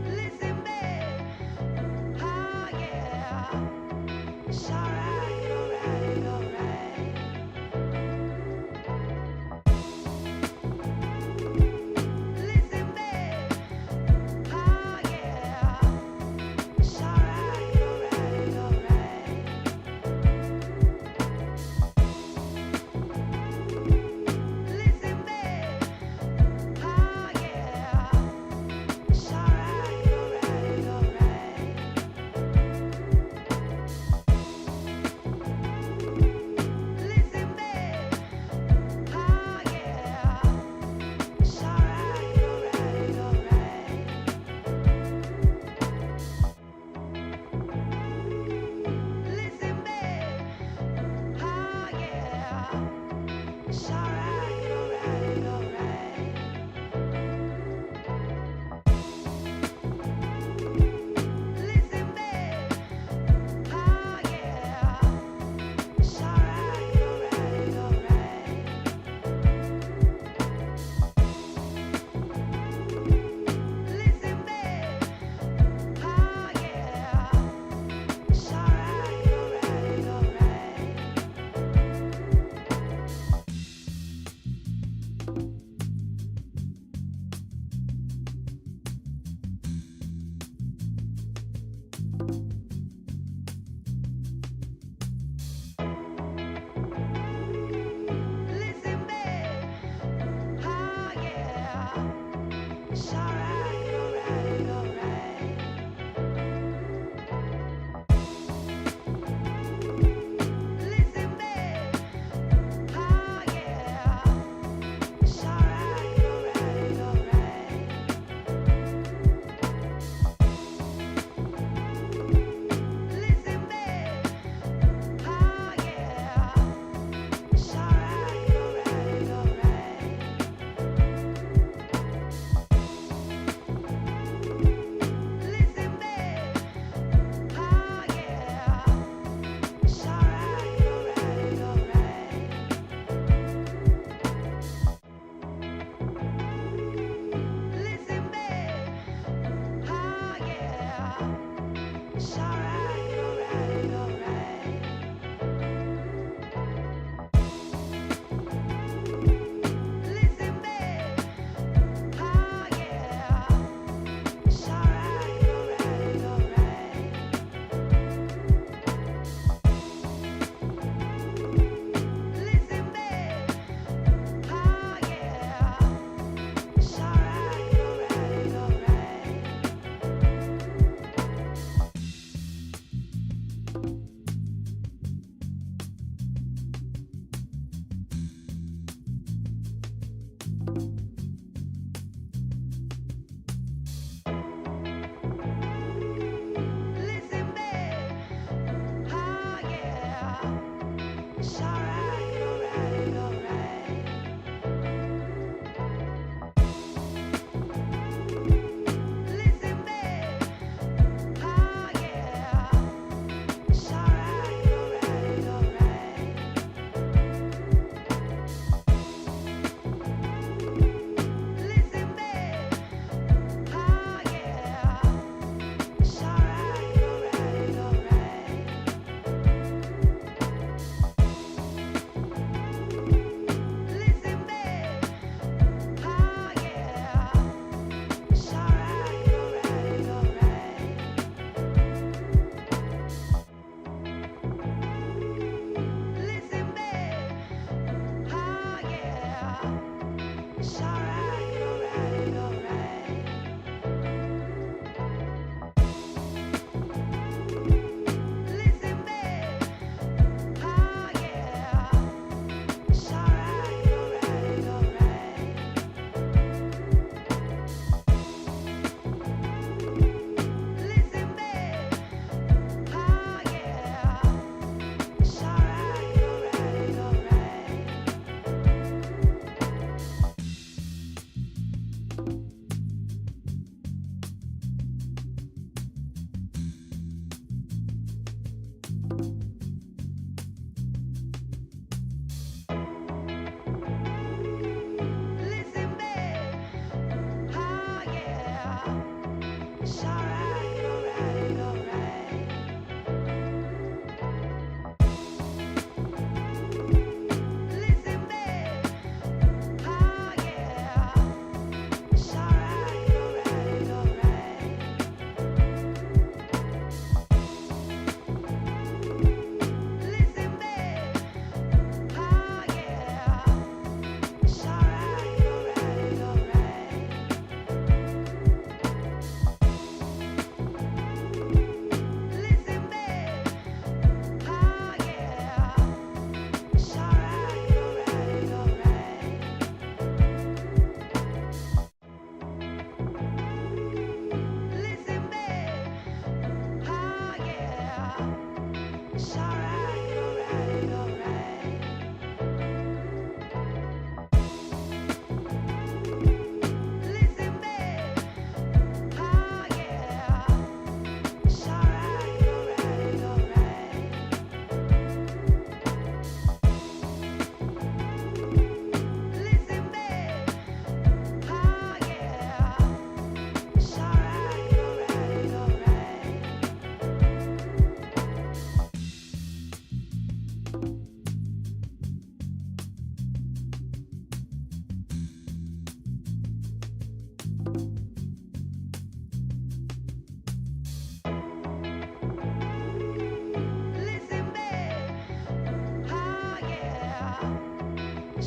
Listen, babe. Oh, yeah. It's alright, alright, alright. Listen, babe. Oh, yeah. It's alright, alright, alright. Listen, babe. Oh, yeah. It's alright, alright, alright. Listen, babe. Oh, yeah. It's alright, alright, alright. Listen, babe. Oh, yeah. It's alright, alright, alright. Listen, babe. Oh, yeah. It's alright, alright, alright. Listen, babe. Oh, yeah. It's alright, alright, alright.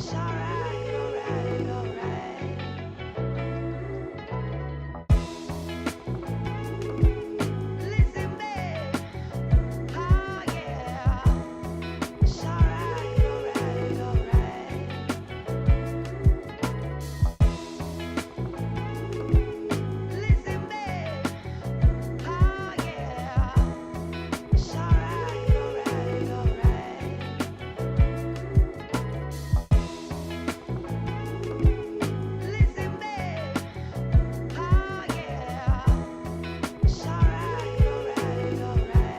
It's alright, alright, alright. Listen, babe. Oh, yeah. It's alright, alright, alright. Listen, babe. Oh, yeah. It's alright, alright, alright. Listen, babe. Oh, yeah. It's alright, alright, alright.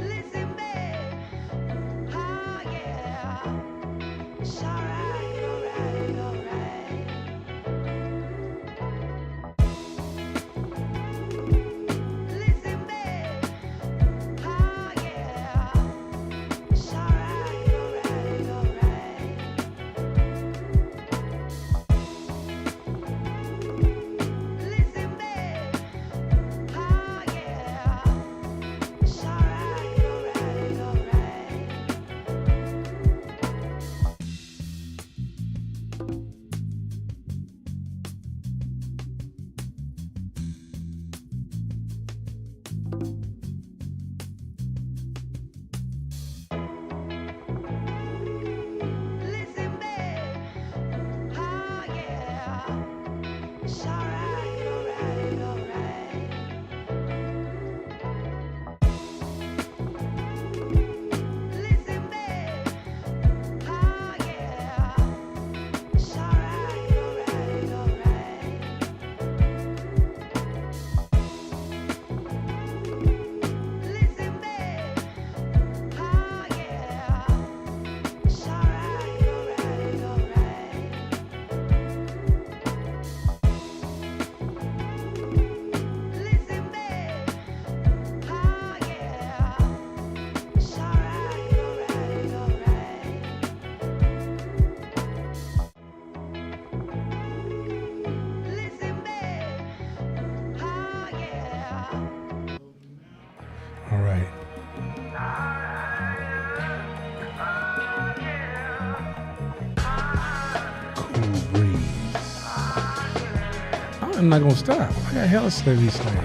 Listen, babe. Oh, yeah. It's alright, alright, alright. Listen, babe. Oh, yeah. It's alright, alright, alright. Listen, babe. Oh, yeah. It's alright, alright, alright. Listen, babe. Oh, yeah. It's alright, alright, alright. Listen, babe. Oh, yeah. It's alright, alright, alright. Listen, babe. Oh, yeah. It's alright, alright, alright. Listen, babe. Oh, yeah. It's alright, alright, alright. Listen, babe. Oh, yeah. All right. Cool breeze. I'm not gonna stop. I got hella steady slang.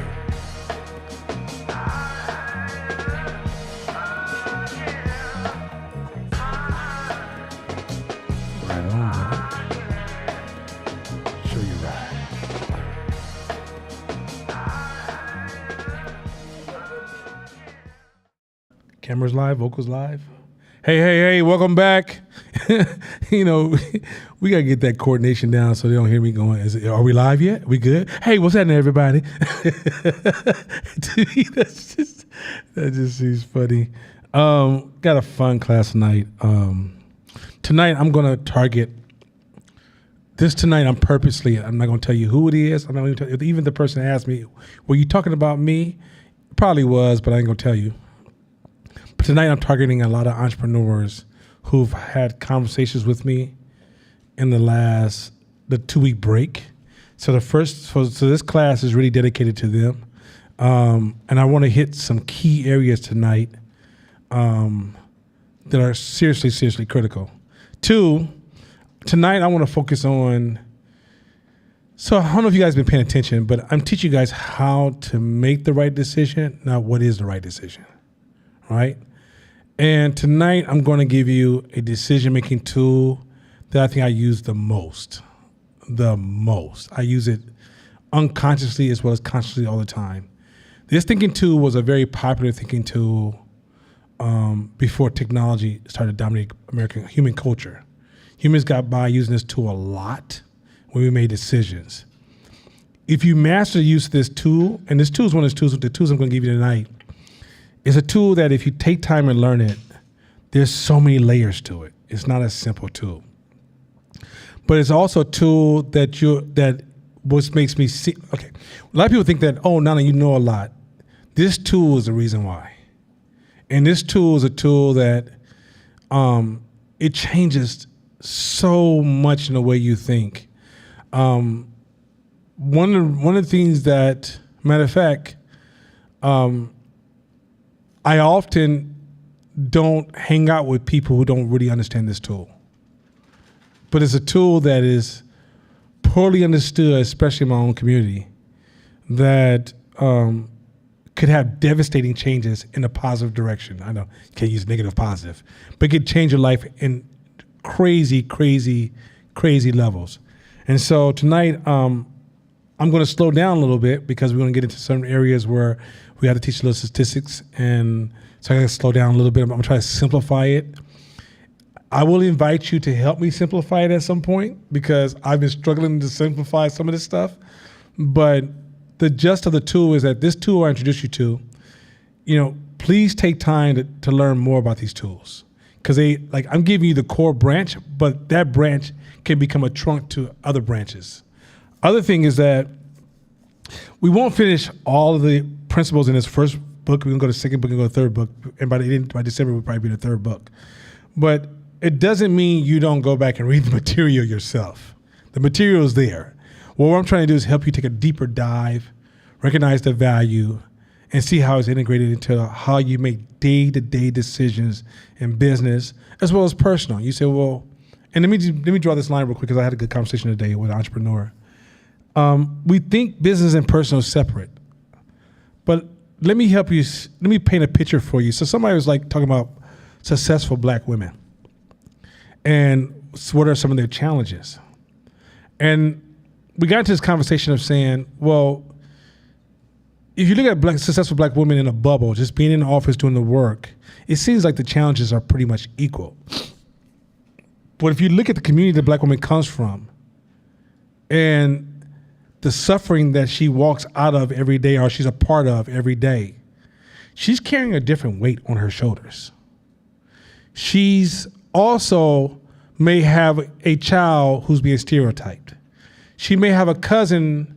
Right on, brother. Show you right. Cameras live, vocals live. Hey, welcome back. You know, we gotta get that coordination down so they don't hear me going, are we live yet? We good? Hey, what's happening, everybody? Dude, that just seems funny. Got a fun class tonight. Tonight I'm gonna target tonight. I'm not gonna tell you who it is. I'm not gonna tell you, even the person asked me, were you talking about me? Probably was, but I ain't gonna tell you. But tonight I'm targeting a lot of entrepreneurs who've had conversations with me in the 2-week break. So this class is really dedicated to them. And I want to hit some key areas tonight that are seriously critical. 2, tonight I want to focus on, so I don't know if you guys have been paying attention, but I'm teaching you guys how to make the right decision, not what is the right decision, right? And tonight I'm going to give you a decision-making tool that I think I use the most. I use it unconsciously as well as consciously all the time. This thinking tool was a very popular thinking tool before technology started dominating American human culture. Humans got by using this tool a lot when we made decisions. If you master the use of this tool, and this tool is one of the tools I'm going to give you tonight, it's a tool that if you take time and learn it, there's so many layers to it. It's not a simple tool. But it's also a tool that what makes me see, okay, a lot of people think that, oh, Nana, you know a lot. This tool is the reason why. And this tool is a tool that it changes so much in the way you think. One of the things that, matter of fact, I often don't hang out with people who don't really understand this tool. But it's a tool that is poorly understood, especially in my own community, that could have devastating changes in a positive direction. I know you can't use negative positive, but it could change your life in crazy, crazy, crazy levels. And so tonight, I'm going to slow down a little bit because we're going to get into certain areas where we have to teach a little statistics. And so I got to slow down a little bit. I'm going to try to simplify it. I will invite you to help me simplify it at some point because I've been struggling to simplify some of this stuff. But the gist of the tool is that this tool I introduced you to, please take time to learn more about these tools. Because I'm giving you the core branch, but that branch can become a trunk to other branches. Other thing is that we won't finish all of the principles in this first book. We can go to the second book and go to the third book. And by December, we'll probably be in the third book. But it doesn't mean you don't go back and read the material yourself. The material is there. What I'm trying to do is help you take a deeper dive, recognize the value, and see how it's integrated into how you make day-to-day decisions in business as well as personal. You say, well, and let me draw this line real quick because I had a good conversation today with an entrepreneur. We think business and personal is separate, but let me paint a picture for you. So somebody was talking about successful black women and what are some of their challenges. And we got into this conversation of saying, well, if you look at successful black women in a bubble, just being in the office doing the work, it seems like the challenges are pretty much equal. But if you look at the community that black woman comes from and the suffering that she walks out of every day or she's a part of every day, she's carrying a different weight on her shoulders. She's also may have a child who's being stereotyped. She may have a cousin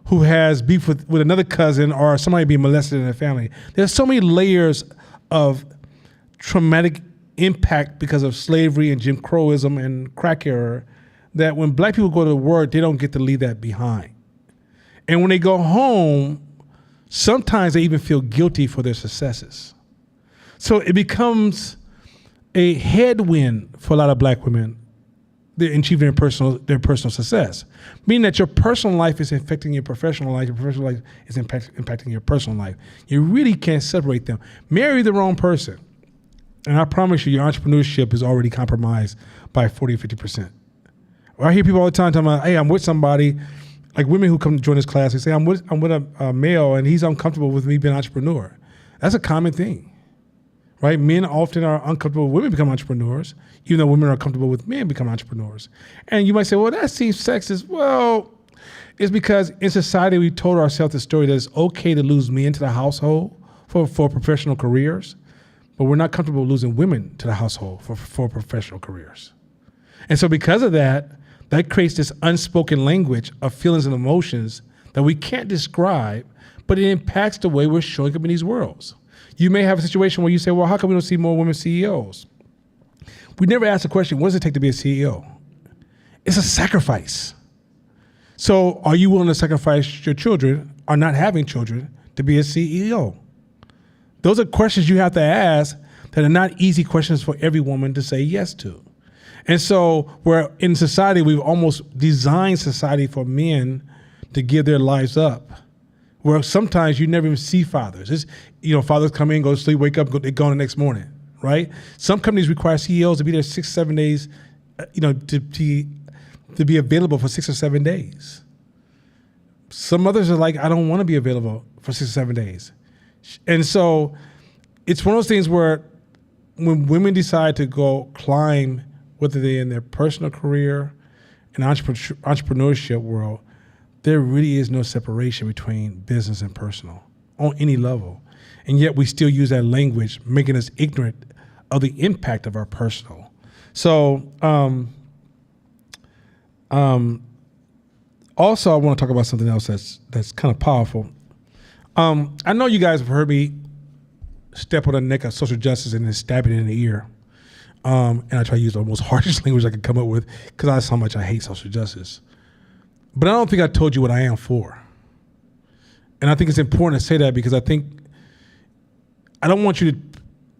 who has beef with another cousin or somebody being molested in their family. There's so many layers of traumatic impact because of slavery and Jim Crowism and crack era that when black people go to work, they don't get to leave that behind. And when they go home, sometimes they even feel guilty for their successes. So it becomes a headwind for a lot of black women in achieving their personal success, meaning that your personal life is affecting your professional life, your professional life is impacting your personal life. You really can't separate them. Marry the wrong person, and I promise you, your entrepreneurship is already compromised by 40 or 50%. I hear people all the time talking about, hey, I'm with somebody, like women who come to join this class, they say, I'm with a male and he's uncomfortable with me being an entrepreneur. That's a common thing, right? Men often are uncomfortable with women become entrepreneurs, even though women are comfortable with men become entrepreneurs. And you might say, well, that seems sexist. Well, it's because in society we told ourselves the story that it's okay to lose men to the household for professional careers, but we're not comfortable losing women to the household for professional careers. And so because of that creates this unspoken language of feelings and emotions that we can't describe, but it impacts the way we're showing up in these worlds. You may have a situation where you say, well, how come we don't see more women CEOs? We never ask the question, what does it take to be a CEO? It's a sacrifice. So are you willing to sacrifice your children or not having children to be a CEO? Those are questions you have to ask that are not easy questions for every woman to say yes to. And so where in society, we've almost designed society for men to give their lives up, where sometimes you never even see fathers. It's, fathers come in, go to sleep, wake up, they go the next morning, right? Some companies require CEOs to be there 6 or 7 days, to be available for 6 or 7 days. Some others are like, I don't want to be available for 6 or 7 days. And so it's one of those things where when women decide to go climb, whether they're in their personal career and entrepreneurship world, there really is no separation between business and personal on any level. And yet we still use that language, making us ignorant of the impact of our personal. So also I want to talk about something else that's kind of powerful. I know you guys have heard me step on the neck of social justice and then stab it in the ear. And I try to use the most harshest language I can come up with because that's how much I hate social justice. But I don't think I told you what I am for. And I think it's important to say that because I don't want you to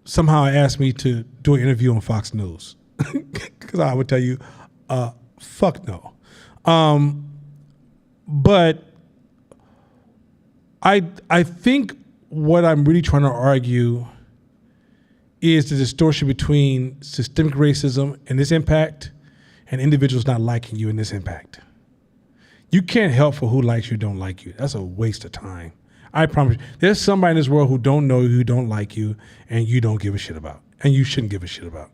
somehow asked me to do an interview on Fox News, because I would tell you, fuck no. But I think what I'm really trying to argue is the distortion between systemic racism and this impact and individuals not liking you in this impact. You can't help for who likes you, don't like you. That's a waste of time. I promise you, there's somebody in this world who don't know you, who don't like you, and you don't give a shit about. And you shouldn't give a shit about.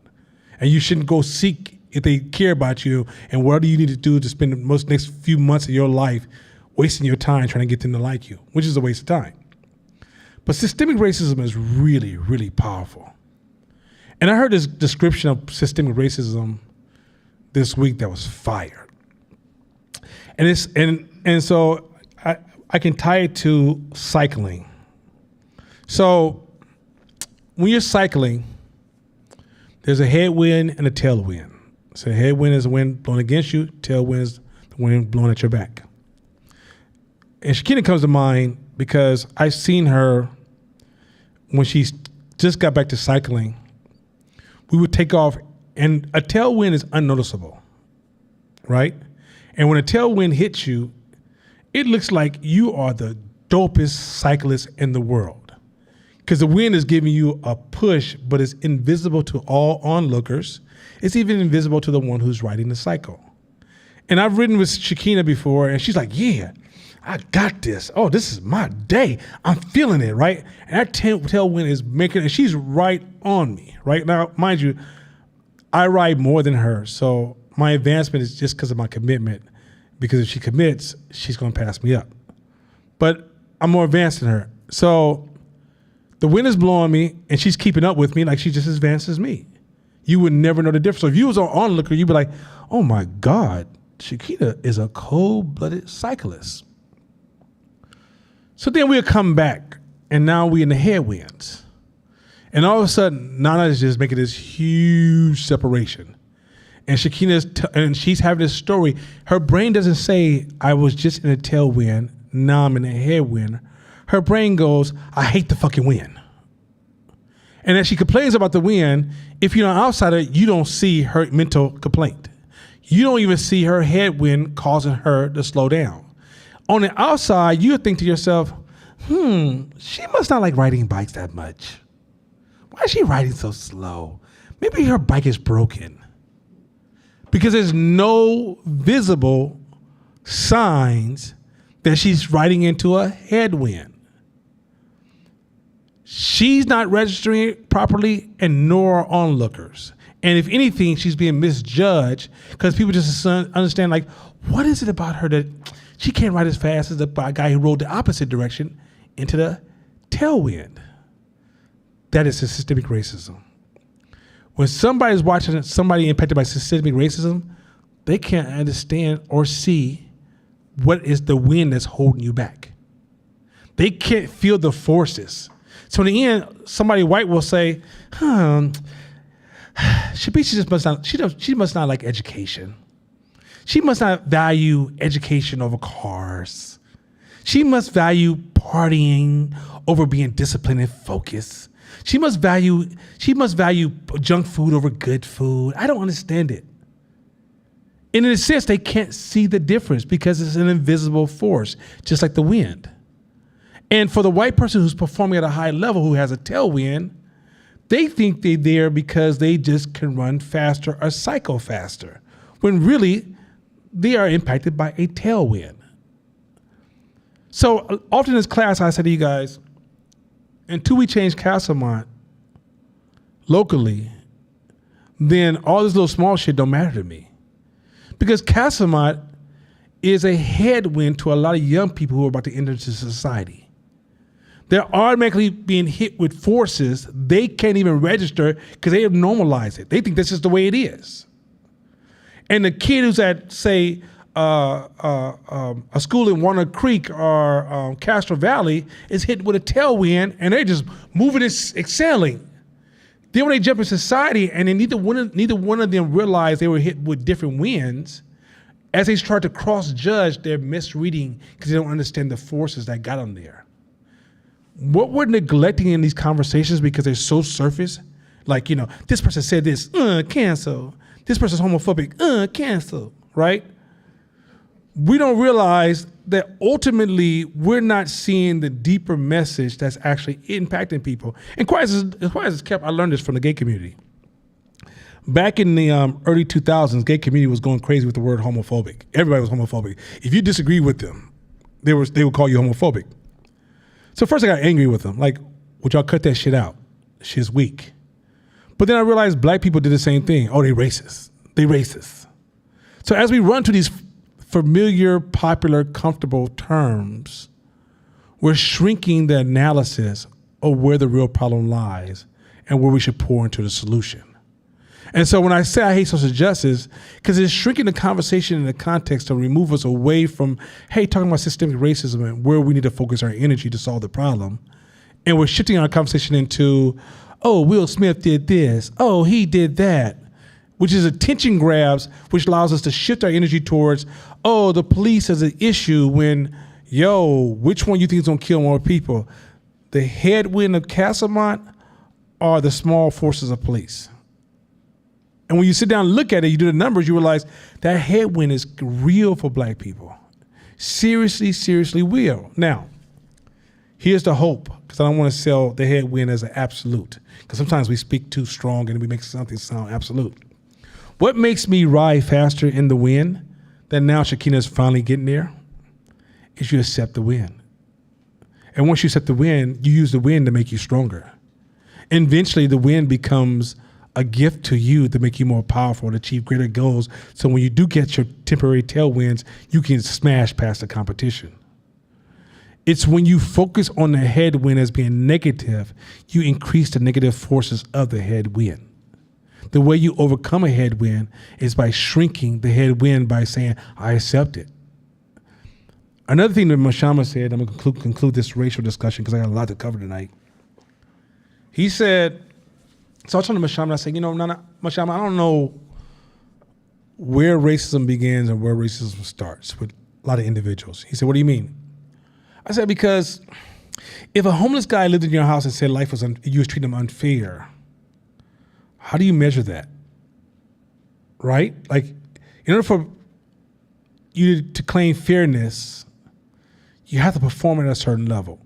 And you shouldn't go seek if they care about you and what do you need to do to spend the next few months of your life wasting your time trying to get them to like you, which is a waste of time. But systemic racism is really, really powerful. And I heard this description of systemic racism this week that was fire. And so I can tie it to cycling. So when you're cycling, there's a headwind and a tailwind. So headwind is the wind blowing against you, tailwind is the wind blowing at your back. And Shakina comes to mind because I've seen her when she just got back to cycling. We would take off, and a tailwind is unnoticeable, right? And when a tailwind hits you, it looks like you are the dopest cyclist in the world, because the wind is giving you a push, but it's invisible to all onlookers. It's even invisible to the one who's riding the cycle. And I've ridden with Shakina before, and she's like, yeah, I got this. Oh, this is my day. I'm feeling it, right? And that tailwind is making, and she's right on me, right? Now, mind you, I ride more than her, so my advancement is just because of my commitment, because if she commits, she's going to pass me up. But I'm more advanced than her. So the wind is blowing me, and she's keeping up with me like she's just as advanced as me. You would never know the difference. So if you was an onlooker, you'd be like, oh my God, Shakina is a cold-blooded cyclist. So then we'll come back, and now we're in the headwinds. And all of a sudden, Nana is just making this huge separation. And Shakina's, and she's having this story. Her brain doesn't say, I was just in a tailwind, now I'm in a headwind. Her brain goes, I hate the fucking wind. And as she complains about the wind, if you're an outsider, you don't see her mental complaint. You don't even see her headwind causing her to slow down. On the outside, you think to yourself, she must not like riding bikes that much. Why is she riding so slow? Maybe her bike is broken. Because there's no visible signs that she's riding into a headwind. She's not registering it properly, and nor are onlookers. And if anything, she's being misjudged because people just understand, like, what is it about her that she can't ride as fast as the guy who rode the opposite direction into the tailwind? That is systemic racism. When somebody's watching somebody impacted by systemic racism, they can't understand or see what is the wind that's holding you back. They can't feel the forces. So in the end, somebody white will say, she must not like education. She must not value education over cars. She must value partying over being disciplined and focused. She must value junk food over good food. I don't understand it. And in a sense, they can't see the difference because it's an invisible force, just like the wind. And for the white person who's performing at a high level, who has a tailwind, they think they're there because they just can run faster or cycle faster, when really they are impacted by a tailwind. So often in this class, I say to you guys, until we change Castlemont locally, then all this little small shit don't matter to me. Because Castlemont is a headwind to a lot of young people who are about to enter into society. They're automatically being hit with forces they can't even register because they have normalized it. They think that's just the way it is. And the kid who's at, say, a school in Walnut Creek or Castro Valley is hit with a tailwind, and they're just moving and excelling. Then when they jump in society, and then neither one of them realized they were hit with different winds, as they start to cross-judge, they're misreading because they don't understand the forces that got them there. what we're neglecting in these conversations because they're so surface, like, this person said this, cancel. This person's homophobic, cancel, right? We don't realize that ultimately we're not seeing the deeper message that's actually impacting people. And quite as kept, I learned this from the gay community. Back in the early 2000s, gay community was going crazy with the word homophobic. Everybody was homophobic. If you disagreed with them, they would call you homophobic. So first I got angry with them. Like, would y'all cut that shit out? Shit's weak. But then I realized black people did the same thing. Oh, they racist. They racist. So as we run to these familiar, popular, comfortable terms, we're shrinking the analysis of where the real problem lies and where we should pour into the solution. And so when I say I hate social justice, because it's shrinking the conversation in the context to remove us away from, hey, talking about systemic racism and where we need to focus our energy to solve the problem. And we're shifting our conversation into, oh, Will Smith did this. Oh, he did that. Which is attention grabs, which allows us to shift our energy towards, oh, the police has an issue when, which one you think is going to kill more people? The headwind of Castlemont or the small forces of police? And when you sit down and look at it, you do the numbers, you realize that headwind is real for black people. Seriously, seriously real. Now, here's the hope, because I don't want to sell the headwind as an absolute, because sometimes we speak too strong and we make something sound absolute. What makes me ride faster in the wind than now Shakina's finally getting there is you accept the wind. And once you accept the wind, you use the wind to make you stronger. And eventually the wind becomes a gift to you to make you more powerful and achieve greater goals. So when you do get your temporary tailwinds, you can smash past the competition. It's when you focus on the headwind as being negative, you increase the negative forces of the headwind. The way you overcome a headwind is by shrinking the headwind by saying, I accept it. Another thing that Mashama said, I'm going to conclude this racial discussion because I got a lot to cover tonight. He said, so I told Mashama, I said, Nana, Mashama, I don't know where racism begins and where racism starts with a lot of individuals. He said, what do you mean? I said, because if a homeless guy lived in your house and said you was treating him unfair, how do you measure that? Right? Like, in order for you to claim fairness, you have to perform at a certain level.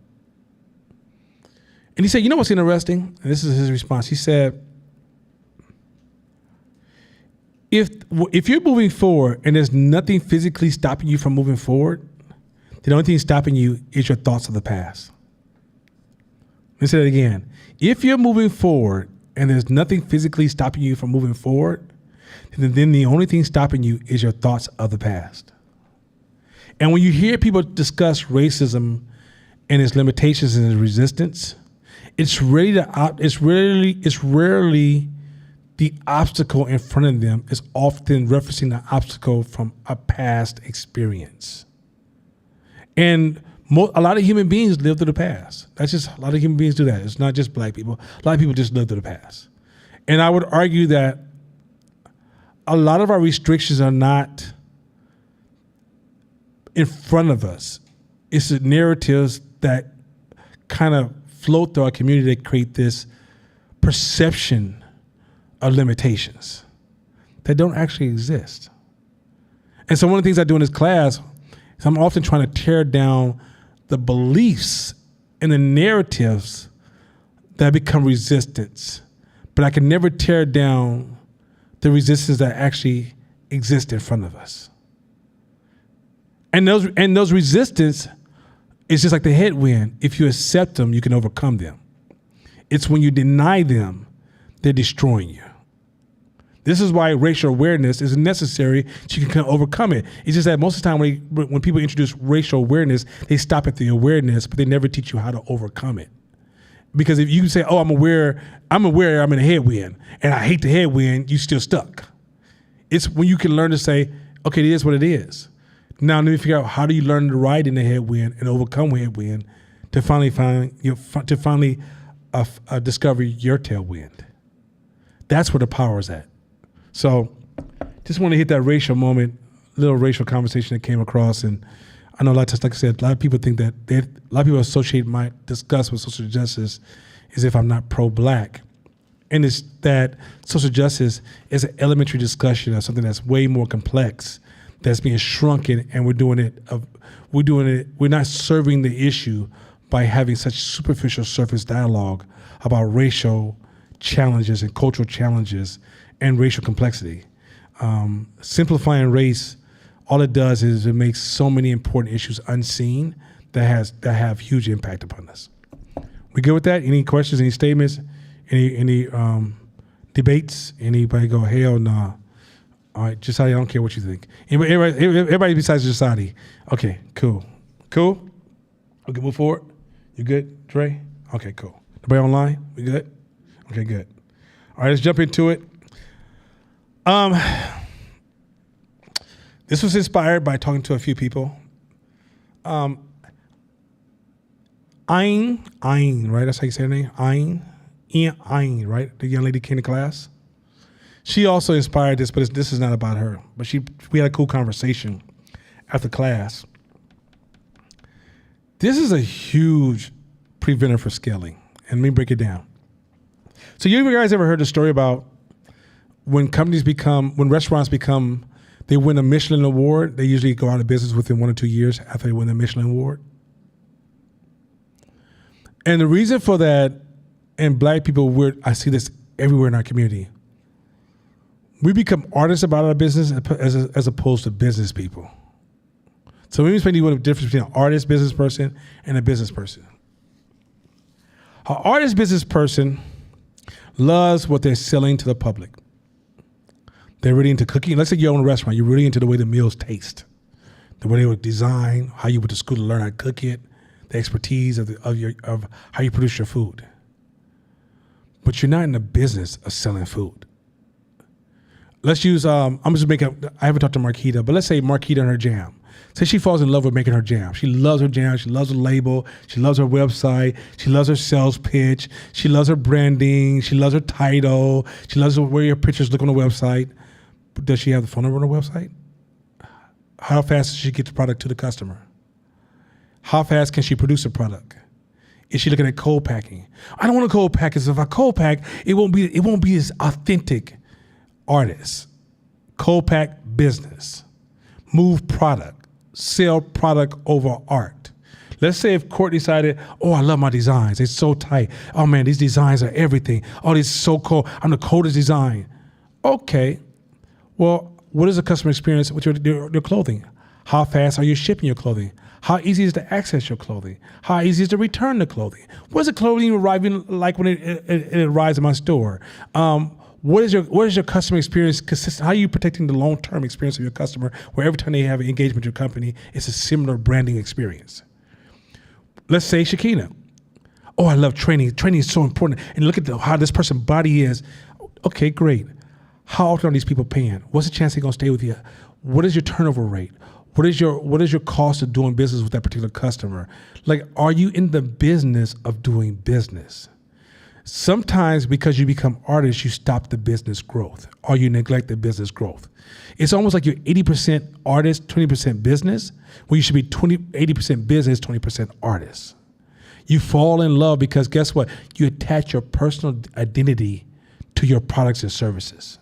And he said, you know what's interesting? And this is his response. He said, if you're moving forward and there's nothing physically stopping you from moving forward, the only thing stopping you is your thoughts of the past. Let me say that again. If you're moving forward and there's nothing physically stopping you from moving forward, then the only thing stopping you is your thoughts of the past. And when you hear people discuss racism and its limitations and its resistance, it's rarely the obstacle in front of them. It's often referencing the obstacle from a past experience. And a lot of human beings live through the past. That's just, a lot of human beings do that. It's not just black people. A lot of people just live through the past. And I would argue that a lot of our restrictions are not in front of us. It's the narratives that kind of float through our community that create this perception of limitations that don't actually exist. And so one of the things I do in this class is I'm often trying to tear down the beliefs and the narratives that become resistance, but I can never tear down the resistance that actually exist in front of us. And those resistance is just like the headwind. If you accept them, you can overcome them. It's when you deny them, they're destroying you. This is why racial awareness is necessary so you can overcome it. It's just that most of the time when people introduce racial awareness, they stop at the awareness, but they never teach you how to overcome it. Because if you say, oh, I'm aware I'm in a headwind and I hate the headwind, you still stuck. It's when you can learn to say, okay, it is what it is. Now let me figure out, how do you learn to ride in the headwind and overcome headwind to finally discover your tailwind. That's where the power is at. So just want to hit that racial moment, little racial conversation that came across, and I know a lot of times, like I said, a lot of people think that a lot of people associate my disgust with social justice as if I'm not pro-black. And it's that social justice is an elementary discussion of something that's way more complex, that's being shrunken, and we're not serving the issue by having such superficial surface dialogue about racial challenges and cultural challenges and racial complexity. Simplifying race, all it does is it makes so many important issues unseen that have huge impact upon us. We good with that? Any questions, any statements, any debates? Anybody go, hell nah. All right, Jasadi, I don't care what you think. Everybody besides Jasadi. Okay, cool. Cool? Okay, move forward. You good, Dre? Okay, cool. Everybody online? We good? Okay, good. All right, let's jump into it. This was inspired by talking to a few people. Ayn, right? That's how you say her name? Ayn, right? The young lady came to class. She also inspired this, but this is not about her. But we had a cool conversation after class. This is a huge preventer for scaling. And let me break it down. So you guys ever heard the story about when restaurants they win a Michelin award, they usually go out of business within 1 or 2 years after they win the Michelin award? And the reason for that, and black people, I see this everywhere in our community. We become artists about our business as opposed to business people. So let me explain to you what the difference between an artist, business person, and a business person. An artist, business person loves what they're selling to the public. They're really into cooking. Let's say you own a restaurant. You're really into the way the meals taste, the way they were designed, how you went to school to learn how to cook it, the expertise of how you produce your food. But you're not in the business of selling food. Let's use, I haven't talked to Marquita, but let's say Marquita and her jam. Say she falls in love with making her jam. She loves her jam. She loves her label. She loves her website. She loves her sales pitch. She loves her branding. She loves her title. She loves where your pictures look on the website. Does she have the phone number on her website? How fast does she get the product to the customer? How fast can she produce a product? Is she looking at cold packing? I don't want to cold pack, because if I cold pack, it won't be as authentic artist. Cold pack business. Move product. Sell product over art. Let's say if Court decided, oh, I love my designs. It's so tight. Oh man, these designs are everything. Oh, this is so cool. I'm the coldest design. Okay. Well, what is the customer experience with your clothing? How fast are you shipping your clothing? How easy is to access your clothing? How easy is to return the clothing? What is the clothing arriving like when it arrives in my store? What is your customer experience consistent? How are you protecting the long-term experience of your customer, where every time they have an engagement with your company, it's a similar branding experience? Let's say Shakina. Oh, I love training. Training is so important. And look at how this person's body is. Okay, great. How often are these people paying? What's the chance they're gonna stay with you? What is your turnover rate? What is your cost of doing business with that particular customer? Like, are you in the business of doing business? Sometimes because you become artists, you stop the business growth, or you neglect the business growth. It's almost like you're 80% artist, 20% business, where you should be 80% business, 20% artist. You fall in love because guess what? You attach your personal identity to your products and services.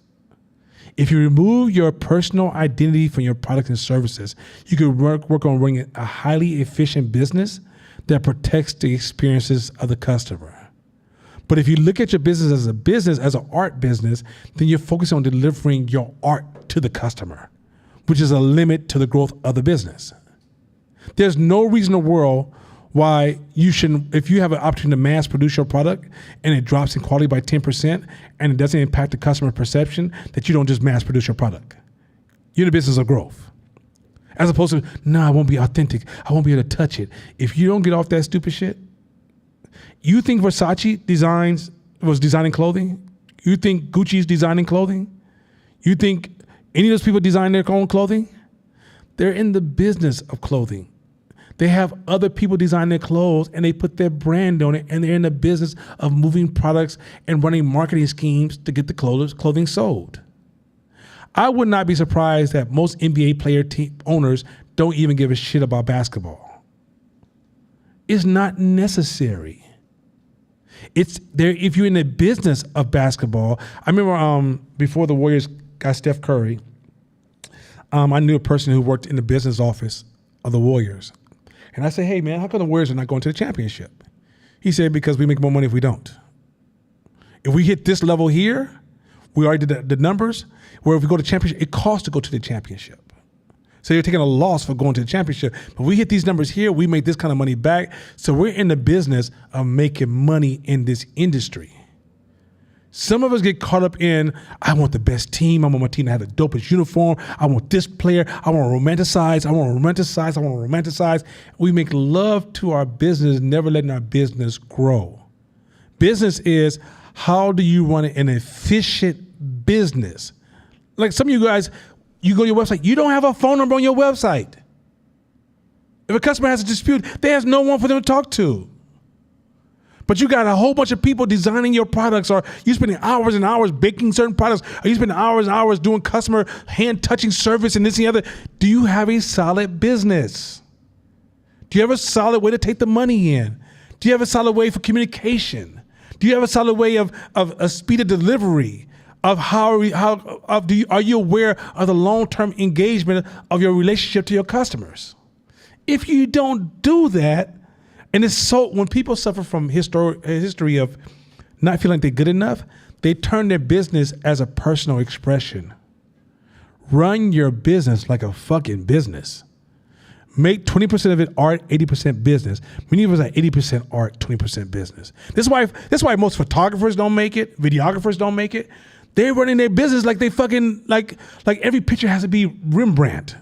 If you remove your personal identity from your products and services, you can work on running a highly efficient business that protects the experiences of the customer. But if you look at your business, as an art business, then you're focused on delivering your art to the customer, which is a limit to the growth of the business. There's no reason in the world why you shouldn't, if you have an opportunity to mass produce your product and it drops in quality by 10% and it doesn't impact the customer perception, that you don't just mass produce your product. You're in the business of growth. As opposed to, no, I won't be authentic. I won't be able to touch it. If you don't get off that stupid shit, you think Versace was designing clothing? You think Gucci's designing clothing? You think any of those people design their own clothing? They're in the business of clothing. They have other people design their clothes and they put their brand on it, and they're in the business of moving products and running marketing schemes to get the clothing sold. I would not be surprised that most NBA player team owners don't even give a shit about basketball. It's not necessary. It's there if you're in the business of basketball. I remember before the Warriors got Steph Curry, I knew a person who worked in the business office of the Warriors. And I said, hey, man, how come the Warriors are not going to the championship? He said, because we make more money if we don't. If we hit this level here, we already did the numbers, where if we go to championship, it costs to go to the championship. So you're taking a loss for going to the championship. But we hit these numbers here, we make this kind of money back. So we're in the business of making money in this industry. Some of us get caught up in, I want the best team. I want my team to have the dopest uniform. I want this player. I want to romanticize. I want to romanticize. I want to romanticize. We make love to our business, never letting our business grow. Business is, how do you run an efficient business? Like some of you guys, you go to your website, you don't have a phone number on your website. If a customer has a dispute, there's no one for them to talk to. But you got a whole bunch of people designing your products, or you spending hours and hours baking certain products, or you spending hours and hours doing customer hand-touching service and this and the other. Do you have a solid business? Do you have a solid way to take the money in? Do you have a solid way for communication? Do you have a solid way of speed of delivery? Are you aware of the long-term engagement of your relationship to your customers? If you don't do that, and it's so, when people suffer from history of not feeling like they're good enough, they turn their business as a personal expression. Run your business like a fucking business. Make 20% of it art, 80% business. Many of us are 80% art, 20% business. This is why most photographers don't make it, videographers don't make it. They're running their business like they fucking, like every picture has to be Rembrandt.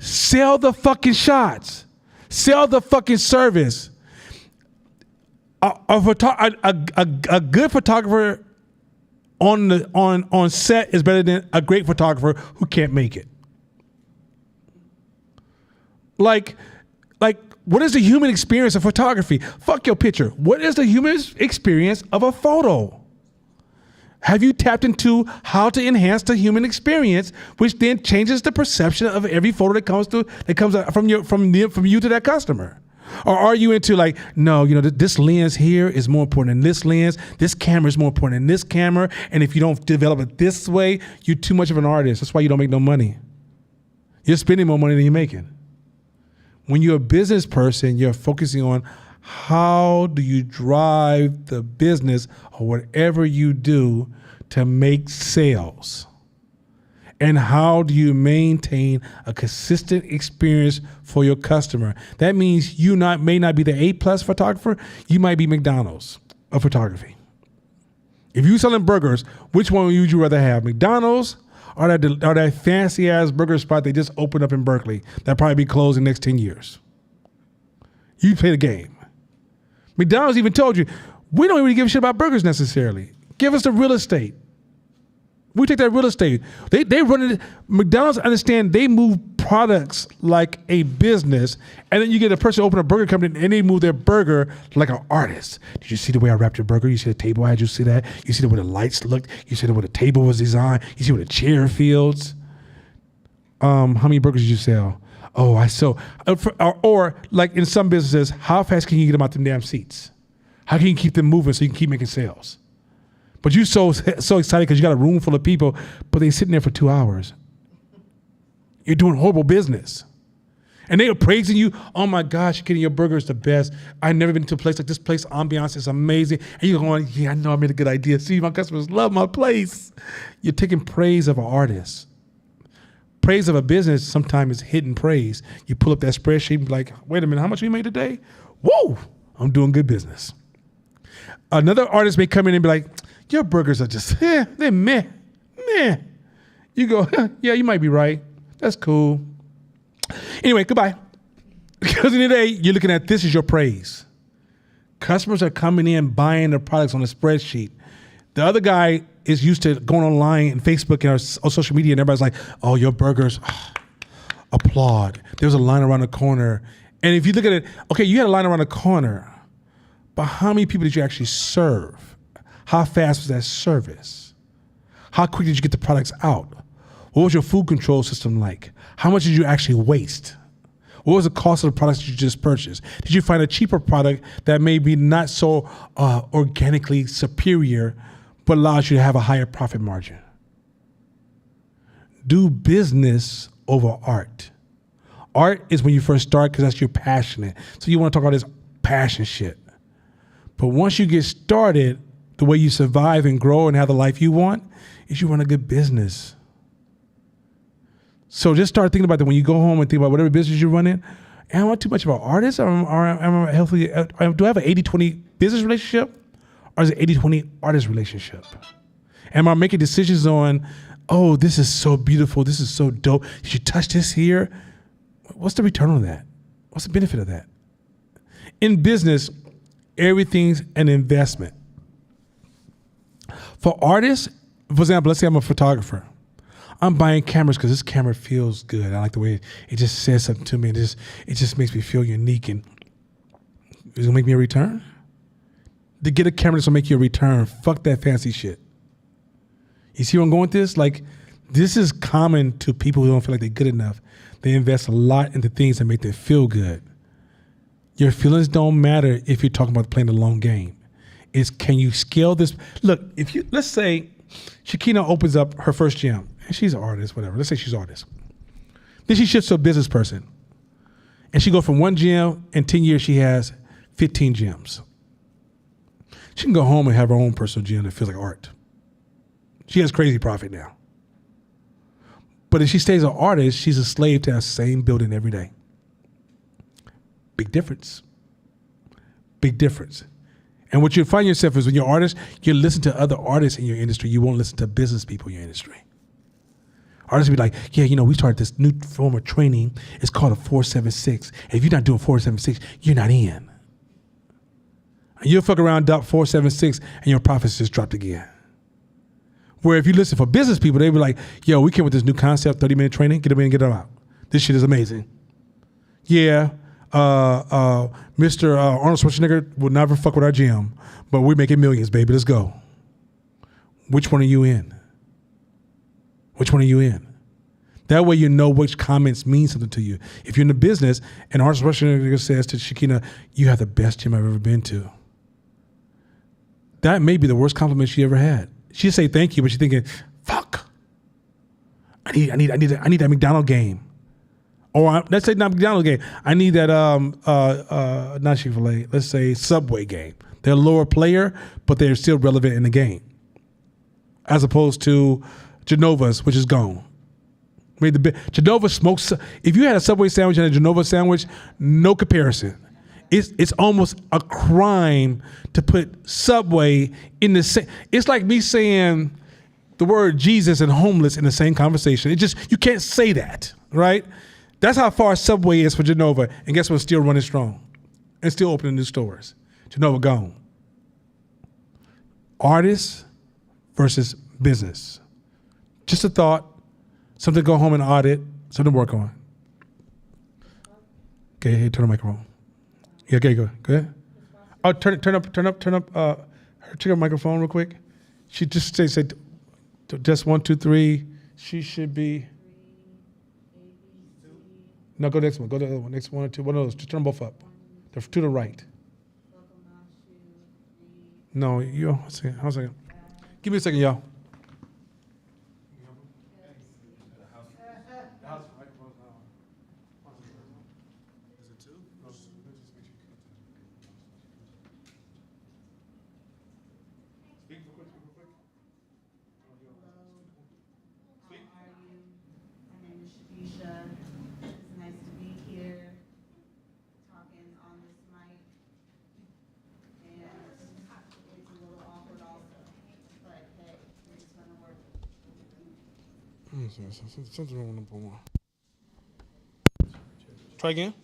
Sell the fucking shots. Sell the fucking service. A good photographer on set is better than a great photographer who can't make it. Like, what is the human experience of photography? Fuck your picture. What is the human experience of a photo? Have you tapped into how to enhance the human experience, which then changes the perception of every photo that comes from you to that customer? Or are you into like, no, this lens here is more important than this lens. This camera is more important than this camera. And if you don't develop it this way, you're too much of an artist. That's why you don't make no money. You're spending more money than you're making. When you're a business person, you're focusing on how do you drive the business or whatever you do to make sales? And how do you maintain a consistent experience for your customer? That means you may not be the A+ photographer, you might be McDonald's of photography. If you're selling burgers, which one would you rather have? McDonald's or that fancy ass burger spot they just opened up in Berkeley that probably be closed in the next 10 years? You play the game. McDonald's even told you, we don't really give a shit about burgers necessarily. Give us the real estate. We take that real estate. They run it. McDonald's understand they move products like a business, and then you get a person open a burger company and they move their burger like an artist. Did you see the way I wrapped your burger? You see the table I had? You see that? You see the way the lights looked? You see the way the table was designed? You see where the chair feels? How many burgers did you sell? Oh, I sell. Or like in some businesses, how fast can you get them out them damn seats? How can you keep them moving so you can keep making sales? But you're so excited because you got a room full of people, but they're sitting there for 2 hours. You're doing horrible business. And they are praising you. Oh my gosh, Kenny, your burger is the best. I've never been to a place like this place. Ambiance is amazing. And you're going, yeah, I know I made a good idea. See, my customers love my place. You're taking praise of an artist. Praise of a business sometimes is hidden praise. You pull up that spreadsheet and be like, wait a minute, how much we made today? Whoa, I'm doing good business. Another artist may come in and be like, your burgers are just, they're meh. You go, yeah, you might be right. That's cool. Anyway, goodbye. Because in the day, you're looking at this as your praise. Customers are coming in, buying their products on a spreadsheet. The other guy is used to going online and Facebook and on social media, and everybody's like, oh, your burgers, applaud. There's a line around the corner. And if you look at it, okay, you had a line around the corner, but how many people did you actually serve? How fast was that service? How quick did you get the products out? What was your food control system like? How much did you actually waste? What was the cost of the products you just purchased? Did you find a cheaper product that may be not so organically superior, but allows you to have a higher profit margin? Do business over art. Art is when you first start because that's your passionate. So you want to talk about this passion shit. But once you get started, the way you survive and grow and have the life you want is you run a good business. So just start thinking about that when you go home and think about whatever business you're running. Am I too much of an artist? Or am I healthy? Do I have an 80-20 business relationship? Or is it 80-20 artist relationship? Am I making decisions on, oh, this is so beautiful. This is so dope. You should touch this here. What's the return on that? What's the benefit of that? In business, everything's an investment. For artists, for example, let's say I'm a photographer. I'm buying cameras because this camera feels good. I like the way it just says something to me. It just makes me feel unique. And it's gonna make me a return? To get a camera that's gonna make you a return, fuck that fancy shit. You see where I'm going with this? Like, this is common to people who don't feel like they're good enough. They invest a lot into things that make them feel good. Your feelings don't matter if you're talking about playing the long game. It's, can you scale this? Look, let's say Shakina opens up her first gym. She's an artist, whatever. Let's say she's an artist. Then she shifts to a business person. And she goes from one gym, in 10 years she has 15 gyms. She can go home and have her own personal gym that feels like art. She has crazy profit now. But if she stays an artist, she's a slave to that same building every day. Big difference. Big difference. And what you find yourself is when you're an artist, you listen to other artists in your industry. You won't listen to business people in your industry. Artists will be like, yeah, we started this new form of training. It's called a 476. If you're not doing 476, you're not in. And you'll fuck around, dump 476, and your profits just dropped again. Where if you listen for business people, they'll be like, yo, we came with this new concept, 30-minute training. Get them in, get them out. This shit is amazing. Yeah, Mr. Arnold Schwarzenegger will never fuck with our gym, but we're making millions, baby. Let's go. Which one are you in? Which one are you in? That way you know which comments mean something to you. If you're in the business and Arnold Schwarzenegger says to Shakina, you have the best gym I've ever been to, that may be the worst compliment she ever had. She'd say thank you, but she's thinking, fuck. I need that McDonald's game. Or let's say not McDonald's game. I need that not Chick-fil-A. Let's say Subway game. They're a lower player, but they're still relevant in the game. As opposed to Genova's, which is gone. Genova smokes. If you had a Subway sandwich and a Genova sandwich, no comparison. It's almost a crime to put Subway in the same. It's like me saying the word Jesus and homeless in the same conversation. You can't say that, right? That's how far Subway is for Genova. And guess what? Still running strong and still opening new stores. Genova gone. Artists versus business. Just a thought, something to go home and audit, something to work on. Okay, hey, turn the microphone. Yeah, okay, go ahead. Oh, turn up, check her microphone real quick. She just said, just 1, 2, 3. She should be. No, go next one. Go to the other one. Next 1 or 2. One of those. Just turn them both up. They're to the right. No, you. Hold on a second. Give me a second, y'all. Something wrong with number 1. Try again.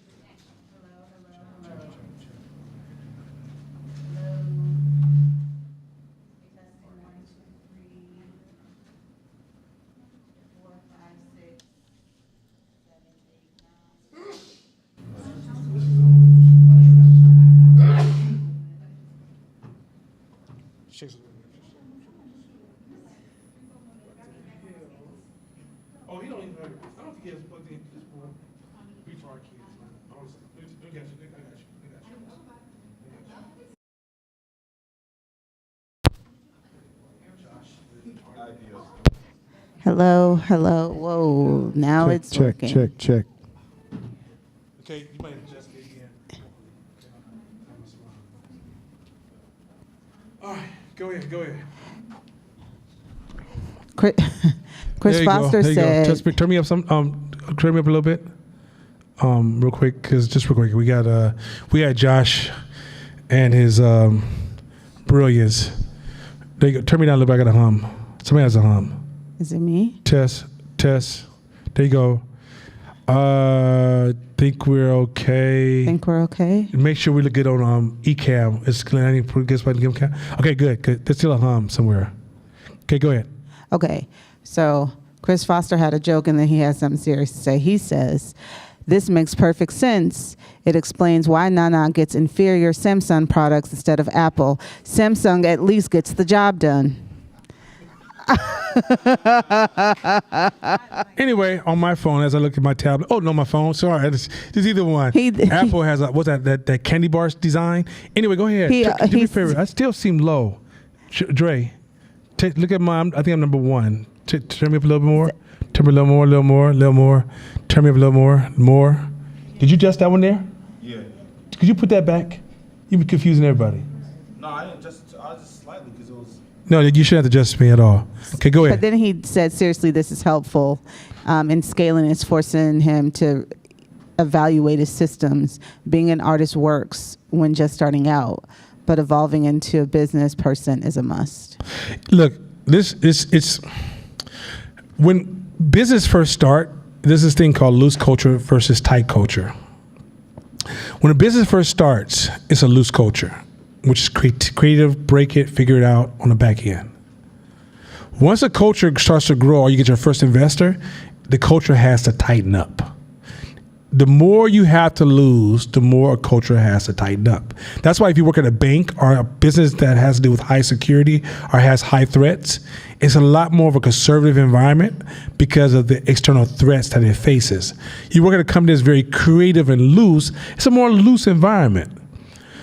I don't think it's plugged in. Just for retard kids, man. Honestly. I got you. Hello. Whoa, now it's working. Check. Okay, you might adjust it again. All right, go ahead. Chris There you go, Foster there you go. said, Just turn me up turn me up a little bit, real quick, we got Josh and his brilliance. There you go. Turn me down a little bit. I got a hum. Somebody has a hum. is it me? Test. There you go. Think we're okay. Think we're okay? Make sure we look good on Ecamm. It's I need to put this button. Okay, good. There's still a hum somewhere. Okay, go ahead. Okay, so Chris Foster had a joke and then he had something serious to say. He says, this makes perfect sense. It explains why Nana gets inferior Samsung products instead of Apple. Samsung at least gets the job done. Anyway, on my phone, as I look at my tablet, my phone. Sorry, it's either one. Apple has what's that candy bar design. Anyway, go ahead. Do me a favor. I still seem low. Dre, look at mine. I think I'm number one. Turn me up a little bit more. Turn me a little more. Turn me up a little more. Did you adjust that one there? Yeah. Could you put that back? You've been confusing everybody. No, I didn't just. I just slightly because it was. No, you shouldn't have to adjust me at all. Okay, go ahead. But then he said, seriously, this is helpful in scaling. It's forcing him to evaluate his systems. Being an artist works when just starting out, but evolving into a business person is a must. Look, it's when business first start, there's this thing called loose culture versus tight culture. When a business first starts, it's a loose culture, which is creative, break it, figure it out on the back end. Once a culture starts to grow or you get your first investor, the culture has to tighten up. The more you have to lose, the more a culture has to tighten up. That's why if you work at a bank or a business that has to do with high security or has high threats, it's a lot more of a conservative environment because of the external threats that it faces. You work at a company that's very creative and loose, it's a more loose environment.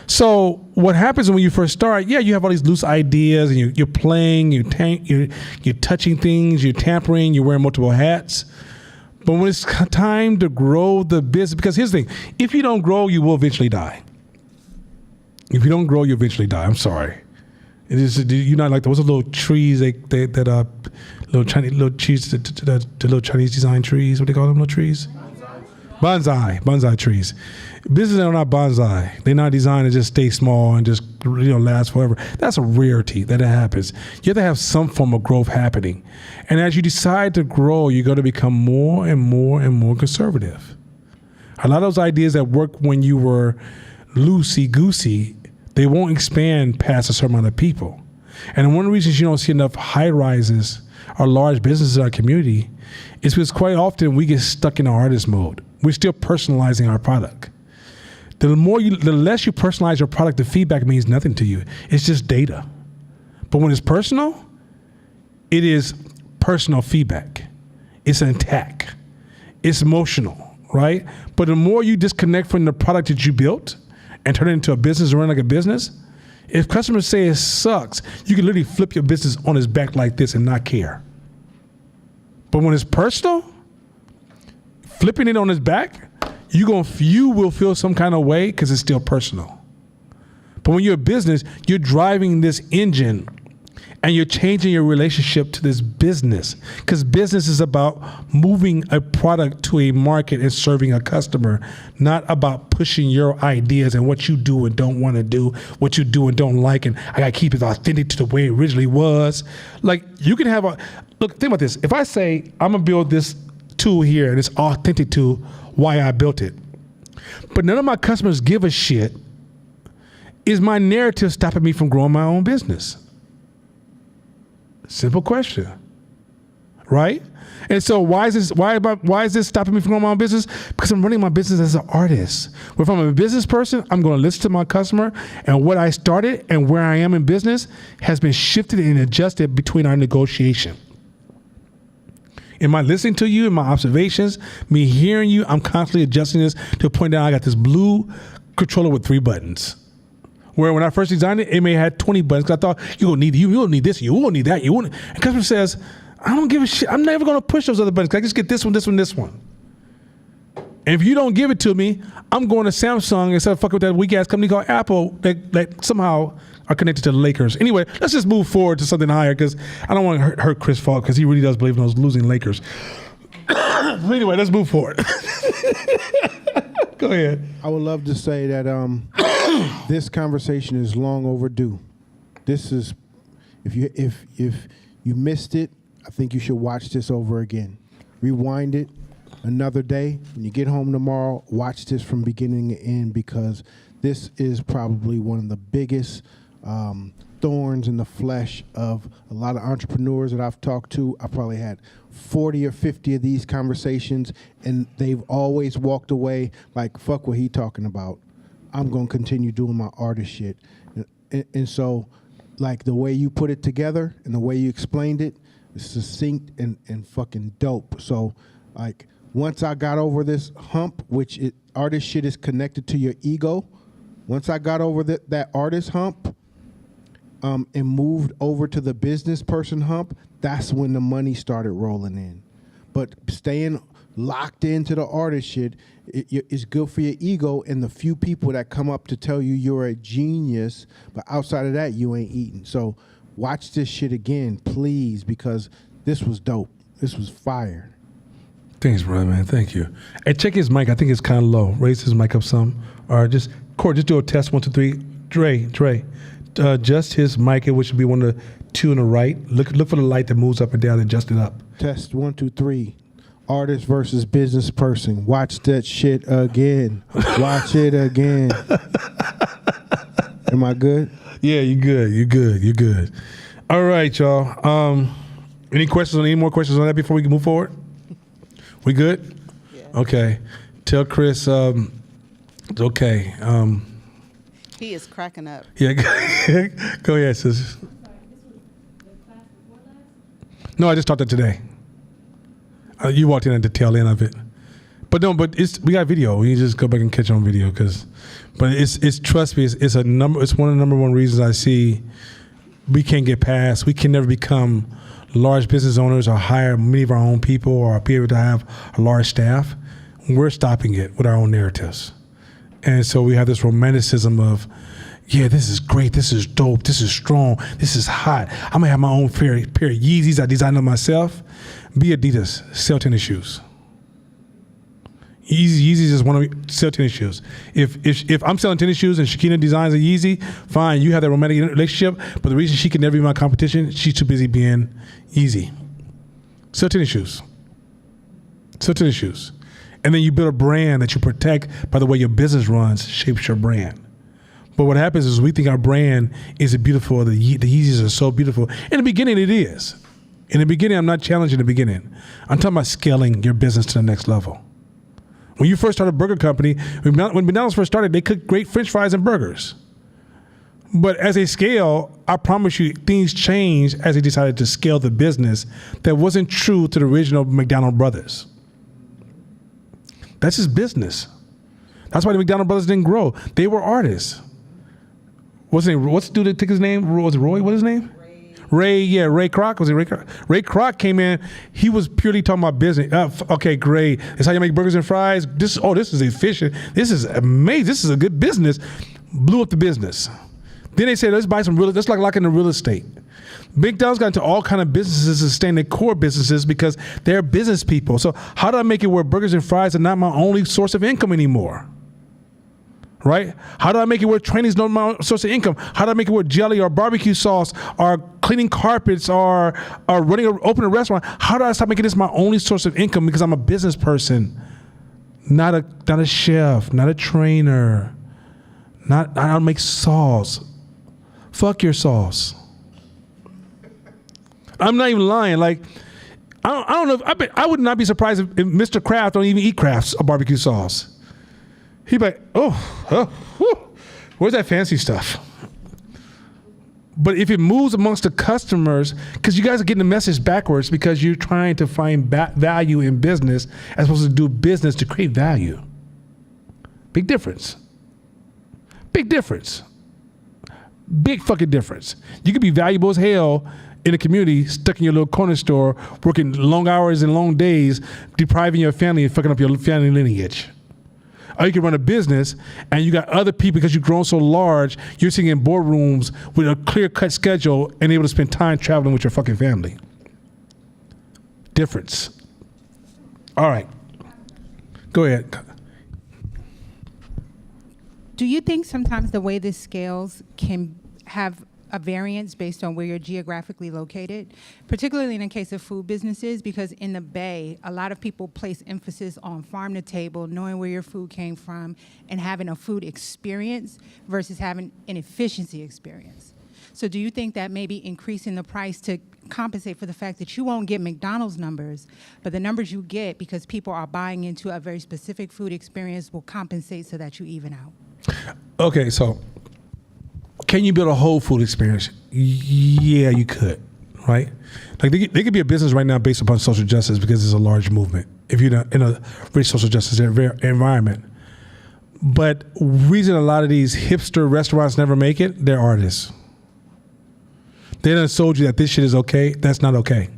So what happens when you first start, you have all these loose ideas and you're playing, you're touching things, you're tampering, you're wearing multiple hats. But when it's time to grow the business, because here's the thing, if you don't grow, you will eventually die. If you don't grow, you eventually die. I'm sorry. It is, you know, like those little trees little Chinese design trees. What do they call them? Little trees? Bonsai trees. Businesses are not bonsai. They're not designed to just stay small and just last forever. That's a rarity that it happens. You have to have some form of growth happening. And as you decide to grow, you're going to become more and more conservative. A lot of those ideas that work when you were loosey-goosey, they won't expand past a certain amount of people. And one of the reasons you don't see enough high-rises or large businesses in our community is because quite often we get stuck in our artist mode. We're still personalizing our product. The less you personalize your product, the feedback means nothing to you. It's just data. But when it's personal, it is personal feedback. It's an attack. It's emotional, right? But the more you disconnect from the product that you built and turn it into a business and run like a business, if customers say it sucks, you can literally flip your business on its back like this and not care. But when it's personal, flipping it on its back, you will feel some kind of way because it's still personal. But when you're a business, you're driving this engine and you're changing your relationship to this business, because business is about moving a product to a market and serving a customer, not about pushing your ideas and what you do and don't want to do, what you do and don't like, and I gotta keep it authentic to the way it originally was. Like, you can have look, think about this. If I say, I'm gonna build this tool here and it's authentic to why I built it, but none of my customers give a shit, is my narrative stopping me from growing my own business? Simple question, right? And so why is this stopping me from growing my own business? Because I'm running my business as an artist. If I'm a business person, I'm going to listen to my customer, and what I started and where I am in business has been shifted and adjusted between our negotiation. Am I listening to you in my observations? Me hearing you, I'm constantly adjusting this to a point that I got this blue controller with 3 buttons. Where when I first designed it, it may have had 20 buttons. 'Cause I thought you don't need this, you won't need that, you won't. And customer says, I don't give a shit. I'm never going to push those other buttons. 'Cause I just get this one, this one, this one. And if you don't give it to me, I'm going to Samsung instead of fucking with that weak ass company called Apple that somehow are connected to the Lakers. Anyway, let's just move forward to something higher because I don't want to hurt Chris Falk because he really does believe in those losing Lakers. Anyway, let's move forward. Go ahead. I would love to say that this conversation is long overdue. This is, if you missed it, I think you should watch this over again. Rewind it another day. When you get home tomorrow, watch this from beginning to end because this is probably one of the biggest thorns in the flesh of a lot of entrepreneurs that I've talked to. I probably had 40 or 50 of these conversations, and they've always walked away like, fuck what he talking about. I'm going to continue doing my artist shit. And so, like, the way you put it together and the way you explained it is succinct and fucking dope. So, like, once I got over this hump, which artist shit is connected to your ego, once I got over that artist hump and moved over to the business person hump, that's when the money started rolling in. But staying locked into the artist shit is good for your ego and the few people that come up to tell you you're a genius, but outside of that, you ain't eating. So watch this shit again, please, because this was dope. This was fire. Thanks, brother, man. Thank you. Hey, check his mic. I think it's kind of low. Raise his mic up some. Or just, Court, just do a test. 1, 2, 3. Dre. Adjust his mic, which should be one of the 2 on the right. Look for the light that moves up and down and adjust it up. Test 1, 2, 3. Artist versus business person. Watch that shit again. Watch it again. Am I good? Yeah, you're good. All right, y'all. Any more questions on that before we can move forward? We good? Yeah. Okay. Tell Chris, okay. He is cracking up. Yeah, go ahead, sis. No, I just taught that today. You walked in at the tail end of it. But we got video. We just go back and catch on video but it's trust me, it's one of the number one reasons I see we can't get past. We can never become large business owners or hire many of our own people or be able to have a large staff. We're stopping it with our own narratives. And so we have this romanticism of, yeah, this is great, this is dope, this is strong, this is hot. I'm gonna have my own pair of Yeezys I designed them myself. Be Adidas, sell tennis shoes. Yeezys is one of sell tennis shoes. If I'm selling tennis shoes and Shakina designs a Yeezy, fine, you have that romantic relationship, but the reason she can never be my competition, she's too busy being Yeezy. Sell tennis shoes. And then you build a brand that you protect by the way your business runs, shapes your brand. But what happens is we think our brand is beautiful, the Yeezys are so beautiful. In the beginning, it is. In the beginning, I'm not challenging the beginning. I'm talking about scaling your business to the next level. When you first started a burger company, when McDonald's first started, they cooked great French fries and burgers. But as they scale, I promise you, things changed as they decided to scale the business that wasn't true to the original McDonald brothers. That's just business. That's why the McDonald brothers didn't grow. They were artists. What's the dude that took his name? Was it Roy? What's his name? Ray Kroc. Was it Ray Kroc? Ray Kroc came in. He was purely talking about business. Okay, great. That's how you make burgers and fries. This is efficient. This is amazing. This is a good business. Blew up the business. Then they said, let's buy some let's lock in the real estate. McDonald's got into all kind of businesses to sustain their core businesses because they're business people. So how do I make it where burgers and fries are not my only source of income anymore? Right? How do I make it where training is not my source of income? How do I make it where jelly or barbecue sauce or cleaning carpets or opening a restaurant? How do I stop making this my only source of income because I'm a business person, not a chef, not a trainer, I don't make sauce. Fuck your sauce. I'm not even lying. Like, I don't know. I would not be surprised if Mr. Kraft don't even eat Kraft's barbecue sauce. He'd be like, where's that fancy stuff? But if it moves amongst the customers, because you guys are getting the message backwards because you're trying to find value in business as opposed to do business to create value. Big difference. Big difference. Big fucking difference. You could be valuable as hell in a community, stuck in your little corner store, working long hours and long days, depriving your family and fucking up your family lineage. Or you can run a business and you got other people, because you've grown so large, you're sitting in boardrooms with a clear-cut schedule and able to spend time traveling with your fucking family. Difference. All right. Go ahead. Do you think sometimes the way this scales can have a variance based on where you're geographically located, particularly in the case of food businesses? Because in the Bay, a lot of people place emphasis on farm to table, knowing where your food came from, and having a food experience versus having an efficiency experience. So do you think that maybe increasing the price to compensate for the fact that you won't get McDonald's numbers, but the numbers you get because people are buying into a very specific food experience will compensate so that you even out? Okay, so can you build a whole food experience? Yeah, you could, right? Like they could be a business right now based upon social justice because it's a large movement. If you're in a rich social justice environment. But reason a lot of these hipster restaurants never make it, they're artists. They done sold you that this shit is okay. That's not okay.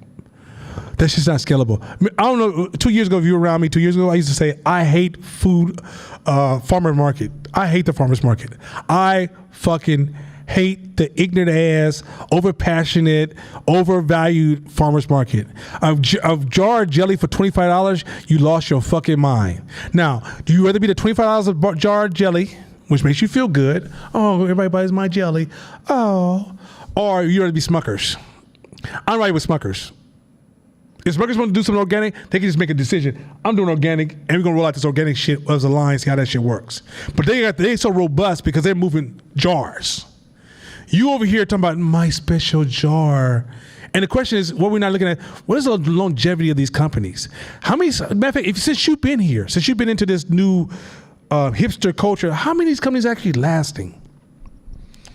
That's just not scalable. I mean, I don't know, 2 years ago, if you were around me 2 years ago, I used to say, I hate food, farmer's market. I hate the farmer's market. I fucking hate the ignorant ass, over-passionate, overvalued farmer's market. Of jar of jelly for $25, you lost your fucking mind. Now, do you rather be the $25 a jar of jelly, which makes you feel good? Oh, everybody buys my jelly. Oh. Or you rather be Smuckers? I'm right with Smuckers. If Smuckers want to do something organic, they can just make a decision. I'm doing organic, and we're gonna roll out this organic shit as a line, see how that shit works. But they so robust because they're moving jars. You over here talking about my special jar. And the question is, what we're not looking at, what is the longevity of these companies? How many, matter of fact, since you've been here, since you've been into this new hipster culture, how many of these companies are actually lasting?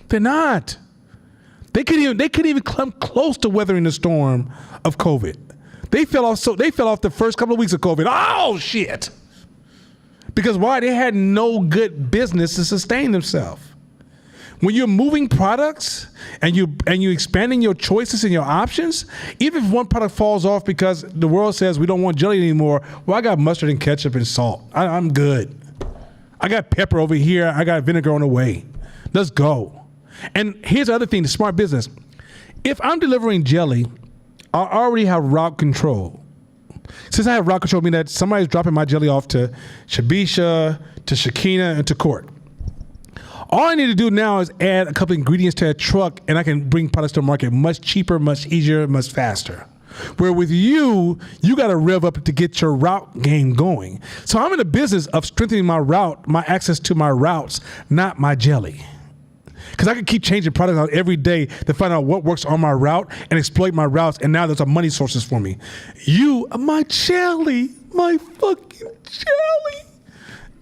They're not. They couldn't even come close to weathering the storm of COVID. They fell off the first couple of weeks of COVID. Oh shit. Because why? They had no good business to sustain themselves. When you're moving products and you expanding your choices and your options, even if one product falls off because the world says we don't want jelly anymore, well, I got mustard and ketchup and salt. I'm good. I got pepper over here. I got vinegar on the way. Let's go. And here's the other thing, the smart business. If I'm delivering jelly, I already have route control. Since I have route control, meaning that somebody's dropping my jelly off to Shabisha, to Shakina, and to Court. All I need to do now is add a couple ingredients to a truck, and I can bring products to market much cheaper, much easier, much faster. Where with you got to rev up to get your route game going. So I'm in the business of strengthening my route, my access to my routes, not my jelly. Because I can keep changing products out every day to find out what works on my route and exploit my routes, and now there's a money sources for me. My jelly, my fucking jelly.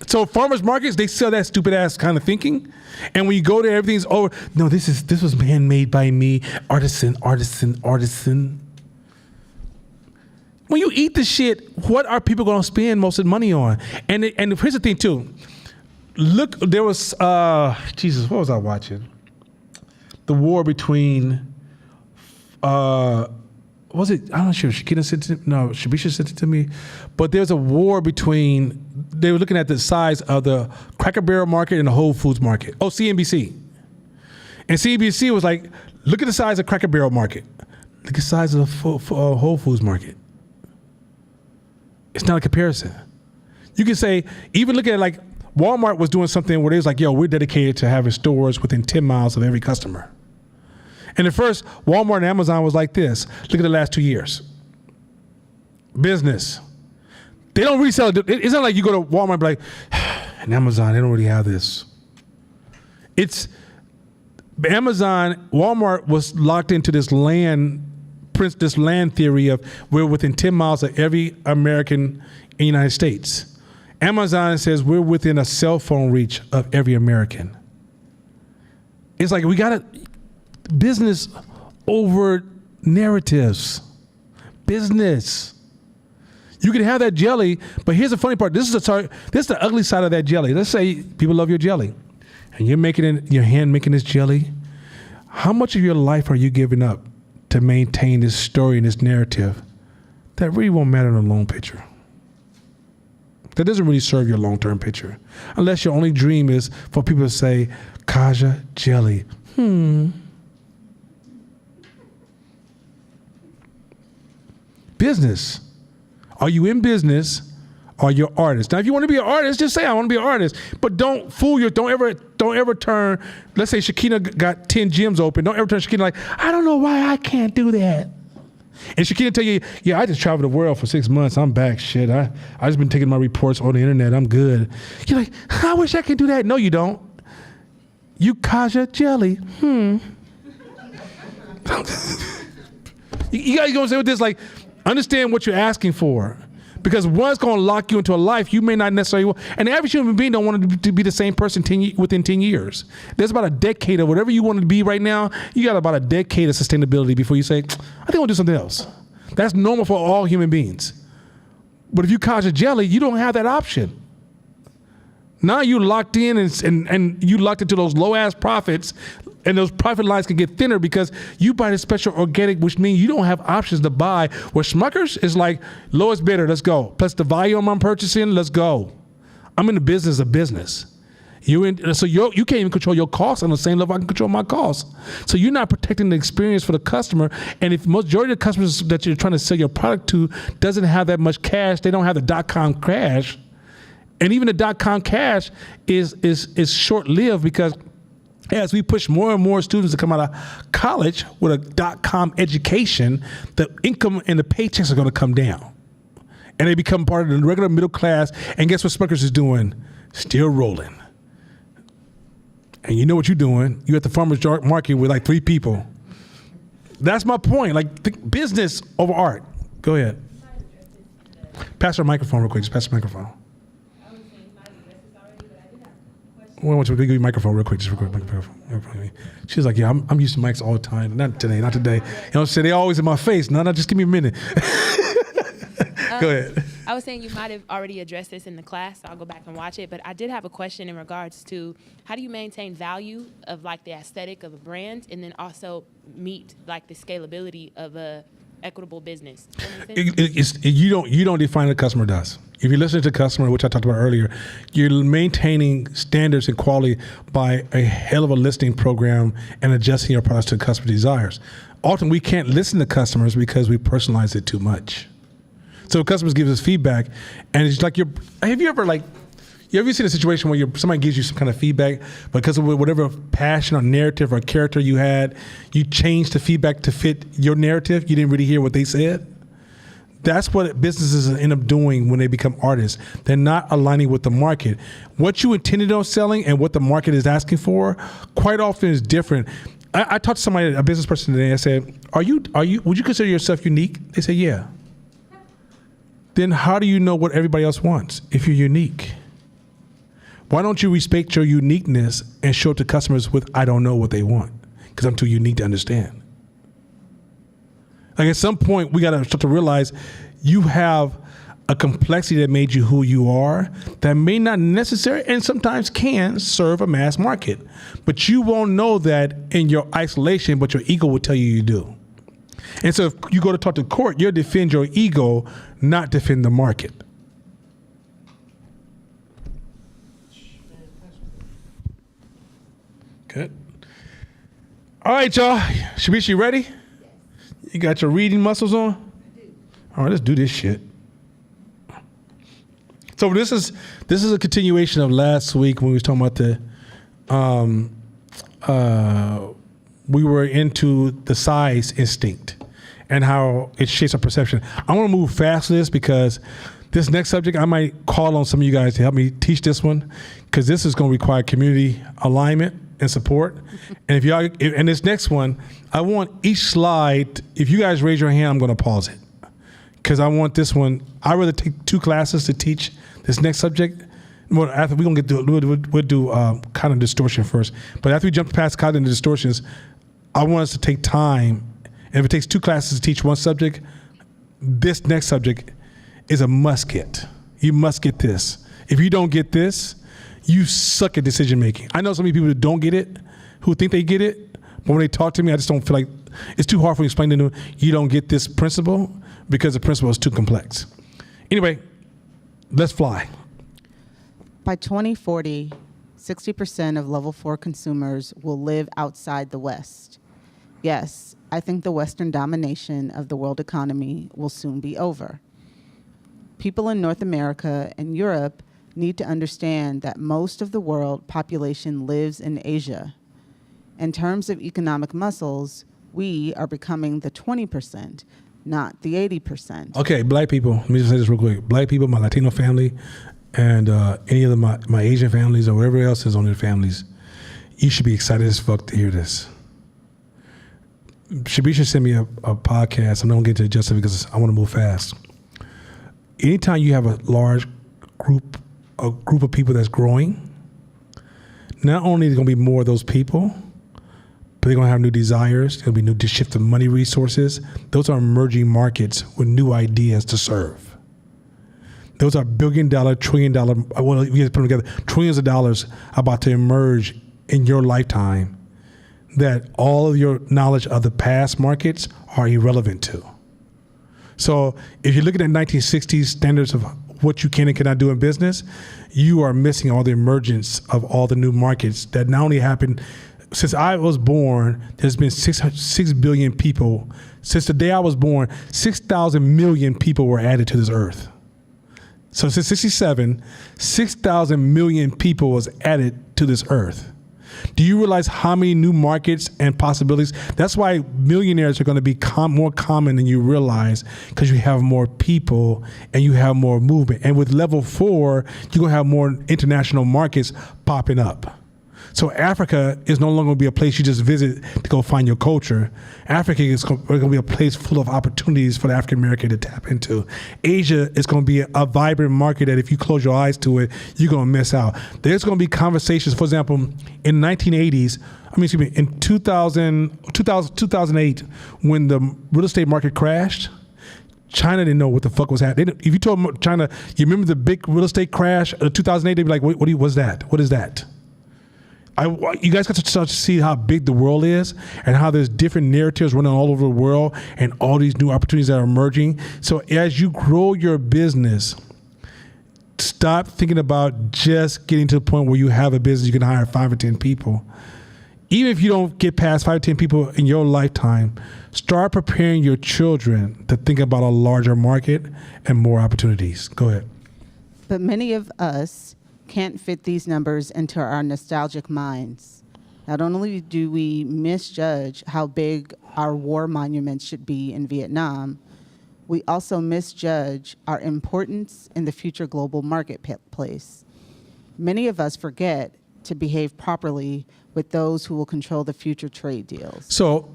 So farmers markets, they sell that stupid ass kind of thinking. And when you go there, everything's over. No, this was handmade by me. Artisan. When you eat the shit, what are people going to spend most of the money on? And here's the thing too. Look, there was, Jesus, what was I watching? The war between, was it, I'm not sure, Shakina sent it, no, Shabisha sent it to me, but there's a war between, they were looking at the size of the Cracker Barrel market and the Whole Foods market. Oh, CNBC. And CNBC was like, look at the size of Cracker Barrel market. Look at the size of the Whole Foods market. It's not a comparison. You can say, even looking at like, Walmart was doing something where they was like, yo, we're dedicated to having stores within 10 miles of every customer. And at first, Walmart and Amazon was like this. Look at the last 2 years. Business. They don't really sell it. It's not like you go to Walmart and be like, and Amazon, they don't really have this. It's Amazon, Walmart was locked into this land theory of we're within 10 miles of every American in the United States. Amazon says we're within a cell phone reach of every American. It's like Business over narratives. Business. You can have that jelly, but here's the funny part. This is the ugly side of that jelly. Let's say people love your jelly, and you're making it, your hand making this jelly. How much of your life are you giving up to maintain this story and this narrative that really won't matter in the long picture? That doesn't really serve your long-term picture, unless your only dream is for people to say, Kaja jelly. Business. Are you in business? Are you an artist? Now, if you want to be an artist, just say I want to be an artist. But don't fool you. Don't ever turn. Let's say Shakina got 10 gyms open. Don't ever turn Shakina like, I don't know why I can't do that. And Shakina tell you, yeah, I just traveled the world for 6 months. I'm back. Shit, I just been taking my reports on the internet. I'm good. You're like, I wish I could do that. No, you don't. You Kaja jelly. You gotta go and say with this, like, understand what you're asking for. Because one's going to lock you into a life you may not necessarily want. And the average human being don't want to be the same person within 10 years. There's about a decade of whatever you want to be right now. You got about a decade of sustainability before you say, I think I'll do something else. That's normal for all human beings. But if you Kaja jelly, you don't have that option. Now you locked in and you locked into those low-ass profits, and those profit lines can get thinner because you buy the special organic, which means you don't have options to buy. Where Smucker's is like, lowest bidder, let's go. Plus the volume I'm purchasing, let's go. I'm in the business of business. So you can't even control your costs on the same level I can control my costs. So you're not protecting the experience for the customer. And if majority of the customers that you're trying to sell your product to doesn't have that much cash, they don't have the .com crash. And even the .com cash is short-lived because as we push more and more students to come out of college with a .com education, the income and the paychecks are going to come down. And they become part of the regular middle class. And guess what Smucker's is doing? Still rolling. And you know what you're doing. You're at the farmer's market with like 3 people. That's my point. Like, think business over art. Go ahead. Pass her microphone real quick. Just pass the microphone. Well, I want you to give you a microphone real quick, just real quick. She's like, yeah, I'm used to mics all the time. Not today. You know, so they always in my face. No, just give me a minute. Go ahead. I was saying you might have already addressed this in the class, so I'll go back and watch it. But I did have a question in regards to how do you maintain value of like the aesthetic of a brand and then also meet like the scalability of a equitable business? You don't define the customer does. If you listen to the customer, which I talked about earlier, you're maintaining standards and quality by a hell of a listing program and adjusting your products to the customer desires. Often we can't listen to customers because we personalize it too much. So customers give us feedback, and it's like have you ever seen a situation where somebody gives you some kind of feedback, but because of whatever passion or narrative or character you had, you changed the feedback to fit your narrative? You didn't really hear what they said? That's what businesses end up doing when they become artists. They're not aligning with the market. What you intended on selling and what the market is asking for quite often is different. I talked to somebody, a business person today, I said, would you consider yourself unique? They said, yeah. Then how do you know what everybody else wants if you're unique? Why don't you respect your uniqueness and show it to customers with, I don't know what they want because I'm too unique to understand. Like at some point, we got to start to realize you have a complexity that made you who you are that may not necessarily and sometimes can serve a mass market. But you won't know that in your isolation, but your ego will tell you do. And so if you go to talk to court, you'll defend your ego, not defend the market. Good. All right, y'all. Shabishi, ready? You got your reading muscles on? All right, let's do this shit. So this is a continuation of last week when we was talking about we were into the size instinct and how it shapes our perception. I want to move fast with this because this next subject, I might call on some of you guys to help me teach this one because this is going to require community alignment and support. And and this next one, I want each slide, if you guys raise your hand, I'm going to pause it. Because I want this one, I'd rather take 2 classes to teach this next subject. Well, after we'll do kind of distortion first. But after we jump past cognitive distortions, I want us to take time. And if it takes 2 classes to teach one subject, this next subject is a must get. You must get this. If you don't get this, you suck at decision making. I know so many people who don't get it, who think they get it, but when they talk to me, I just don't feel like it's too hard for me to explain to them, you don't get this principle because the principle is too complex. Anyway, let's fly. By 2040, 60% of level 4 consumers will live outside the West. Yes, I think the Western domination of the world economy will soon be over. People in North America and Europe need to understand that most of the world population lives in Asia. In terms of economic muscles, we are becoming the 20%, not the 80%. Okay, black people, let me just say this real quick. Black people, my Latino family, and any of my Asian families or whatever else is on their families, you should be excited as fuck to hear this. Shabisha sent me a podcast. I'm not going to get to it just because I want to move fast. Anytime you have a large group of people that's growing, not only is there going to be more of those people, but they're going to have new desires. There's going to be new shift of money resources. Those are emerging markets with new ideas to serve. Those are billion-dollar, trillion-dollar, well, you guys put them together, trillions of dollars about to emerge in your lifetime that all of your knowledge of the past markets are irrelevant to. So if you're looking at 1960s standards of what you can and cannot do in business, you are missing all the emergence of all the new markets that not only happened since I was born. There's been 6 billion people. Since the day I was born, 6,000 million people were added to this earth. So since 67, 6,000 million people was added to this earth. Do you realize how many new markets and possibilities? That's why millionaires are going to be more common than you realize, because you have more people and you have more movement. And with level 4, you're going to have more international markets popping up. So Africa is no longer going to be a place you just visit to go find your culture. Africa is going to be a place full of opportunities for the African American to tap into. Asia is going to be a vibrant market that if you close your eyes to it, you're going to miss out. There's going to be conversations, for example, in 1980s, in 2008, when the real estate market crashed, China didn't know what the fuck was happening. If you told China, you remember the big real estate crash of 2008, they'd be like, what's that? What is that? You guys got to start to see how big the world is and how there's different narratives running all over the world and all these new opportunities that are emerging. So as you grow your business, stop thinking about just getting to the point where you have a business, you can hire 5 or 10 people. Even if you don't get past 5 or 10 people in your lifetime, start preparing your children to think about a larger market and more opportunities. Go ahead. But many of us can't fit these numbers into our nostalgic minds. Not only do we misjudge how big our war monuments should be in Vietnam, we also misjudge our importance in the future global marketplace. Many of us forget to behave properly with those who will control the future trade deals. So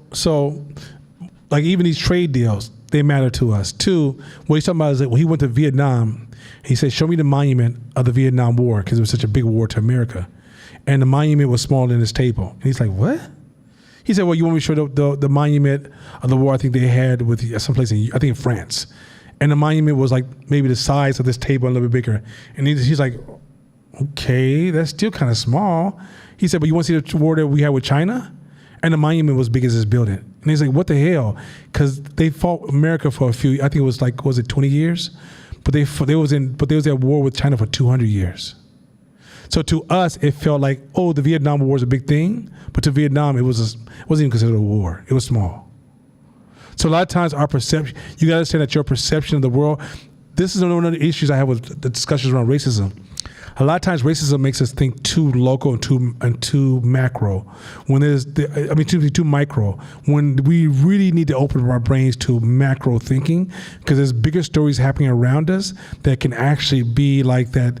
like even these trade deals, they matter to us. 2, what he's talking about is that when he went to Vietnam, he said, show me the monument of the Vietnam War, because it was such a big war to America. And the monument was smaller than his table. And he's like, what? He said, well, you want me to show the monument of the war I think they had with someplace in France. And the monument was like maybe the size of this table, a little bit bigger. And he's like, okay, that's still kind of small. He said, but you want to see the war that we had with China? And the monument was big as this building. And he's like, what the hell? Because they fought America for I think it was 20 years? But they was at war with China for 200 years. So to us, it felt like, oh, the Vietnam War is a big thing. But to Vietnam, it wasn't even considered a war. It was small. So a lot of times our perception, you got to understand that your perception of the world, this is one of the issues I have with the discussions around racism. A lot of times racism makes us think too local and too macro. When too micro. When we really need to open our brains to macro thinking, because there's bigger stories happening around us that can actually be like that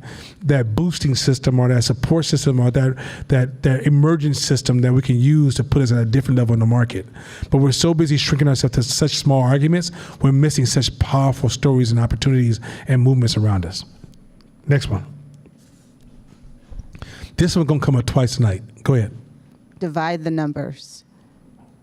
boosting system or that support system or that emergent system that we can use to put us at a different level in the market. But we're so busy shrinking ourselves to such small arguments, we're missing such powerful stories and opportunities and movements around us. Next one. This one's going to come up twice tonight. Go ahead. Divide the numbers.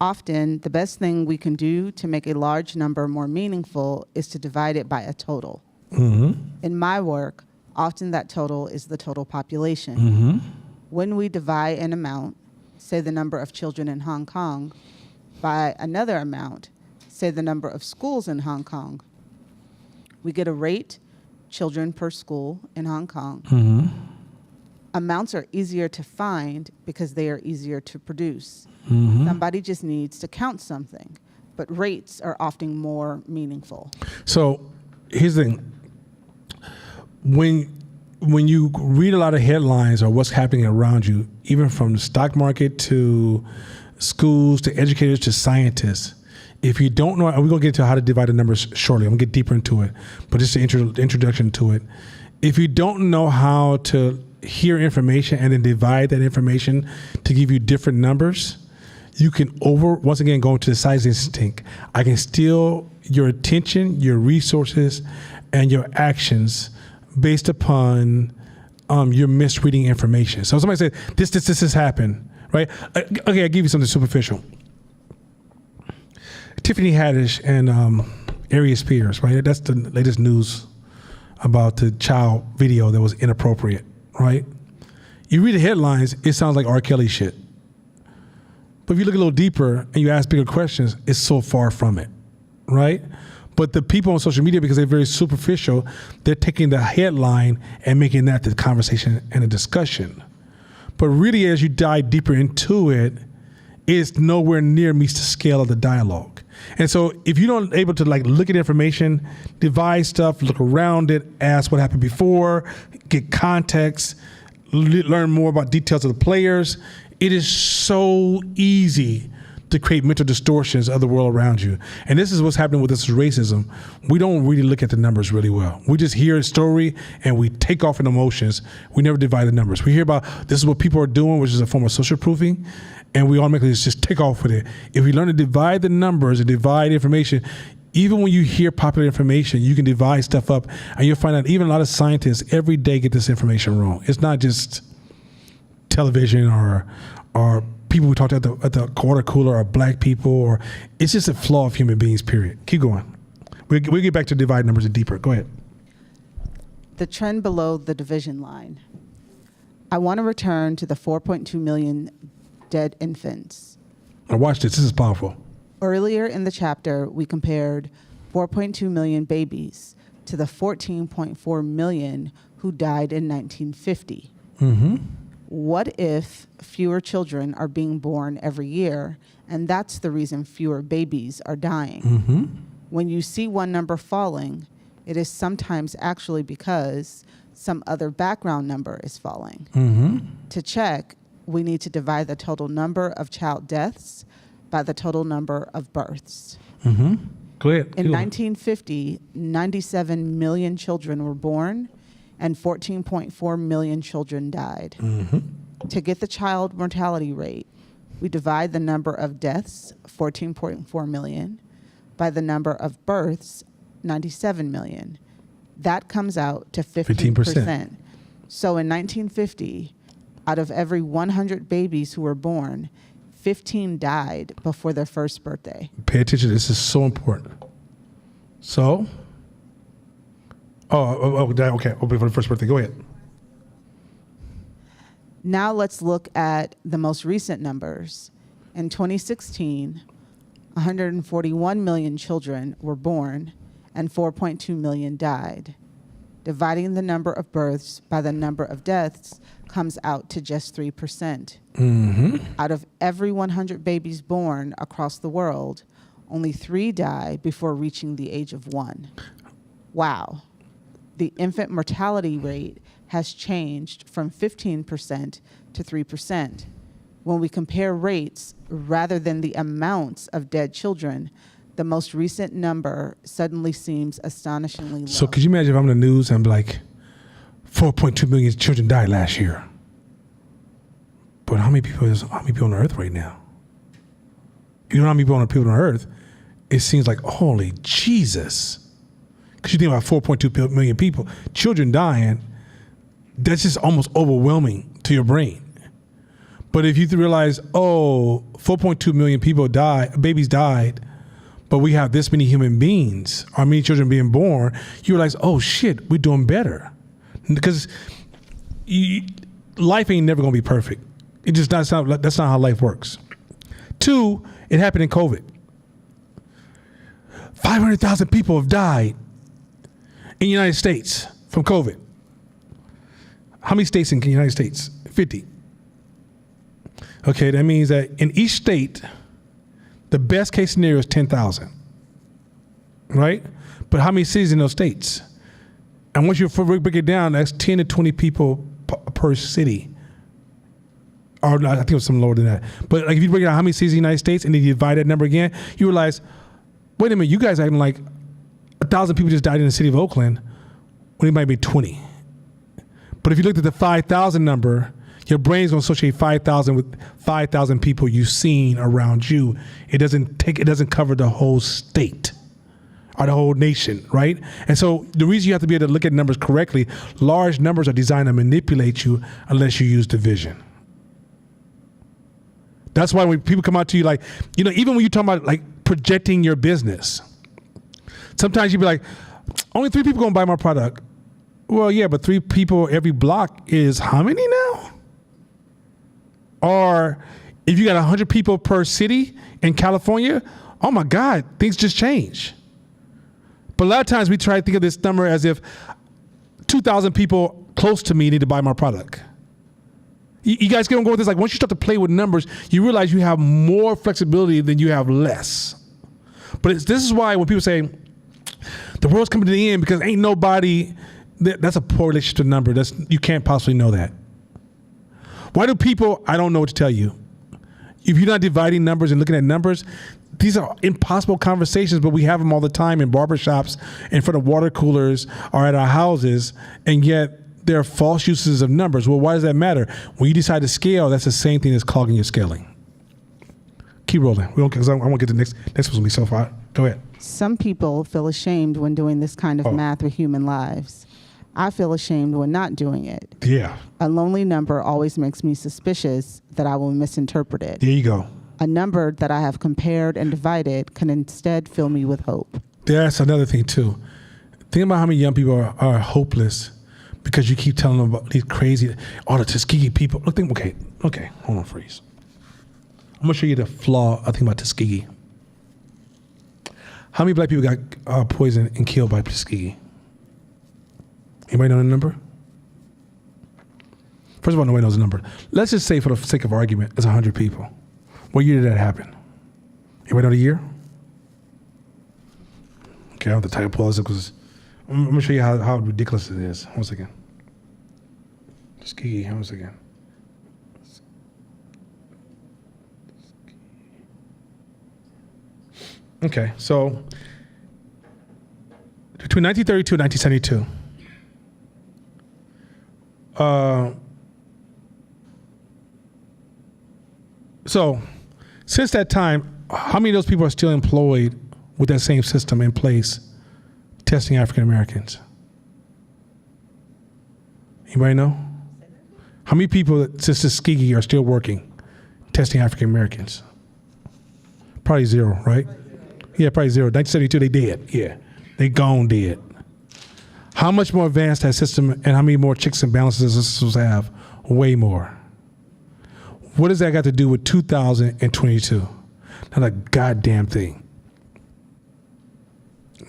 often the best thing we can do to make a large number more meaningful is to divide it by a total. In my work, often that total is the total population. When we divide an amount, say the number of children in Hong Kong, by another amount, say the number of schools in Hong Kong, we get a rate, children per school in Hong Kong. Amounts are easier to find because they are easier to produce. Somebody just needs to count something, but rates are often more meaningful. So here's the thing. When you read a lot of headlines or what's happening around you, even from the stock market to schools to educators to scientists, if you don't know, and we're going to get into how to divide the numbers shortly. I'm going to get deeper into it, but just the introduction to it. If you don't know how to hear information and then divide that information to give you different numbers, you can once again go into the size instinct. I can steal your attention, your resources, and your actions based upon your misreading information. So somebody said, this has happened, right? Okay, I'll give you something superficial. Tiffany Haddish and Ari Spears, right? That's the latest news about the child video that was inappropriate, right? You read the headlines, it sounds like R. Kelly shit. But if you look a little deeper and you ask bigger questions, it's so far from it, right? But the people on social media, because they're very superficial, they're taking the headline and making that the conversation and a discussion. But really, as you dive deeper into it, it's nowhere near meets the scale of the dialogue. And so if you don't able to like look at information, divide stuff, look around it, ask what happened before, get context, learn more about details of the players, it is so easy to create mental distortions of the world around you. And this is what's happening with this racism. We don't really look at the numbers really well. We just hear a story and we take off in emotions. We never divide the numbers. We hear about this is what people are doing, which is a form of social proofing, and we automatically just take off with it. If we learn to divide the numbers and divide information, even when you hear popular information, you can divide stuff up, and you'll find out even a lot of scientists every day get this information wrong. It's not just television or people we talked at the water cooler or black people, or it's just a flaw of human beings, period. Keep going. We'll get back to divide numbers deeper. Go ahead. The trend below the division line. I want to return to the 4.2 million dead infants. Now watch this. This is powerful. Earlier in the chapter, we compared 4.2 million babies to the 14.4 million who died in 1950. What if fewer children are being born every year, and that's the reason fewer babies are dying? When you see one number falling, it is sometimes actually because some other background number is falling. To check, we need to divide the total number of child deaths by the total number of births. Go ahead. In 1950, 97 million children were born and 14.4 million children died. To get the child mortality rate, we divide the number of deaths, 14.4 million, by the number of births, 97 million. That comes out to 15%. So in 1950, out of every 100 babies who were born, 15 died before their first birthday. Pay attention. This is so important. So, okay. Before the first birthday. Go ahead. Now let's look at the most recent numbers. In 2016, 141 million children were born and 4.2 million died. Dividing the number of births by the number of deaths comes out to just 3%. Out of every 100 babies born across the world, only 3 die before reaching the age of 1. Wow. The infant mortality rate has changed from 15% to 3%. When we compare rates rather than the amounts of dead children, the most recent number suddenly seems astonishingly low. So could you imagine if I'm in the news and I'm like, 4.2 million children died last year. But how many people on earth right now? You know how many people on earth? It seems like, holy Jesus. Because you think about 4.2 million people, children dying, that's just almost overwhelming to your brain. But if you realize, 4.2 million babies died, but we have this many human beings, or many children being born, you realize, oh shit, we're doing better. Because life ain't never gonna be perfect. That's not how life works. 2, it happened in COVID. 500,000 people have died in the United States from COVID. How many states in the United States? 50. Okay, that means that in each state, the best case scenario is 10,000, right? But how many cities in those states? And once you break it down, that's 10 to 20 people per city. Or I think it was something lower than that. But like if you break it down how many cities in the United States and then you divide that number again, you realize, wait a minute, you guys acting like 1,000 people just died in the city of Oakland when it might be 20. But if you looked at the 5,000 number, your brain's gonna associate 5,000 with 5,000 people you've seen around you. It doesn't cover the whole state or the whole nation, right? And so the reason you have to be able to look at numbers correctly, large numbers are designed to manipulate you unless you use division. That's why when people come out to you like, even when you're talking about like projecting your business, sometimes you be like, only 3 people gonna buy my product. Well, yeah, but 3 people every block is how many now? Or if you got 100 people per city in California, oh my God, things just change. But a lot of times we try to think of this number as if 2,000 people close to me need to buy my product. You guys get on go with this. Like once you start to play with numbers, you realize you have more flexibility than you have less. But this is why when people say the world's coming to the end because ain't nobody, that's a poor relationship to number. You can't possibly know that. Why do people, I don't know what to tell you. If you're not dividing numbers and looking at numbers, these are impossible conversations, but we have them all the time in barbershops, in front of water coolers, or at our houses, and yet there are false uses of numbers. Well, why does that matter? When you decide to scale, that's the same thing as clogging your scaling. Keep rolling. I want to get to the next one's going to be so far. Go ahead. Some people feel ashamed when doing this kind of math with human lives. I feel ashamed when not doing it. Yeah. A lonely number always makes me suspicious that I will misinterpret it. There you go. A number that I have compared and divided can instead fill me with hope. That's another thing too. Think about how many young people are hopeless because you keep telling them about these crazy, all the Tuskegee people. Look, okay, hold on, freeze. I'm gonna show you the flaw I think about Tuskegee. How many black people got poisoned and killed by Tuskegee? Anybody know the number? First of all, nobody knows the number. Let's just say for the sake of argument, it's 100 people. What year did that happen? Anybody know the year? Okay, I have the title pull this up because I'm going to show you how ridiculous it is. One second. Tuskegee, one second. Okay, so between 1932 and 1972, so since that time, how many of those people are still employed with that same system in place, testing African Americans? Anybody know? How many people since Tuskegee are still working, testing African Americans? Probably 0, right? Yeah, probably 0. 1972, they dead. Yeah, they gone dead. How much more advanced that system and how many more checks and balances does systems have? Way more. What does that got to do with 2022? Not a goddamn thing.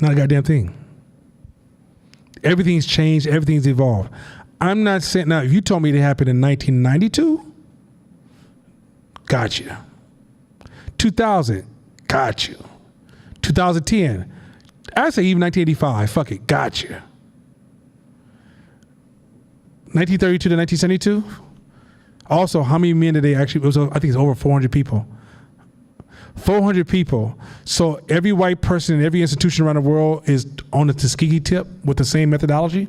Not a goddamn thing. Everything's changed. Everything's evolved. I'm not saying, now, if you told me it happened in 1992, got you. 2000, got you. 2010, I'd say even 1985, fuck it, got you. 1932 to 1972, also, how many men did they actually, I think it's over 400 people. 400 people. So every white person in every institution around the world is on the Tuskegee tip with the same methodology.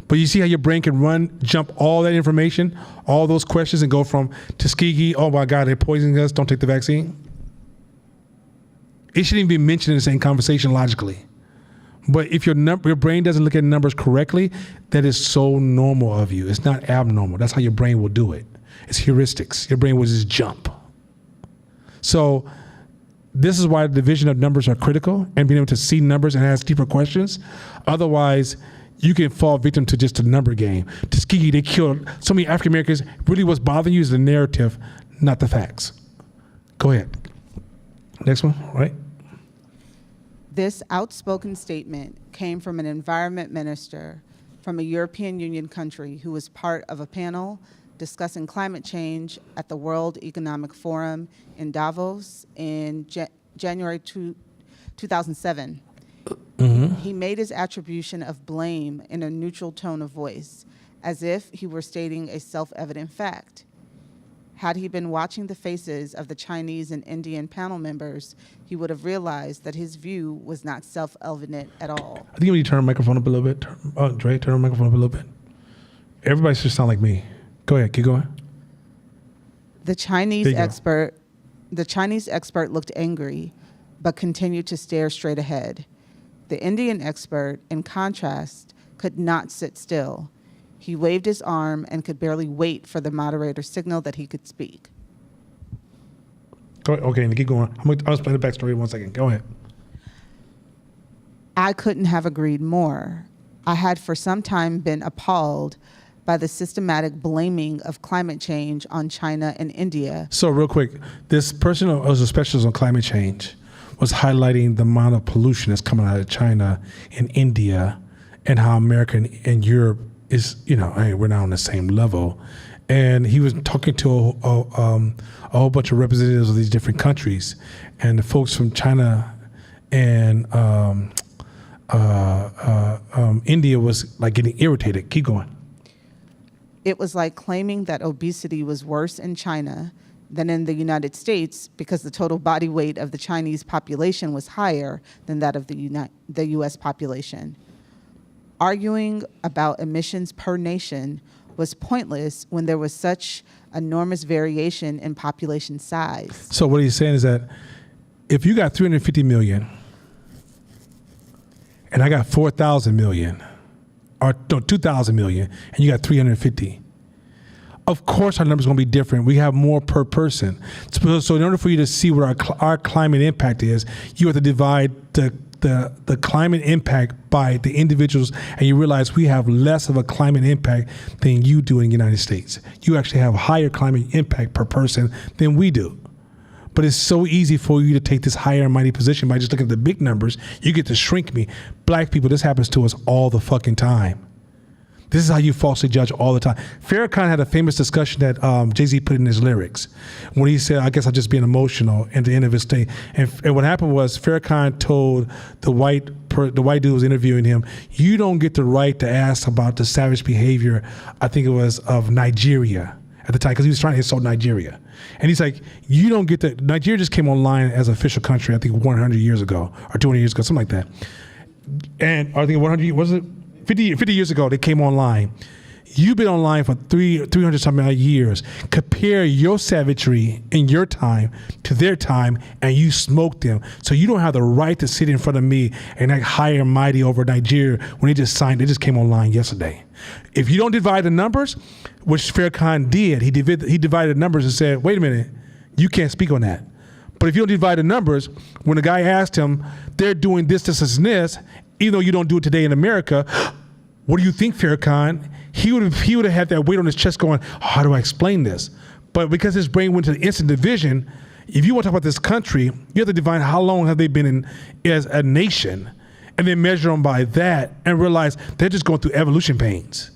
But you see how your brain can jump all that information, all those questions, and go from Tuskegee, oh my God, they're poisoning us, don't take the vaccine. It shouldn't even be mentioned in the same conversation logically. But if your brain doesn't look at numbers correctly, that is so normal of you. It's not abnormal. That's how your brain will do it. It's heuristics. Your brain will just jump. So this is why the division of numbers are critical and being able to see numbers and ask deeper questions. Otherwise, you can fall victim to just a number game. Tuskegee, they killed so many African Americans. Really what's bothering you is the narrative, not the facts. Go ahead. Next one, right? This outspoken statement came from an environment minister from a European Union country who was part of a panel discussing climate change at the World Economic Forum in Davos in January 2007. He made his attribution of blame in a neutral tone of voice, as if he were stating a self-evident fact. Had he been watching the faces of the Chinese and Indian panel members, he would have realized that his view was not self-evident at all. I think when you turn the microphone up a little bit, Dre, turn the microphone up a little bit. Everybody should sound like me. Go ahead, keep going. The Chinese There you go. expert looked angry, but continued to stare straight ahead. The Indian expert, in contrast, could not sit still. He waved his arm and could barely wait for the moderator's signal that he could speak. Go ahead. Okay, and keep going. I'll explain the backstory in 1 second. Go ahead. I couldn't have agreed more. I had for some time been appalled by the systematic blaming of climate change on China and India. So real quick, this person who was a specialist on climate change was highlighting the amount of pollution that's coming out of China and India and how America and Europe is, hey, we're not on the same level. And he was talking to a whole bunch of representatives of these different countries, and the folks from China and India was like getting irritated. Keep going. It was like claiming that obesity was worse in China than in the United States because the total body weight of the Chinese population was higher than that of the U.S. population. Arguing about emissions per nation was pointless when there was such enormous variation in population size. So what he's saying is that if you got 350 million and I got 4,000 million, or no, 2,000 million, and you got 350, of course our number's going to be different. We have more per person. So in order for you to see what our climate impact is, you have to divide the climate impact by the individuals, and you realize we have less of a climate impact than you do in the United States. You actually have higher climate impact per person than we do. But it's so easy for you to take this higher and mighty position by just looking at the big numbers. You get to shrink me. Black people, this happens to us all the fucking time. This is how you falsely judge all the time. Farrakhan had a famous discussion that Jay-Z put in his lyrics when he said, I guess I'm just being emotional at the end of his day. And what happened was Farrakhan told the white dude who was interviewing him, you don't get the right to ask about the savage behavior, I think it was of Nigeria at the time, because he was trying to insult Nigeria. And he's like, you don't get to, Nigeria just came online as an official country, I think 100 years ago or 200 years ago, something like that. And I think 100, was it 50 years ago, they came online. You've been online for 300 something years. Compare your savagery in your time to their time, and you smoked them. So you don't have the right to sit in front of me and act high and mighty over Nigeria when they just came online yesterday. If you don't divide the numbers, which Farrakhan did, he divided the numbers and said, wait a minute, you can't speak on that. But if you don't divide the numbers, when the guy asked him, they're doing this, and this, even though you don't do it today in America, what do you think, Farrakhan? He would have had that weight on his chest going, how do I explain this? But because his brain went to the instant division, if you want to talk about this country, you have to define how long have they been in as a nation, and then measure them by that and realize they're just going through evolution pains.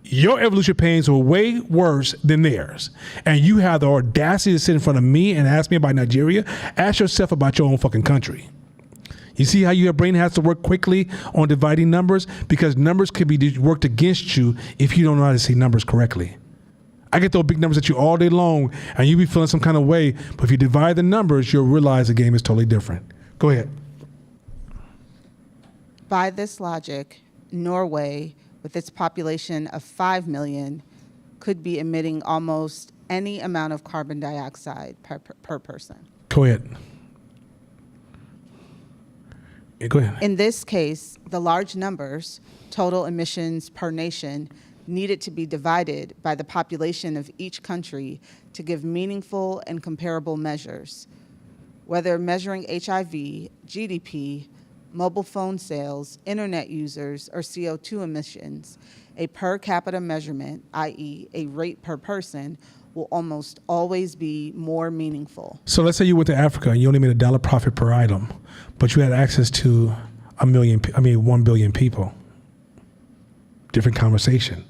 Your evolution pains were way worse than theirs. And you have the audacity to sit in front of me and ask me about Nigeria. Ask yourself about your own fucking country. You see how your brain has to work quickly on dividing numbers? Because numbers can be worked against you if you don't know how to see numbers correctly. I get those big numbers at you all day long, and you be feeling some kind of way. But if you divide the numbers, you'll realize the game is totally different. Go ahead. By this logic, Norway, with its population of 5 million, could be emitting almost any amount of carbon dioxide per person. Go ahead. Yeah, go ahead. In this case, the large numbers, total emissions per nation, needed to be divided by the population of each country to give meaningful and comparable measures. Whether measuring HIV, GDP, mobile phone sales, internet users, or CO2 emissions, a per capita measurement, i.e. a rate per person, will almost always be more meaningful. So let's say you went to Africa and you only made $1 profit per item, but you had access to 1 billion people. Different conversation.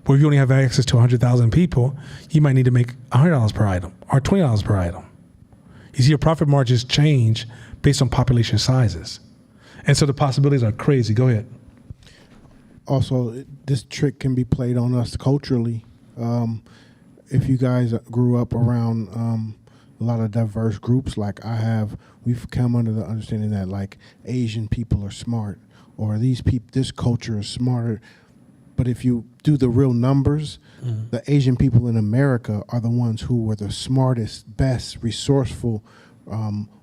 Where if you only have access to 100,000 people, you might need to make $100 per item or $20 per item. You see, your profit margins change based on population sizes. And so the possibilities are crazy. Go ahead. Also, this trick can be played on us culturally. If you guys grew up around a lot of diverse groups like I have, we've come under the understanding that like Asian people are smart, or this culture is smarter. But if you do the real numbers, the Asian people in America are the ones who were the smartest, best, resourceful,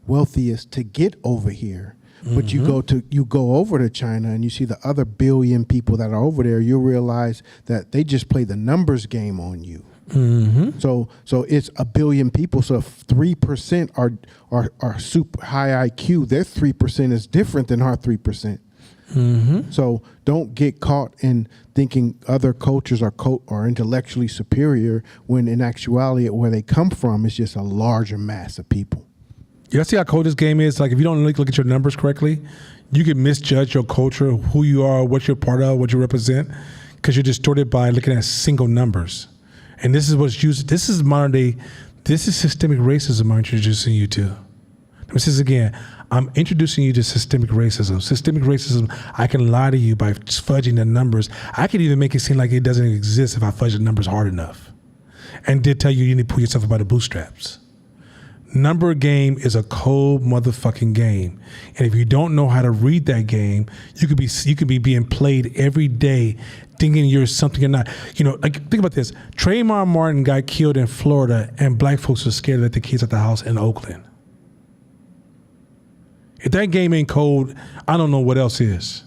wealthiest to get over here. But you go over to China and you see the other billion people that are over there, you'll realize that they just play the numbers game on you. So it's a billion people. So if 3% are super high IQ, their 3% is different than our 3%. So don't get caught in thinking other cultures are intellectually superior when in actuality where they come from is just a larger mass of people. You see how cold this game is? Like if you don't look at your numbers correctly, you can misjudge your culture, who you are, what you're part of, what you represent, because you're distorted by looking at single numbers. And this is what's used. This is modern day. This is systemic racism I'm introducing you to. Let me say this again. I'm introducing you to systemic racism. Systemic racism, I can lie to you by fudging the numbers. I can even make it seem like it doesn't exist if I fudge the numbers hard enough. And did tell you need to pull yourself up by the bootstraps. Number game is a cold motherfucking game. And if you don't know how to read that game, you could be being played every day thinking you're something you're not. You know, like think about this. Trayvon Martin got killed in Florida and black folks were scared to let the kids at the house in Oakland. If that game ain't cold, I don't know what else is.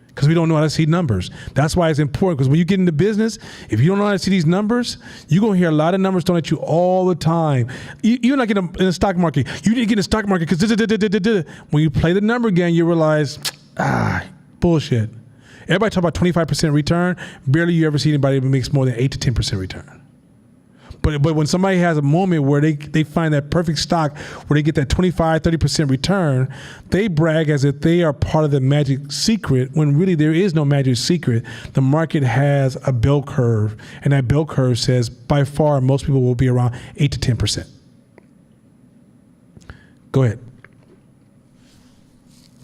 Because we don't know how to see numbers. That's why it's important, because when you get into business, if you don't know how to see these numbers, you're going to hear a lot of numbers thrown at you all the time. You're not getting in the stock market. You need to get in the stock market because when you play the number game, you realize, bullshit. Everybody talk about 25% return. Barely you ever see anybody that makes more than 8 to 10% return. But when somebody has a moment where they find that perfect stock where they get that 25, 30% return, they brag as if they are part of the magic secret when really there is no magic secret. The market has a bell curve, and that bell curve says by far most people will be around 8 to 10%. Go ahead.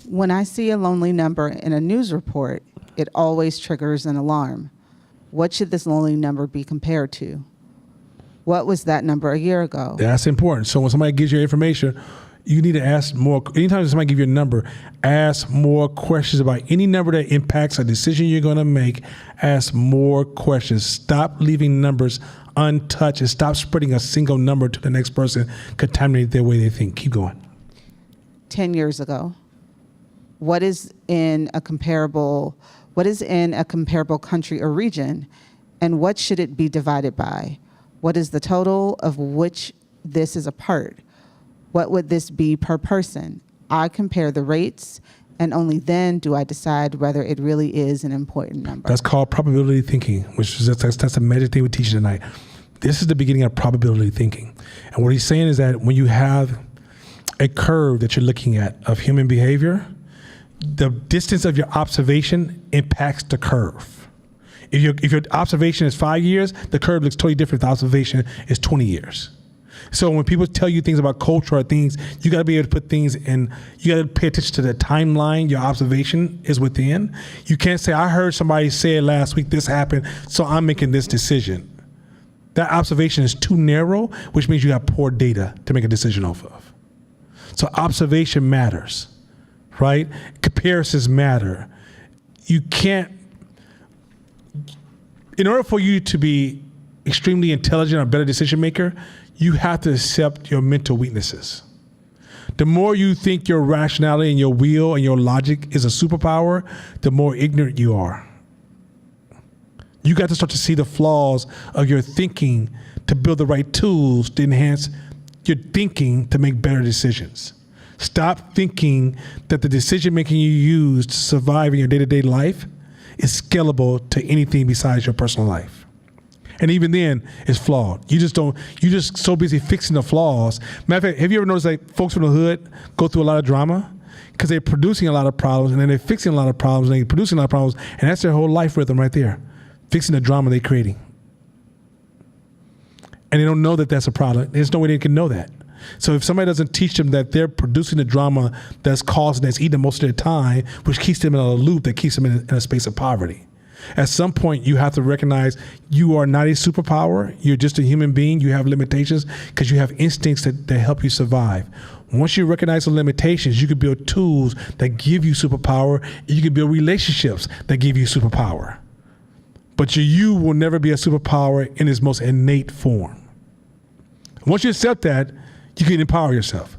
When I see a lonely number in a news report, it always triggers an alarm. What should this lonely number be compared to? What was that number a year ago? That's important. So when somebody gives you information, you need to ask more. Anytime somebody gives you a number, ask more questions about any number that impacts a decision you're going to make. Ask more questions. Stop leaving numbers untouched and stop spreading a single number to the next person, contaminate their way they think. Keep going. 10 years ago. What is in a comparable country or region, and what should it be divided by? What is the total of which this is a part? What would this be per person? I compare the rates, and only then do I decide whether it really is an important number. That's called probability thinking, which is that's the magic thing we teach tonight. This is the beginning of probability thinking. And what he's saying is that when you have a curve that you're looking at of human behavior, the distance of your observation impacts the curve. If your observation is 5 years, the curve looks totally different if the observation is 20 years. So when people tell you things about culture or things, you got to be able to put things in, you got to pay attention to the timeline your observation is within. You can't say, I heard somebody say it last week, this happened, so I'm making this decision. That observation is too narrow, which means you got poor data to make a decision off of. So observation matters, right? Comparisons matter. You can't, in order for you to be extremely intelligent or better decision maker, you have to accept your mental weaknesses. The more you think your rationality and your will and your logic is a superpower, the more ignorant you are. You got to start to see the flaws of your thinking to build the right tools to enhance your thinking to make better decisions. Stop thinking that the decision making you use to survive in your day-to-day life is scalable to anything besides your personal life. And even then, it's flawed. You're just so busy fixing the flaws. Matter of fact, have you ever noticed like folks from the hood go through a lot of drama? Because they're producing a lot of problems, and then they're fixing a lot of problems, and they're producing a lot of problems, and that's their whole life rhythm right there. Fixing the drama they're creating. And they don't know that that's a problem. There's no way they can know that. So if somebody doesn't teach them that they're producing the drama that's eating them most of their time, which keeps them in a loop that keeps them in a space of poverty. At some point, you have to recognize you are not a superpower. You're just a human being. You have limitations because you have instincts that help you survive. Once you recognize the limitations, you can build tools that give you superpower. You can build relationships that give you superpower. But you will never be a superpower in its most innate form. Once you accept that, you can empower yourself.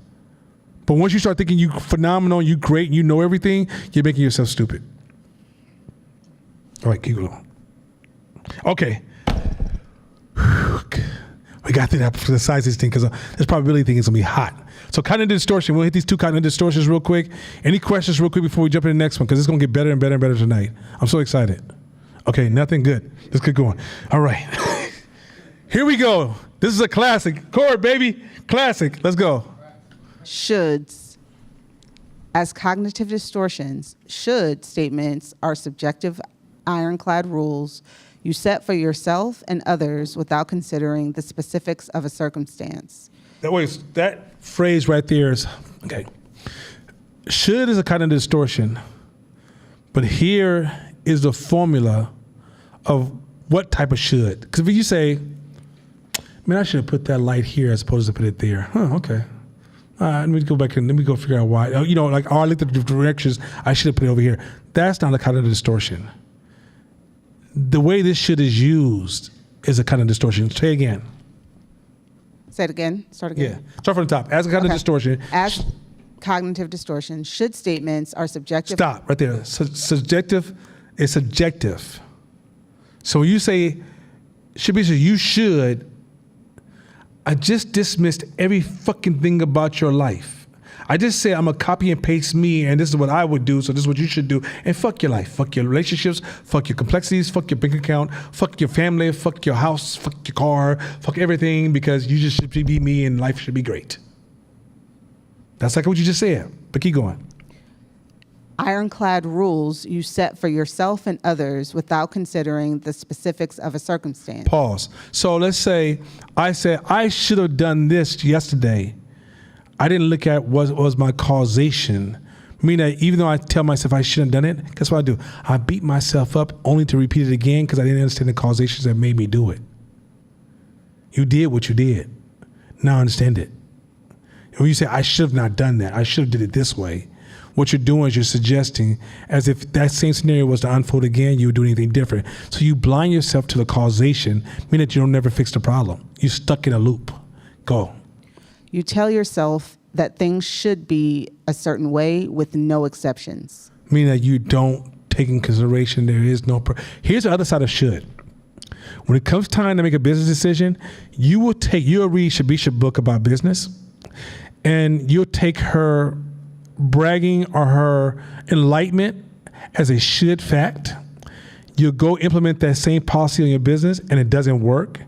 But once you start thinking you're phenomenal, you're great, and you know everything, you're making yourself stupid. All right, keep going. Okay. We got through that for the size of this thing because this probability thing is going to be hot. So cognitive distortion. We'll hit these two cognitive distortions real quick. Any questions real quick before we jump into the next one? Because it's going to get better and better and better tonight. I'm so excited. Okay, nothing good. Let's get going. All right. Here we go. This is a classic. Chord, baby. Classic. Let's go. Shoulds. As cognitive distortions, should statements are subjective, ironclad rules you set for yourself and others without considering the specifics of a circumstance. That phrase right there is, okay. Should is a kind of distortion, but here is the formula of what type of should. Because if you say, man, I should have put that light here as opposed to put it there. Huh, okay. All right, let me go back and let me go figure out why. Like, I looked at the directions, I should have put it over here. That's not a kind of distortion. The way this should is used is a kind of distortion. Say again. Say it again. Start again. Yeah. Start from the top. As a kind of distortion. As cognitive distortion, should statements are subjective. Stop right there. Subjective is subjective. So when you say should be, you should. I just dismissed every fucking thing about your life. I just say I'm a copy and paste me, and this is what I would do, so this is what you should do. And fuck your life, fuck your relationships, fuck your complexities, fuck your bank account, fuck your family, fuck your house, fuck your car, fuck everything, because you just should be me and life should be great. That's like what you just said, but keep going. Ironclad rules you set for yourself and others without considering the specifics of a circumstance. Pause. So let's say I said I should have done this yesterday. I didn't look at what was my causation. Meaning that even though I tell myself I shouldn't have done it, guess what I do? I beat myself up only to repeat it again because I didn't understand the causations that made me do it. You did what you did. Now I understand it. And when you say I should have not done that, I should have did it this way, what you're doing is you're suggesting as if that same scenario was to unfold again, you would do anything different. So you blind yourself to the causation, meaning that you don't never fix the problem. You're stuck in a loop. Go. You tell yourself that things should be a certain way with no exceptions. Meaning that you don't take in consideration there is no... Here's the other side of should. When it comes time to make a business decision, you'll read Shabisha book about business, and you'll take her bragging or her enlightenment as a should fact. You'll go implement that same policy on your business and it doesn't work.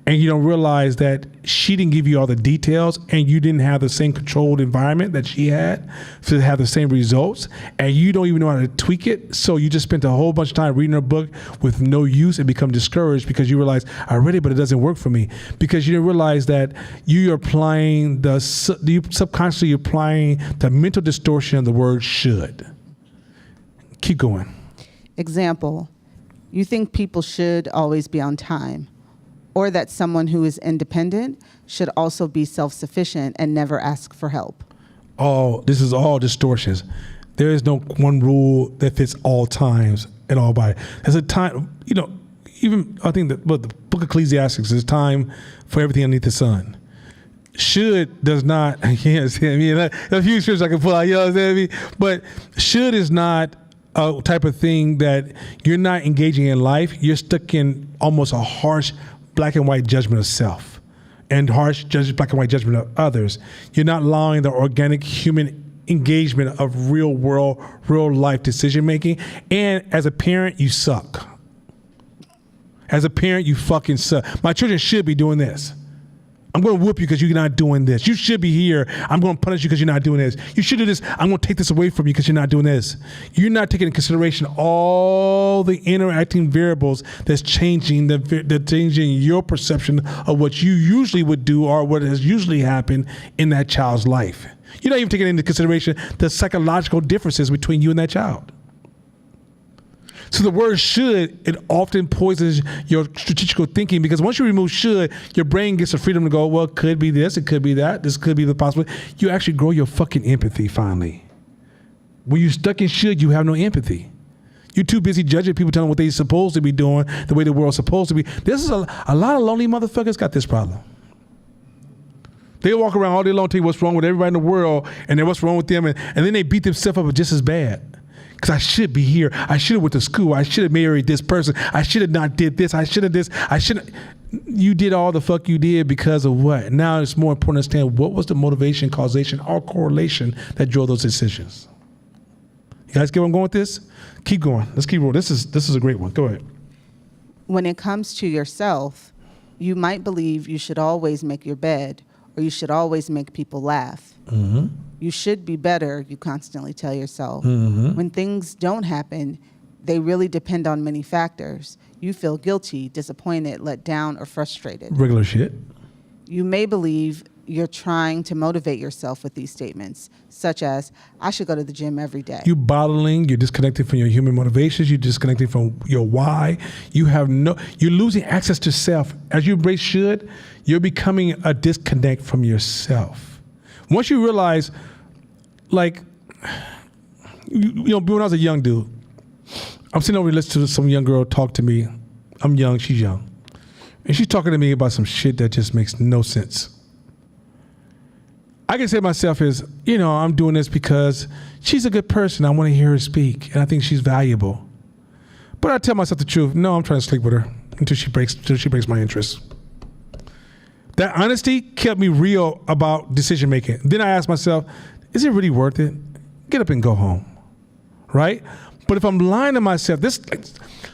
And you don't realize that she didn't give you all the details and you didn't have the same controlled environment that she had to have the same results. And you don't even know how to tweak it. So you just spent a whole bunch of time reading her book with no use and become discouraged because you realize, I read it, but it doesn't work for me. Because you didn't realize that you're applying subconsciously applying the mental distortion of the word should. Keep going. Example, you think people should always be on time, or that someone who is independent should also be self-sufficient and never ask for help. This is all distortions. There is no one rule that fits all times and all body. There's a time, even I think that the book of Ecclesiastes is time for everything underneath the sun. Should does not, yes, a few scriptures I can pull out, but should is not type of thing that you're not engaging in life. You're stuck in almost a harsh black and white judgment of self and harsh black and white judgment of others. You're not allowing the organic human engagement of real world, real life decision making. And as a parent, you suck. As a parent, you fucking suck. My children should be doing this. I'm going to whoop you because you're not doing this. You should be here. I'm going to punish you because you're not doing this. You should do this. I'm going to take this away from you because you're not doing this. You're not taking into consideration all the interacting variables that's changing your perception of what you usually would do or what has usually happened in that child's life. You're not even taking into consideration the psychological differences between you and that child. So the word should, it often poisons your strategical thinking because once you remove should, your brain gets the freedom to go, well, it could be this, it could be that, this could be the possibility. You actually grow your fucking empathy finally. When you're stuck in should, you have no empathy. You're too busy judging people telling what they're supposed to be doing, the way the world's supposed to be. This is a lot of lonely motherfuckers got this problem. They walk around all day long, tell you what's wrong with everybody in the world and then what's wrong with them, and then they beat themselves up just as bad. Because I should be here. I should have went to school. I should have married this person. I should have not did this. I should have this. I shouldn't. You did all the fuck you did because of what? Now it's more important to understand what was the motivation, causation, or correlation that drove those decisions. You guys get where I'm going with this? Keep going. Let's keep rolling. This is a great one. Go ahead. When it comes to yourself, you might believe you should always make your bed or you should always make people laugh. Mm-hmm. You should be better, you constantly tell yourself. Mm-hmm. When things don't happen, they really depend on many factors. You feel guilty, disappointed, let down, or frustrated. Regular shit. You may believe you're trying to motivate yourself with these statements, such as, I should go to the gym every day. You bottling, you're disconnected from your human motivations, you're disconnected from your why. You're losing access to self. As you embrace should, you're becoming a disconnect from yourself. Once you realize, like, when I was a young dude, I'm sitting over listening to some young girl talk to me. I'm young, she's young. And she's talking to me about some shit that just makes no sense. I can say to myself is, I'm doing this because she's a good person. I want to hear her speak, and I think she's valuable. But I tell myself the truth. No, I'm trying to sleep with her until she breaks my interest. That honesty kept me real about decision making. Then I asked myself, is it really worth it? Get up and go home, right? But if I'm lying to myself,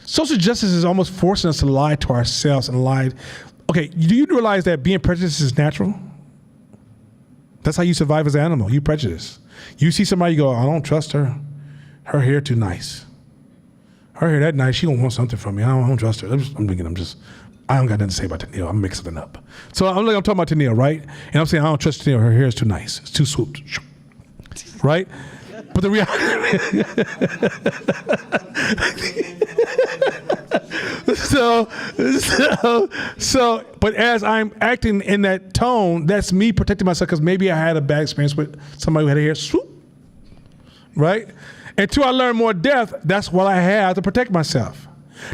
social justice is almost forcing us to lie to ourselves and lie. Okay, do you realize that being prejudiced is natural? That's how you survive as an animal. You prejudice. You see somebody, you go, I don't trust her. Her hair too nice. Her hair that nice, she gonna want something from me. I don't trust her. I don't got nothing to say about Tennille. I'm mixing it up. So I'm talking about Tennille, right? And I'm saying I don't trust Tennille. Her hair is too nice. It's too swooped. Right? But the reality but as I'm acting in that tone, that's me protecting myself because maybe I had a bad experience with somebody who had a hair swoop. Right? Until I learn more depth, that's what I have to protect myself.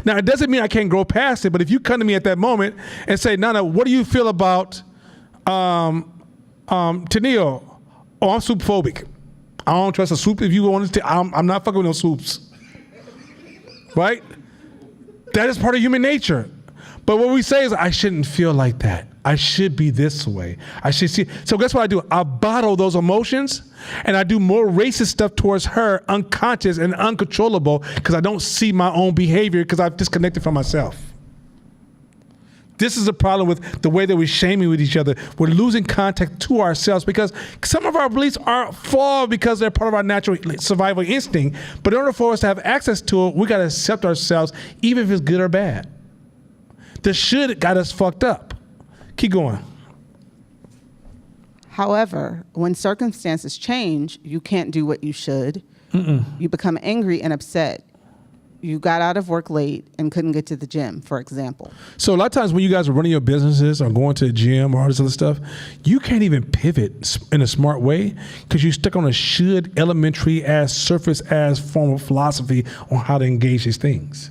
Now, it doesn't mean I can't grow past it, but if you come to me at that moment and say, Nana, what do you feel about Tennille? Oh, I'm soup phobic. I don't trust a soup. If you want to, I'm not fucking with no soups. Right? That is part of human nature. But what we say is, I shouldn't feel like that. I should be this way. I should see. So guess what I do? I bottle those emotions and I do more racist stuff towards her, unconscious and uncontrollable, because I don't see my own behavior because I've disconnected from myself. This is a problem with the way that we're shaming with each other. We're losing contact to ourselves because some of our beliefs are flawed because they're part of our natural survival instinct. But in order for us to have access to it, we got to accept ourselves, even if it's good or bad. The should got us fucked up. Keep going. However, when circumstances change, you can't do what you should. You become angry and upset. You got out of work late and couldn't get to the gym, for example. So a lot of times when you guys are running your businesses or going to the gym or all this other stuff, you can't even pivot in a smart way because you're stuck on a should elementary ass, surface ass form of philosophy on how to engage these things.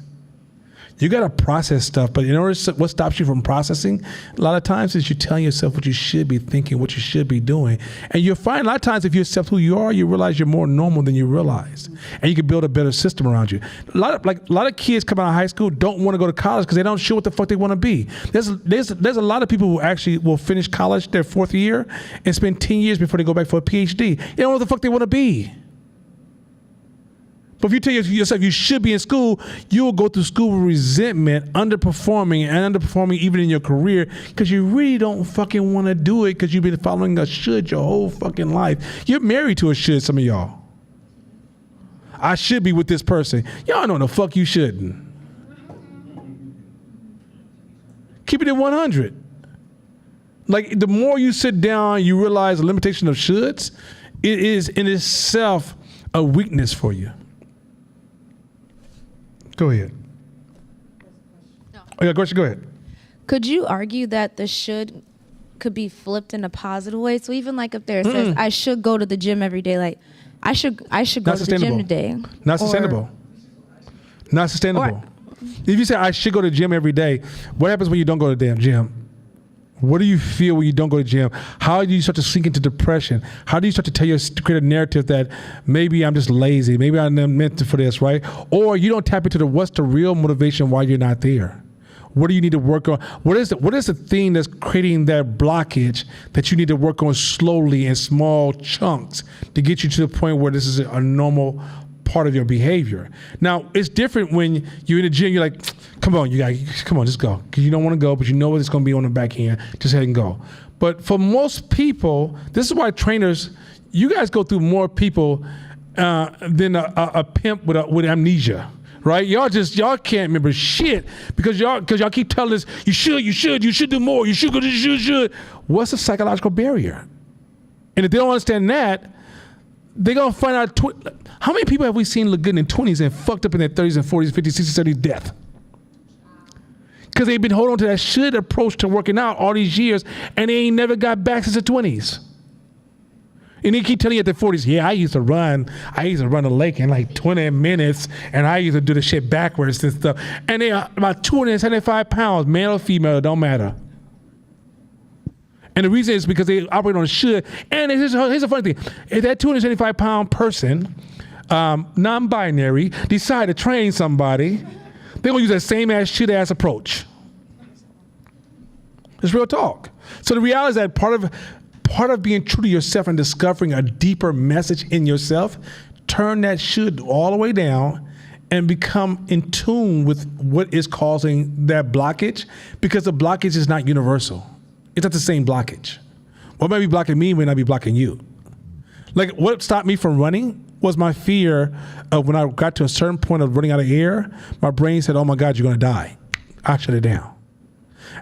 You got to process stuff, but in order what stops you from processing, a lot of times is you telling yourself what you should be thinking, what you should be doing. And you'll find a lot of times if you accept who you are, you realize you're more normal than you realize. And you can build a better system around you. A lot of kids come out of high school don't want to go to college because they don't sure what the fuck they want to be. There's a lot of people who actually will finish college their 4th year and spend 10 years before they go back for a PhD. They don't know what the fuck they want to be. But if you tell yourself you should be in school, you will go through school with resentment, underperforming even in your career because you really don't fucking want to do it because you've been following a should your whole fucking life. You're married to a should, some of y'all. I should be with this person. Y'all know the fuck you shouldn't. Keep it at 100. Like, the more you sit down, you realize the limitation of shoulds, it is in itself a weakness for you. Go ahead. No. Oh, yeah, go ahead. Could you argue that the should could be flipped in a positive way? So even like if there says, I should go to the gym every day, like I should go to the gym today. Not sustainable. Not sustainable. If you say I should go to the gym every day, what happens when you don't go to the damn gym? What do you feel when you don't go to the gym? How do you start to sink into depression? How do you start to create a narrative that maybe I'm just lazy, maybe I'm not meant for this, right? Or you don't tap into what's the real motivation why you're not there? What do you need to work on? What is the thing that's creating that blockage that you need to work on slowly in small chunks to get you to the point where this is a normal part of your behavior? Now, it's different when you're in the gym, you're like, come on, just go. Because you don't want to go, but you know what it's going to be on the back end. Just head and go. But for most people, this is why trainers, you guys go through more people than a pimp with amnesia. Right? Y'all can't remember shit because y'all keep telling us you should do more, you should. What's the psychological barrier? And if they don't understand that, they're gonna find out how many people have we seen look good in their 20s and fucked up in their 30s and 40s, 50s, 60s, 70s, death? Because they've been holding on to that should approach to working out all these years and they ain't never got back since the 20s. And they keep telling you at their 40s, yeah, I used to run the lake in like 20 minutes and I used to do the shit backwards and stuff. And they are about 275 pounds, male or female, it don't matter. And the reason is because they operate on should. And here's a funny thing. If that 275 pound person, non-binary, decide to train somebody, they're gonna use that same ass shit ass approach. It's real talk. So the reality is that part of being true to yourself and discovering a deeper message in yourself, turn that should all the way down and become in tune with what is causing that blockage, because the blockage is not universal. It's not the same blockage. What might be blocking me may not be blocking you. Like, what stopped me from running was my fear of when I got to a certain point of running out of air, my brain said, oh my God, you're gonna die. I shut it down.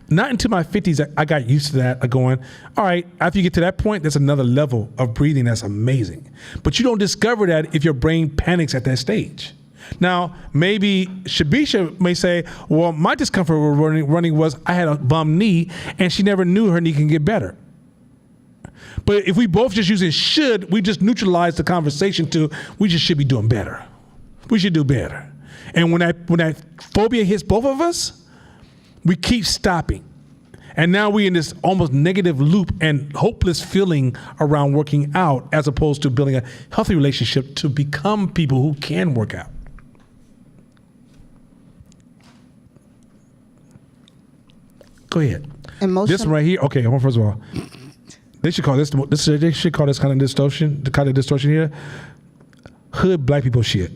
Not until my 50s, I got used to that, going, all right, after you get to that point, there's another level of breathing that's amazing. But you don't discover that if your brain panics at that stage. Now, maybe Shabisha may say, well, my discomfort with running was I had a bum knee and she never knew her knee can get better. But if we both just using should, we just neutralize the conversation to we just should be doing better. We should do better. And when that phobia hits both of us, we keep stopping. And now we're in this almost negative loop and hopeless feeling around working out as opposed to building a healthy relationship to become people who can work out. Go ahead. This one right here. Okay, first of all, they should call this kind of distortion here, hood black people shit.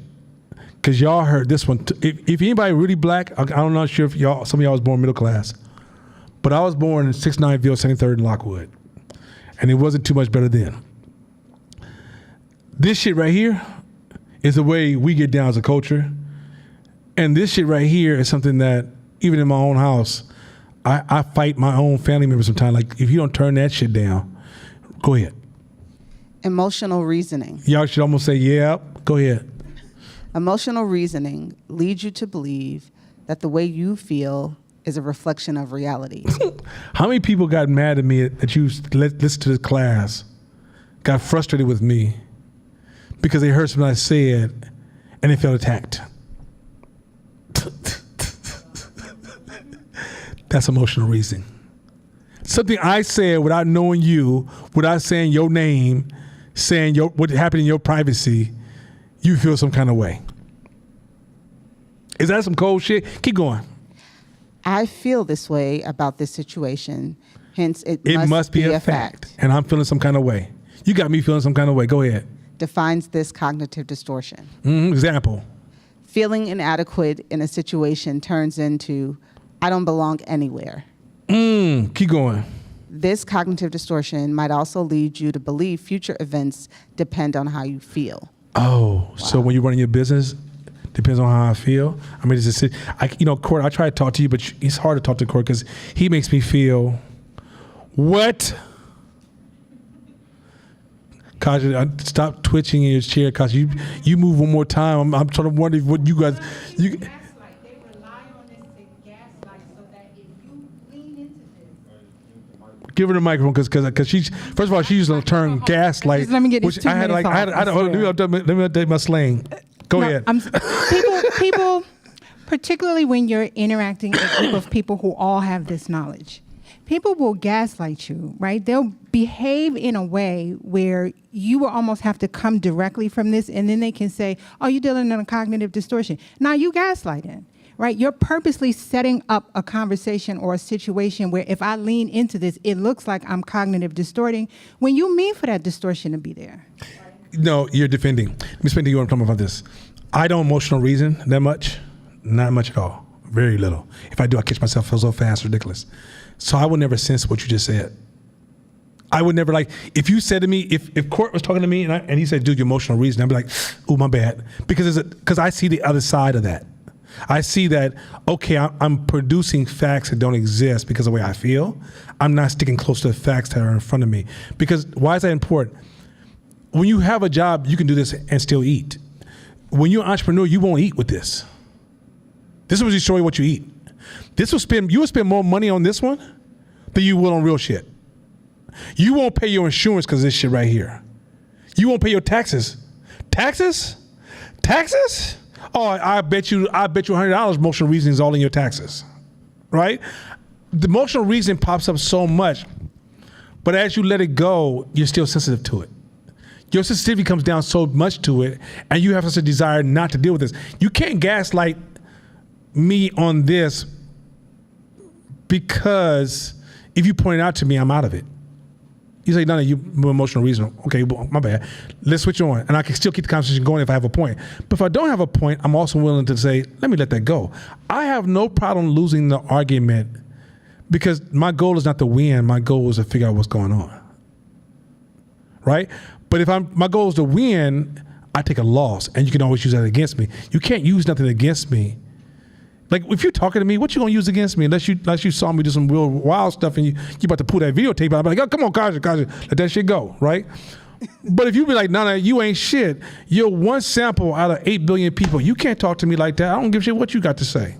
Because y'all heard this one. If anybody really black, I'm not sure if some of y'all was born middle class, but I was born in 69ville, 73rd in Lockwood, and it wasn't too much better then. This shit right here is the way we get down as a culture, and this shit right here is something that even in my own house, I fight my own family members sometimes. Like, if you don't turn that shit down, go ahead. Emotional reasoning. Y'all should almost say, yeah, go ahead. Emotional reasoning leads you to believe that the way you feel is a reflection of reality. How many people got mad at me that you listened to this class, got frustrated with me because they heard something I said and they felt attacked? That's emotional reasoning. Something I said without knowing you, without saying your name, saying what happened in your privacy, you feel some kind of way. Is that some cold shit? Keep going. I feel this way about this situation. Hence, it must be a fact. And I'm feeling some kind of way. You got me feeling some kind of way. Go ahead. Defines this cognitive distortion. Example. Feeling inadequate in a situation turns into, I don't belong anywhere. Keep going. This cognitive distortion might also lead you to believe future events depend on how you feel. Oh, so when you're running your business, depends on how I feel. I mean, it's just, Court, I try to talk to you, but it's hard to talk to Court because he makes me feel, what? Kaja, stop twitching in your chair, cause you move one more time. I'm trying to wonder what you guys, give her the microphone because she's, first of all, she used the term gaslight. Just let me get these 2 minutes off. Let me update my slang. Go ahead. People, particularly when you're interacting with a group of people who all have this knowledge, people will gaslight you, right? They'll behave in a way where you will almost have to come directly from this, and then they can say, oh, you're dealing in a cognitive distortion. Now you gaslighting. Right, you're purposely setting up a conversation or a situation where if I lean into this, it looks like I'm cognitive distorting when you mean for that distortion to be there. No, you're defending. Let me explain to you what I'm talking about this. I don't emotional reason that much, not much at all, very little. If I do, I catch myself so fast, ridiculous. So I would never sense what you just said. I would never if you said to me, if Court was talking to me and he said, dude, your emotional reason, I'd be like, ooh, my bad. Because I see the other side of that. I see that, okay, I'm producing facts that don't exist because of the way I feel. I'm not sticking close to the facts that are in front of me. Because why is that important? When you have a job, you can do this and still eat. When you're an entrepreneur, you won't eat with this. This will destroy what you eat. You will spend more money on this one than you will on real shit. You won't pay your insurance because of this shit right here. You won't pay your taxes. Taxes? Oh, I bet you $100 emotional reasoning is all in your taxes, right? The emotional reasoning pops up so much, but as you let it go, you're still sensitive to it. Your sensitivity comes down so much to it, and you have such a desire not to deal with this. You can't gaslight me on this because if you point it out to me, I'm out of it. You say, no, you emotional reason. Okay, well, my bad. Let's switch on. And I can still keep the conversation going if I have a point. But if I don't have a point, I'm also willing to say, let me let that go. I have no problem losing the argument because my goal is not to win. My goal is to figure out what's going on. Right? But if my goal is to win, I take a loss. And you can always use that against me. You can't use nothing against me. Like, if you're talking to me, what you gonna use against me? Unless you saw me do some real wild stuff and you about to pull that videotape out, I'm like, oh, come on, Kaja, let that shit go, right? But if you be like, no, you ain't shit. You're one sample out of 8 billion people. You can't talk to me like that. I don't give a shit what you got to say.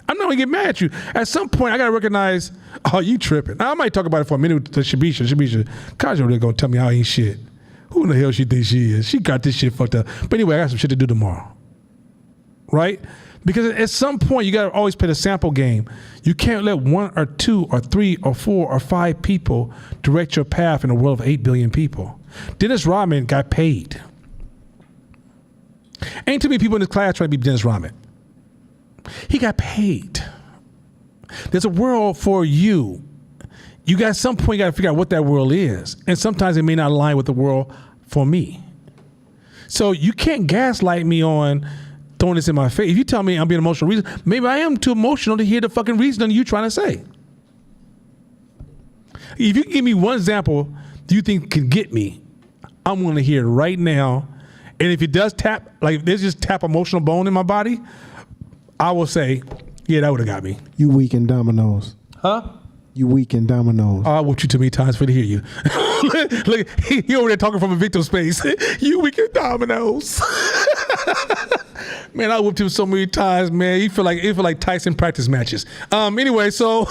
I'm not gonna get mad at you. At some point, I gotta recognize, oh, you tripping. Now, I might talk about it for a minute to Shabisha. Kaja really gonna tell me how I ain't shit. Who in the hell she thinks she is? She got this shit fucked up. But anyway, I got some shit to do tomorrow, right? Because at some point, you got to always play the sample game. You can't let 1 or 2 or 3 or 4 or 5 people direct your path in a world of 8 billion people. Dennis Rodman got paid. Ain't too many people in this class trying to be Dennis Rodman. He got paid. There's a world for you. At some point, you got to figure out what that world is. And sometimes it may not align with the world for me. So you can't gaslight me on throwing this in my face. If you tell me I'm being emotional reason, maybe I am too emotional to hear the fucking reason you trying to say. If you can give me one example do you think can get me, I'm willing to hear it right now. And if it does tap, like if there's just tap emotional bone in my body, I will say, yeah, that would have got me. You weak in dominoes. Huh? You weak in dominoes. I whooped you too many times for to hear you. Look, he over there talking from a victim space. You weak in dominoes. Man, I whooped him so many times, man. It feel like Tyson practice matches. Anyway, so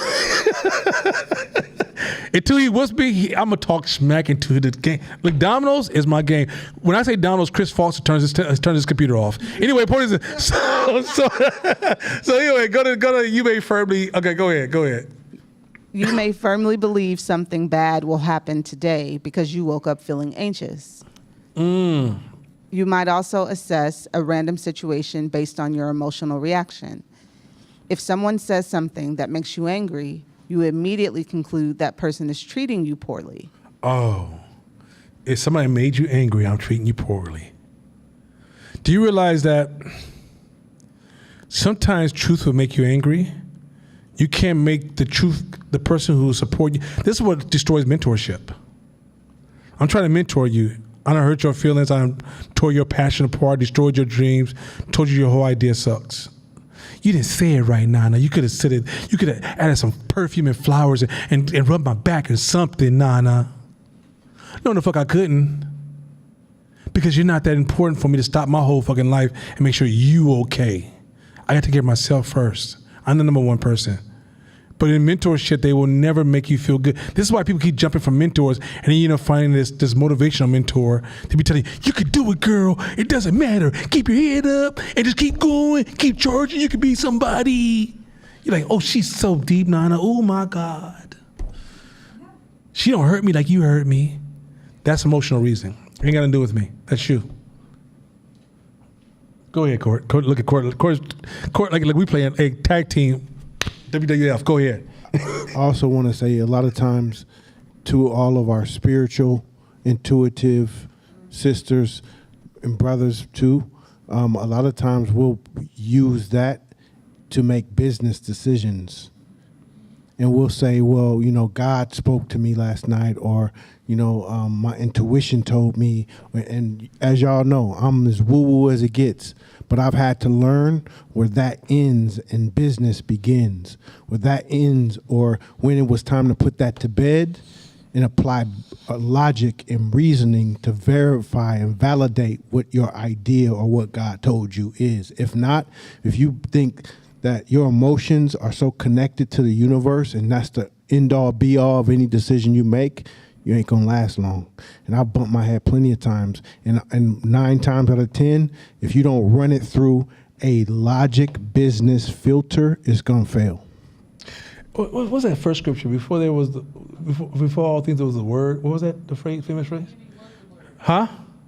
Until he wants me, I'm gonna talk smack into the game. Like Domino's is my game. When I say Domino's, Chris Foster turns his computer off. Anyway, point is, so anyway, go to you may firmly. Okay, go ahead. You may firmly believe something bad will happen today because you woke up feeling anxious. You might also assess a random situation based on your emotional reaction. If someone says something that makes you angry, you immediately conclude that person is treating you poorly. Oh, if somebody made you angry, I'm treating you poorly. Do you realize that sometimes truth will make you angry? You can't make the truth the person who will support you. This is what destroys mentorship. I'm trying to mentor you. I done hurt your feelings. I done tore your passion apart, destroyed your dreams, told you your whole idea sucks. You didn't say it right, Nana. You could have said it. You could have added some perfume and flowers and rubbed my back or something, Nana. No, the fuck I couldn't. Because you're not that important for me to stop my whole fucking life and make sure you okay. I got to take care of myself first. I'm the number one person. But in mentorship, they will never make you feel good. This is why people keep jumping from mentors and then finding this motivational mentor to be telling you could do it, girl. It doesn't matter. Keep your head up and just keep going. Keep charging. You could be somebody. You're like, oh, she's so deep, Nana. Oh, my God. She don't hurt me like you hurt me. That's emotional reasoning. It ain't got to do with me. That's you. Go ahead, Court. Look at Court. Court, like we play a tag team. WWF, go ahead. I also want to say a lot of times to all of our spiritual, intuitive sisters and brothers too, a lot of times we'll use that to make business decisions. And we'll say, well, God spoke to me last night, or, my intuition told me. And as y'all know, I'm as woo-woo as it gets. But I've had to learn where that ends and business begins. Where that ends, or when it was time to put that to bed and apply logic and reasoning to verify and validate what your idea or what God told you is. If not, if you think that your emotions are so connected to the universe and that's the end-all be-all of any decision you make, you ain't gonna last long. And I've bumped my head plenty of times. And 9 times out of 10, if you don't run it through a logic business filter, it's gonna fail. What was that first scripture? Before before all things there was the word. What was that? The phrase, famous phrase? Huh?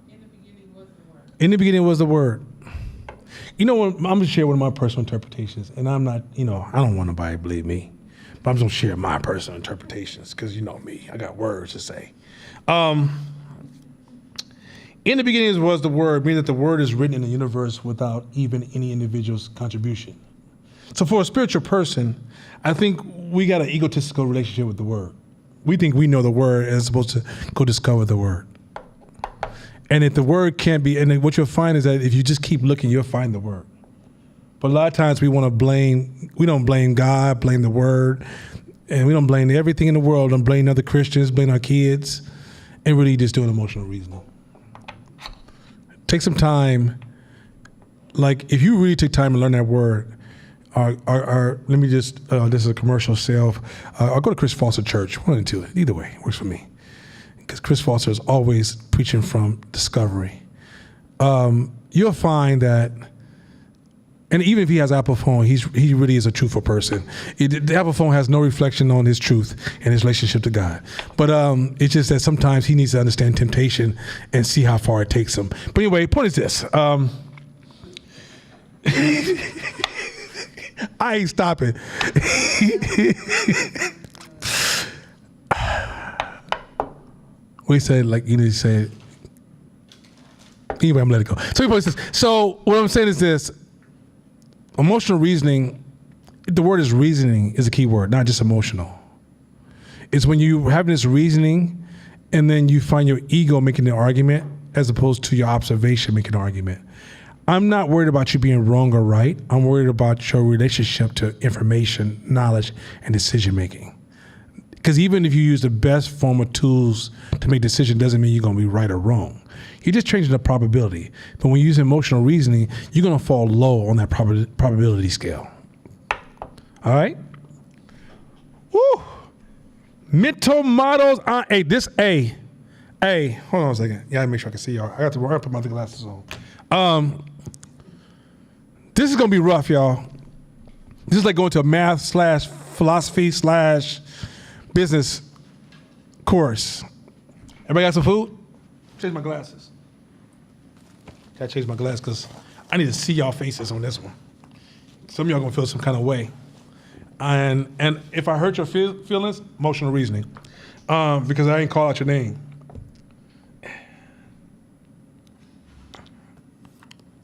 In the beginning was the word. In the beginning was the word. I'm gonna share one of my personal interpretations, and I'm not, I don't want nobody to believe me, but I'm just gonna share my personal interpretations because you know me, I got words to say. In the beginning was the word, meaning that the word is written in the universe without even any individual's contribution. So for a spiritual person, I think we got an egotistical relationship with the word. We think we know the word as opposed to go discover the word. And if the word can't be, and what you'll find is that if you just keep looking, you'll find the word. But a lot of times we don't blame God, blame the word, and we don't blame everything in the world, don't blame other Christians, blame our kids, and really just doing emotional reasoning. Take some time, like if you really took time to learn that word, let me just, this is a commercial sale. I'll go to Chris Foster Church, one of the two, either way, works for me. Because Chris Foster is always preaching from discovery. You'll find that, and even if he has Apple phone, he really is a truthful person. The Apple phone has no reflection on his truth and his relationship to God. But it's just that sometimes he needs to understand temptation and see how far it takes him. But anyway, point is this. I ain't stopping. We said, he said, anyway, I'm letting it go. So what I'm saying is this, emotional reasoning, the word is reasoning is a key word, not just emotional. It's when you have this reasoning and then you find your ego making the argument as opposed to your observation making the argument. I'm not worried about you being wrong or right. I'm worried about your relationship to information, knowledge, and decision making. Because even if you use the best form of tools to make decisions, doesn't mean you're going to be right or wrong. You're just changing the probability. But when you use emotional reasoning, you're going to fall low on that probability scale. All right? Woo! Mental models on hold on a second. Yeah, I make sure I can see y'all. I got to put my other glasses on. This is gonna be rough, y'all. This is like going to a math / philosophy / business course. Everybody got some food? Change my glasses. Gotta change my glasses because I need to see y'all faces on this one. Some of y'all gonna feel some kind of way. And if I hurt your feelings, emotional reasoning, because I ain't call out your name.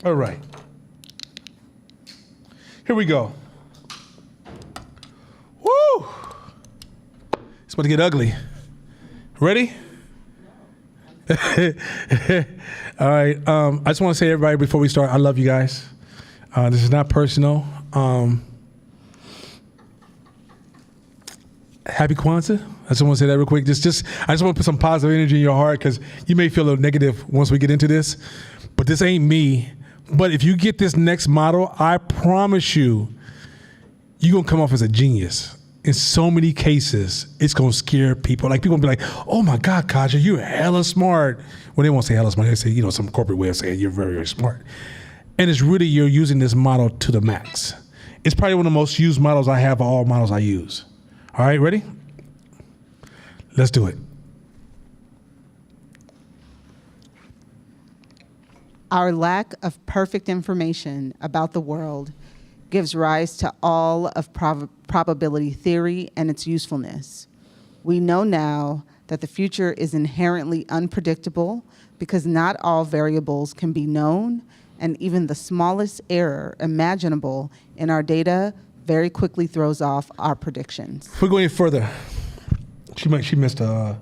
All right. Here we go. Woo! It's about to get ugly. Ready? All right. I just want to say, everybody, before we start, I love you guys. This is not personal. Happy Kwanzaa. I just want to say that real quick. I just want to put some positive energy in your heart because you may feel a little negative once we get into this, but this ain't me. But if you get this next model, I promise you, you're going to come off as a genius. In so many cases, it's going to scare people. Like, people will be like, oh my God, Kaja, you're hella smart. Well, they won't say hella smart. They say, some corporate way of saying you're very, very smart. And it's really, you're using this model to the max. It's probably one of the most used models I have of all models I use. All right, ready? Let's do it. Our lack of perfect information about the world gives rise to all of probability theory and its usefulness. We know now that the future is inherently unpredictable because not all variables can be known, and even the smallest error imaginable in our data very quickly throws off our predictions. If we go any further, she missed a.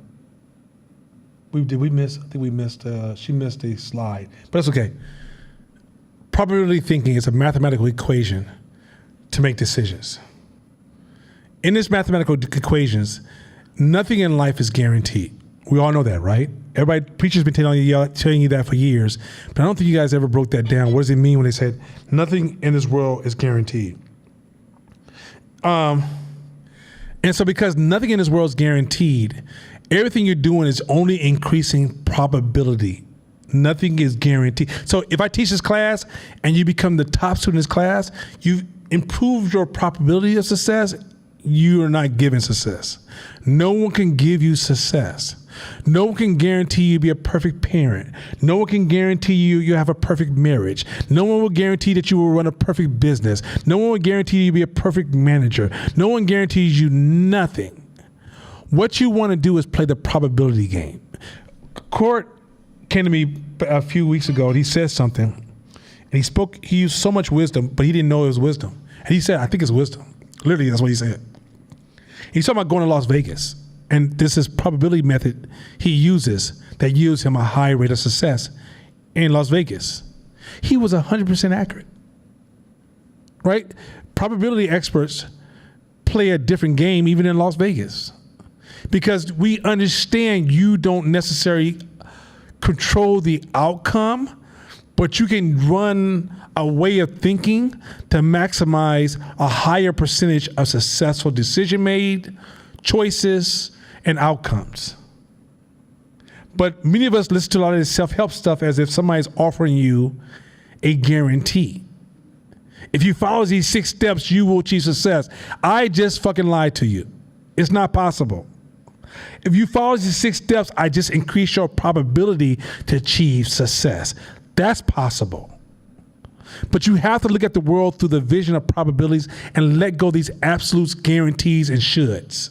We missed? I think we missed. She missed a slide, but that's okay. Probability thinking is a mathematical equation to make decisions. In this mathematical equations, nothing in life is guaranteed. We all know that, right? Everybody, preachers been telling you that for years, but I don't think you guys ever broke that down. What does it mean when they said nothing in this world is guaranteed? And so because nothing in this world is guaranteed, everything you're doing is only increasing probability. Nothing is guaranteed. So if I teach this class and you become the top student in this class, you've improved your probability of success. You are not given success. No one can give you success. No one can guarantee you be a perfect parent. No one can guarantee you have a perfect marriage. No one will guarantee that you will run a perfect business. No one will guarantee you be a perfect manager. No one guarantees you nothing. What you want to do is play the probability game. Court came to me a few weeks ago and he said something, and he used so much wisdom, but he didn't know it was wisdom. And he said, I think it's wisdom. Literally, that's what he said. He's talking about going to Las Vegas. And this is probability method he uses that yields him a high rate of success in Las Vegas. He was 100% accurate, right? Probability experts play a different game even in Las Vegas because we understand you don't necessarily control the outcome, but you can run a way of thinking to maximize a higher percentage of successful decision made, choices, and outcomes. But many of us listen to a lot of this self-help stuff as if somebody's offering you a guarantee. If you follow these 6 steps, you will achieve success. I just fucking lied to you. It's not possible. If you follow these 6 steps, I just increase your probability to achieve success. That's possible. But you have to look at the world through the vision of probabilities and let go of these absolutes, guarantees, and shoulds.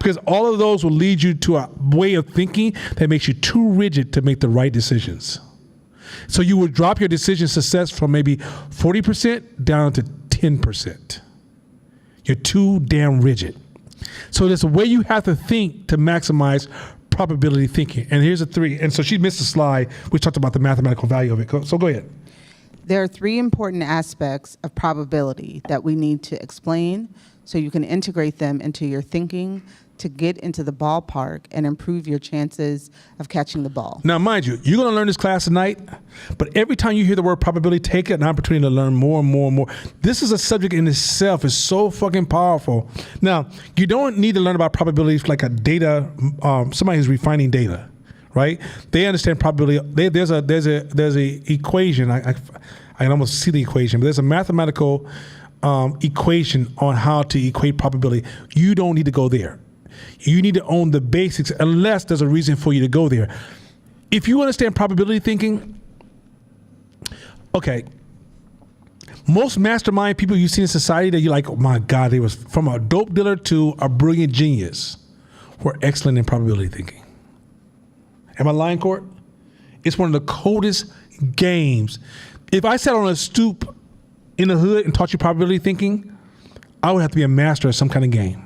Because all of those will lead you to a way of thinking that makes you too rigid to make the right decisions. So you will drop your decision success from maybe 40% down to 10%. You're too damn rigid. So there's a way you have to think to maximize probability thinking. And here's the 3. And so she missed a slide. We talked about the mathematical value of it. So go ahead. There are 3 important aspects of probability that we need to explain so you can integrate them into your thinking to get into the ballpark and improve your chances of catching the ball. Now, mind you, you're going to learn this class tonight, but every time you hear the word probability, take it an opportunity to learn more and more and more. This is a subject in itself. It's so fucking powerful. Now, you don't need to learn about probabilities like a data, somebody who's refining data, right? They understand probability. There's a equation. I can almost see the equation, but there's a mathematical equation on how to equate probability. You don't need to go there. You need to own the basics unless there's a reason for you to go there. If you understand probability thinking, okay, most mastermind people you see in society that you're like, oh my God, they was from a dope dealer to a brilliant genius, were excellent in probability thinking. Am I lying, Court? It's one of the coldest games. If I sat on a stoop in the hood and taught you probability thinking, I would have to be a master of some kind of game.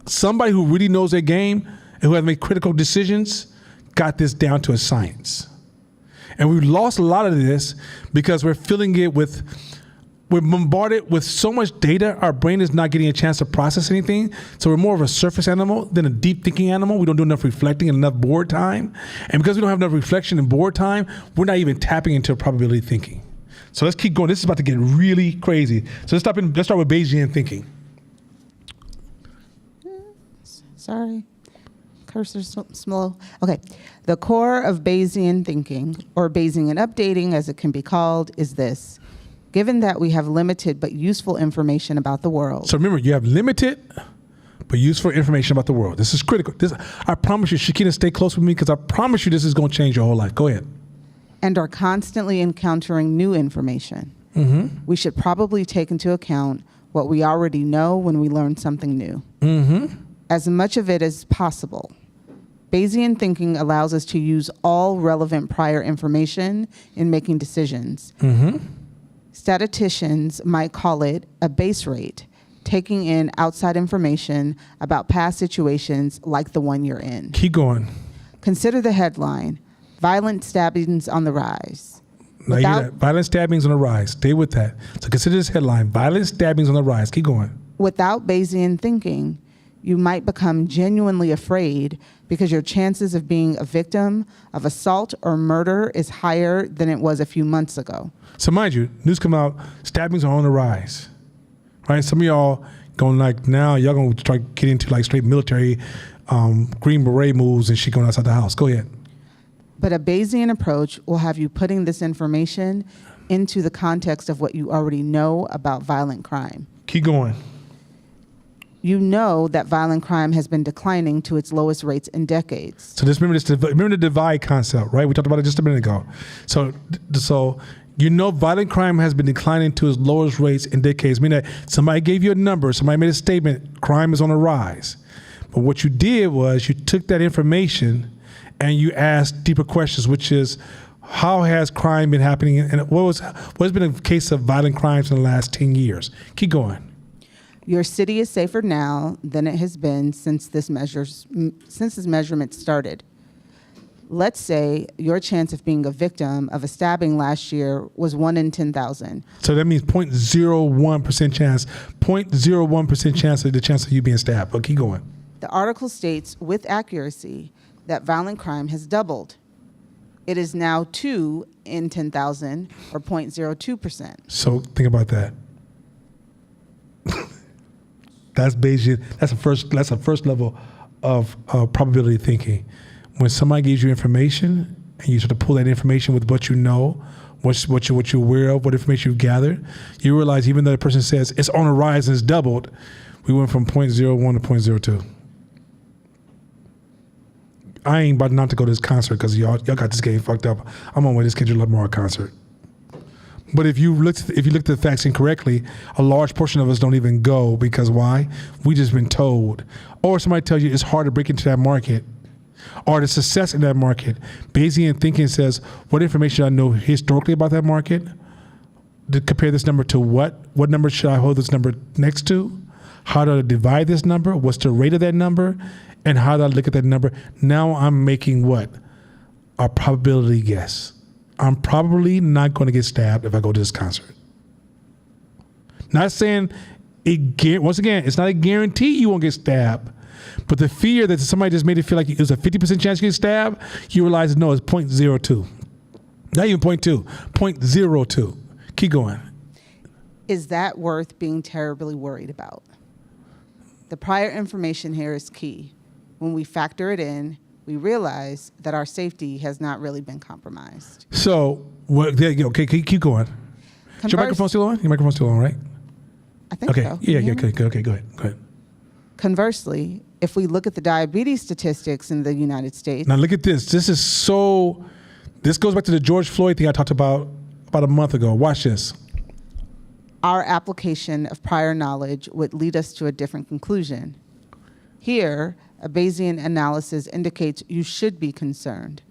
Somebody who really knows their game and who has made critical decisions got this down to a science. And we've lost a lot of this because we're filling it with, we're bombarded with so much data, our brain is not getting a chance to process anything. So we're more of a surface animal than a deep thinking animal. We don't do enough reflecting and enough board time. And because we don't have enough reflection and board time, we're not even tapping into probability thinking. So let's keep going. This is about to get really crazy. So let's start with Bayesian thinking. Sorry, cursor's slow. Okay, the core of Bayesian thinking, or Bayesian updating as it can be called, is this. Given that we have limited but useful information about the world. So remember, you have limited but useful information about the world. This is critical. I promise you, Shakina, stay close with me because I promise you this is going to change your whole life. Go ahead. And are constantly encountering new information. Mm-hmm. We should probably take into account what we already know when we learn something new. Mm-hmm. As much of it as possible. Bayesian thinking allows us to use all relevant prior information in making decisions. Mm-hmm. Statisticians might call it a base rate, taking in outside information about past situations like the one you're in. Keep going. Consider the headline, Violent Stabbings on the Rise. Now you hear that. Violent stabbings on the rise. Stay with that. So consider this headline, Violent Stabbings on the Rise. Keep going. Without Bayesian thinking, you might become genuinely afraid because your chances of being a victim of assault or murder is higher than it was a few months ago. So mind you, news come out, stabbings are on the rise, right? Some of y'all going like now, y'all going to start getting into like straight military Green Beret moves and shit going outside the house. Go ahead. But a Bayesian approach will have you putting this information into the context of what you already know about violent crime. Keep going. You know that violent crime has been declining to its lowest rates in decades. So just remember the divide concept, right? We talked about it just a minute ago. So you know violent crime has been declining to its lowest rates in decades, meaning that somebody gave you a number, somebody made a statement, crime is on the rise. But what you did was you took that information and you asked deeper questions, which is, how has crime been happening? And what has been a case of violent crimes in the last 10 years? Keep going. Your city is safer now than it has been since this measurement started. Let's say your chance of being a victim of a stabbing last year was 1 in 10,000. So that means 0.01% chance, 0.01% chance of the chance of you being stabbed. But keep going. The article states with accuracy that violent crime has doubled. It is now 2 in 10,000, or 0.02%. So think about that. That's Bayesian. That's a first level of probability thinking. When somebody gives you information and you sort of pull that information with what you know, what you're aware of, what information you've gathered, you realize even though the person says it's on a rise and it's doubled, we went from 0.01 to 0.02. I ain't about not to go to this concert because y'all got this game fucked up. I'm on my way to Kendrick Lamar concert. But if you looked at the facts incorrectly, a large portion of us don't even go because why? We just been told. Or somebody tells you it's hard to break into that market or the success in that market. Bayesian thinking says, what information I know historically about that market? To compare this number to what? What number should I hold this number next to? How do I divide this number? What's the rate of that number? And how do I look at that number? Now I'm making what? A probability guess. I'm probably not going to get stabbed if I go to this concert. Not saying once again, it's not a guarantee you won't get stabbed, but the fear that somebody just made it feel like it was a 50% chance you get stabbed, you realize no, it's 0.02. Not even 0.2, 0.02. Keep going. Is that worth being terribly worried about? The prior information here is key. When we factor it in, we realize that our safety has not really been compromised. So, there you go. Okay, keep going. Is your microphone still on? Your microphone's still on, right? I think Okay. so. Yeah, Can you hear me? okay, go ahead. Conversely, if we look at the diabetes statistics in the United States, Now look at this. This goes back to the George Floyd thing I talked about a month ago. Watch this. our application of prior knowledge would lead us to a different conclusion. Here, a Bayesian analysis indicates you should be concerned.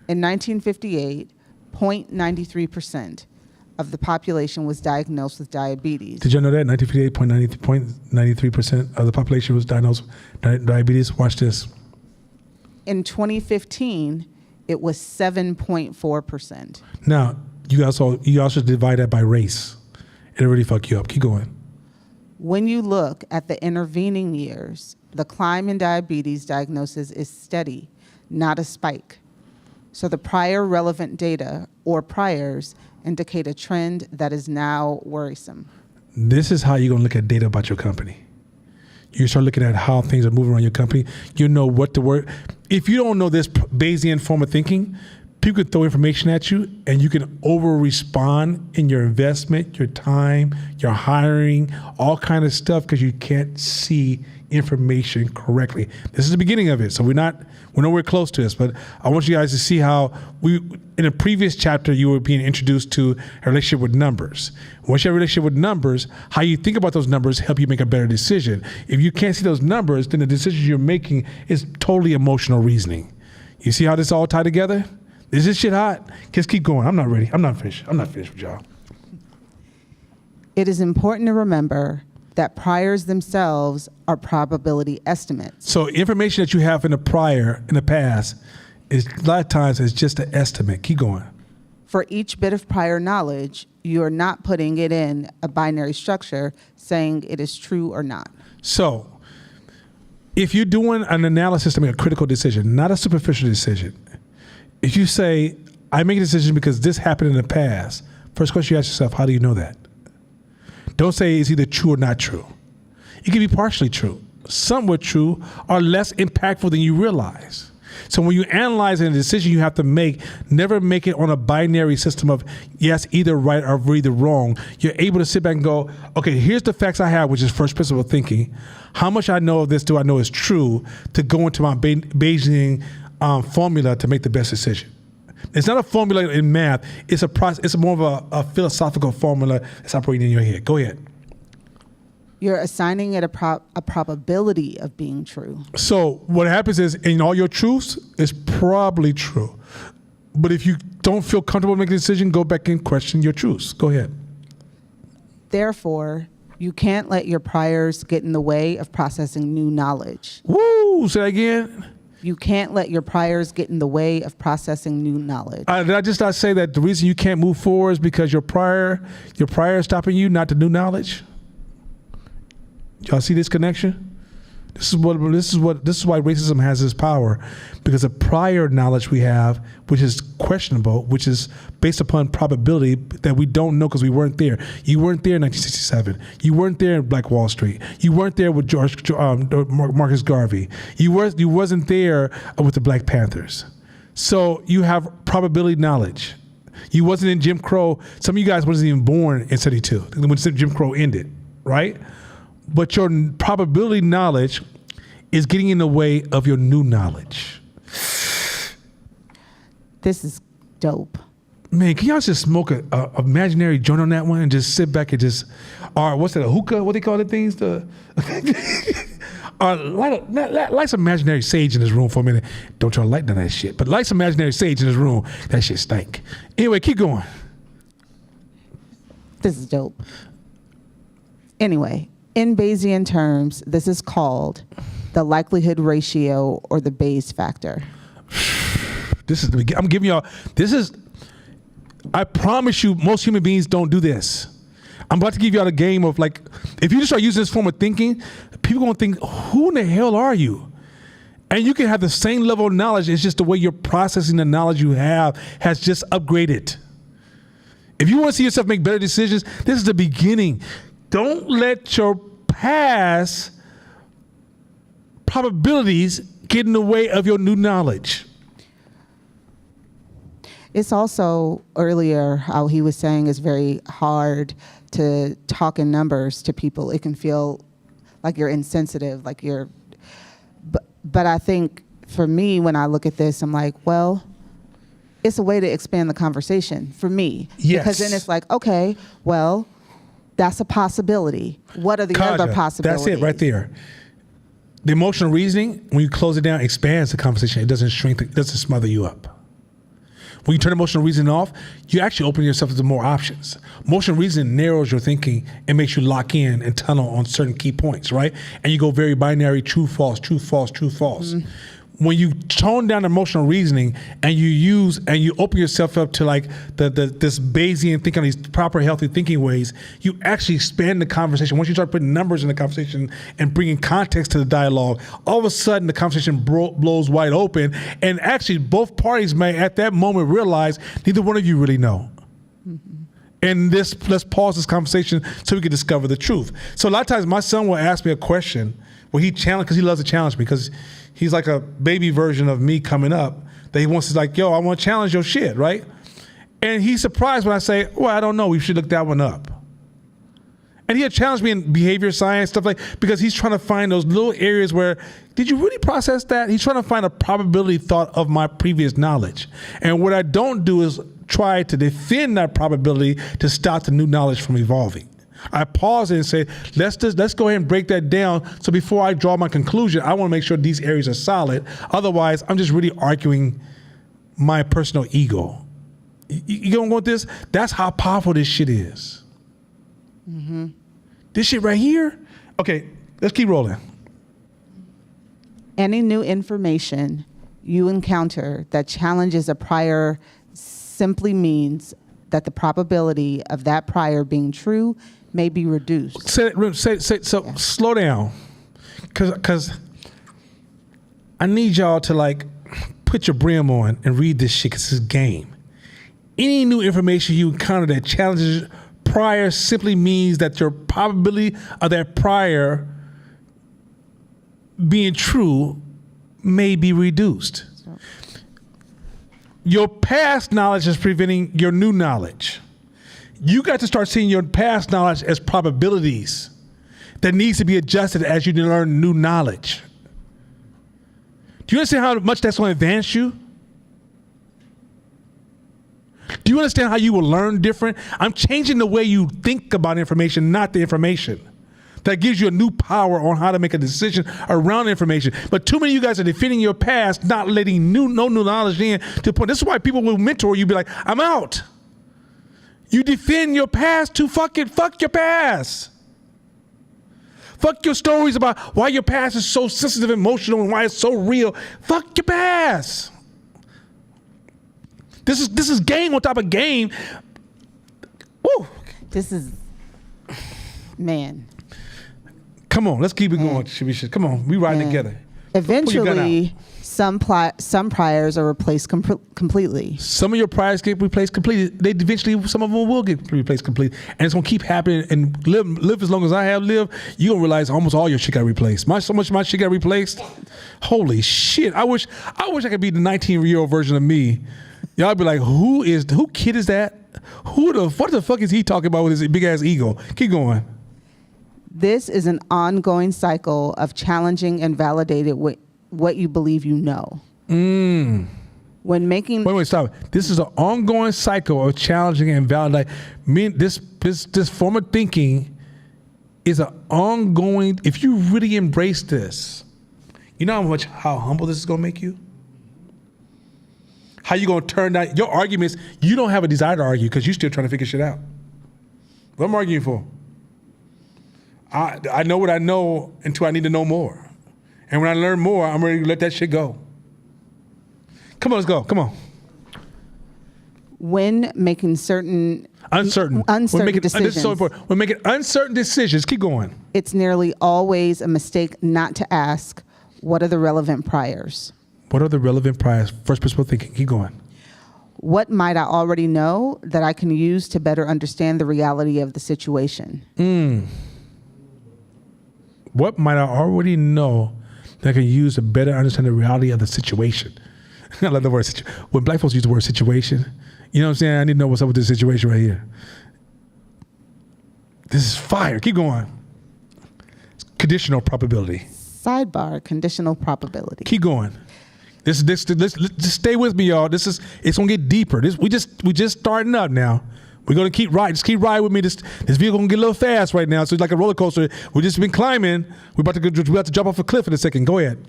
In 1958, 0.93% of the population was diagnosed with diabetes. Did you know that? 1958, 0.93% of the population was diagnosed with diabetes. Watch this. In 2015, it was 7.4%. Now, you also divide that by race. It'll really fuck you up. Keep going. When you look at the intervening years, the climb in diabetes diagnosis is steady, not a spike. So the prior relevant data, or priors, indicate a trend that is now worrisome. This is how you're going to look at data about your company. You start looking at how things are moving around your company. You know what to work. If you don't know this Bayesian form of thinking, people can throw information at you and you can over-respond in your investment, your time, your hiring, all kind of stuff because you can't see information correctly. This is the beginning of it, so we're nowhere close to this, but I want you guys to see how in a previous chapter, you were being introduced to a relationship with numbers. Once you have a relationship with numbers, how you think about those numbers help you make a better decision. If you can't see those numbers, then the decisions you're making is totally emotional reasoning. You see how this all tied together? Is this shit hot? Just keep going. I'm not ready. I'm not finished with y'all. It is important to remember that priors themselves are probability estimates. So information that you have in the past, is a lot of times it's just an estimate. Keep going. For each bit of prior knowledge, you are not putting it in a binary structure saying it is true or not. So if you're doing an analysis to make a critical decision, not a superficial decision, if you say, I make a decision because this happened in the past, first question you ask yourself, how do you know that? Don't say it's either true or not true. It can be partially true, somewhat true, or less impactful than you realize. So when you analyze a decision you have to make, never make it on a binary system of yes, either right or either wrong. You're able to sit back and go, okay, here's the facts I have, which is first principle thinking. How much I know of this do I know is true to go into my Bayesian formula to make the best decision. It's not a formula in math. It's a process. It's more of a philosophical formula that's operating in your head. Go ahead. You're assigning it a probability of being true. So what happens is, in all your truths, it's probably true. But if you don't feel comfortable making a decision, go back and question your truths. Go ahead. Therefore, you can't let your priors get in the way of processing new knowledge. Woo! Say that again. You can't let your priors get in the way of processing new knowledge. Did I just not say that the reason you can't move forward is because your prior is stopping you, not the new knowledge? Y'all see this connection? This is why racism has this power, because the prior knowledge we have, which is questionable, which is based upon probability that we don't know because we weren't there. You weren't there in 1967. You weren't there in Black Wall Street. You weren't there with Marcus Garvey. You wasn't there with the Black Panthers. So you have probability knowledge. You wasn't in Jim Crow. Some of you guys wasn't even born in 72 when Jim Crow ended, right? But your probability knowledge is getting in the way of your new knowledge. This is dope. Man, can y'all just smoke a imaginary joint on that one and just sit back and just, or what's that, a hookah? What they call the things? Light some imaginary sage in this room for a minute. Don't y'all light none of that shit, but light some imaginary sage in this room. That shit stank. Anyway, keep going. This is dope. This in Bayesian terms, this is called the likelihood ratio or the Bayes factor. I promise you, most human beings don't do this. I'm about to give you all a game of like, if you just start using this form of thinking, people gonna think, who in the hell are you? And you can have the same level of knowledge. It's just the way you're processing the knowledge you have has just upgraded. If you want to see yourself make better decisions, this is the beginning. Don't let your past probabilities get in the way of your new knowledge. It's also earlier how he was saying it's very hard to talk in numbers to people. It can feel like you're insensitive, like you're. But I think for me, when I look at this, I'm like, well, it's a way to expand the conversation for me. Yes. Because then it's like, okay, well, that's a possibility. What are the other Kaja, possibilities? that's it right there. The emotional reasoning, when you close it down, expands the conversation. It doesn't shrink, it doesn't smother you up. When you turn emotional reasoning off, you actually open yourself to more options. Emotional reasoning narrows your thinking and makes you lock in and tunnel on certain key points, right? And you go very binary, true, false, true, false, true, false. Mm-hmm. When you tone down emotional reasoning and you open yourself up to like this Bayesian thinking, these proper healthy thinking ways, you actually expand the conversation. Once you start putting numbers in the conversation and bringing context to the dialogue, all of a sudden the conversation blows wide open, and actually both parties may at that moment realize neither one of you really know. Mm-hmm. And let's pause this conversation so we can discover the truth. So a lot of times my son will ask me a question where he challenge, because he loves to challenge me, because he's like a baby version of me coming up, that he wants to like, yo, I want to challenge your shit, right? And he's surprised when I say, well, I don't know, we should look that one up. And he'll challenge me in behavior science, stuff like, because he's trying to find those little areas where, did you really process that? He's trying to find a probability thought of my previous knowledge. And what I don't do is try to defend that probability to stop the new knowledge from evolving. I pause it and say, let's go ahead and break that down. So before I draw my conclusion, I want to make sure these areas are solid. Otherwise, I'm just really arguing my personal ego. You gonna go with this? That's how powerful this shit is. Mm-hmm. This shit right here. Okay, let's keep rolling. Any new information you encounter that challenges a prior simply means that the probability of that prior being true may be reduced. Slow down, because I need y'all to like put your brim on and read this shit, because it's a game. Any new information you encounter that challenges prior simply means that your probability of that prior being true may be reduced. Your past knowledge is preventing your new knowledge. You got to start seeing your past knowledge as probabilities that needs to be adjusted as you learn new knowledge. Do you understand how much that's going to advance you? Do you understand how you will learn different? I'm changing the way you think about information, not the information. That gives you a new power on how to make a decision around information. But too many of you guys are defending your past, not letting no new knowledge in to the point. This is why people will mentor you, be like, I'm out. You defend your past to fuck your past. Fuck your stories about why your past is so sensitive, emotional, and why it's so real. Fuck your past. This is game on top of game. Woo. This is, man. Come on, let's keep it going. Come on, we riding together. Eventually, some priors are replaced completely. Some of your priors get replaced completely. Some of them will get replaced completely, and it's gonna keep happening. And live as long as I have lived, you gonna realize almost all your shit got replaced. So much of my shit got replaced. Holy shit! I wish I could be the 19-year-old version of me. Y'all be like, who kid is that? What the fuck is he talking about with his big ass ego? Keep going. This is an ongoing cycle of challenging and validating what you believe you know. When making... Wait, stop. This is an ongoing cycle of challenging and validating. This form of thinking is an ongoing... If you really embrace this, you know how humble this is going to make you? How you going to turn down... Your arguments, you don't have a desire to argue because you're still trying to figure shit out. What am I arguing for? I know what I know until I need to know more. And when I learn more, I'm ready to let that shit go. Come on, let's go. Come on. when making Uncertain. uncertain We're making, decisions, this is so important. We're making uncertain decisions. Keep going. it's nearly always a mistake not to ask, what are the relevant priors? What are the relevant priors? First principle thinking. Keep going. What might I already know that I can use to better understand the reality of the situation? What might I already know that I can use to better understand the reality of the situation? I love the word situation. When black folks use the word situation, you know what I'm saying? I need to know what's up with this situation right here. This is fire. Keep going. It's conditional probability. Sidebar, conditional probability. Keep going. Let's just stay with me, y'all. It's gonna get deeper. We just starting up now. We're gonna keep riding. Just keep riding with me. This vehicle gonna get a little fast right now. So it's like a roller coaster. We just been climbing. We're about to jump off a cliff in a second. Go ahead.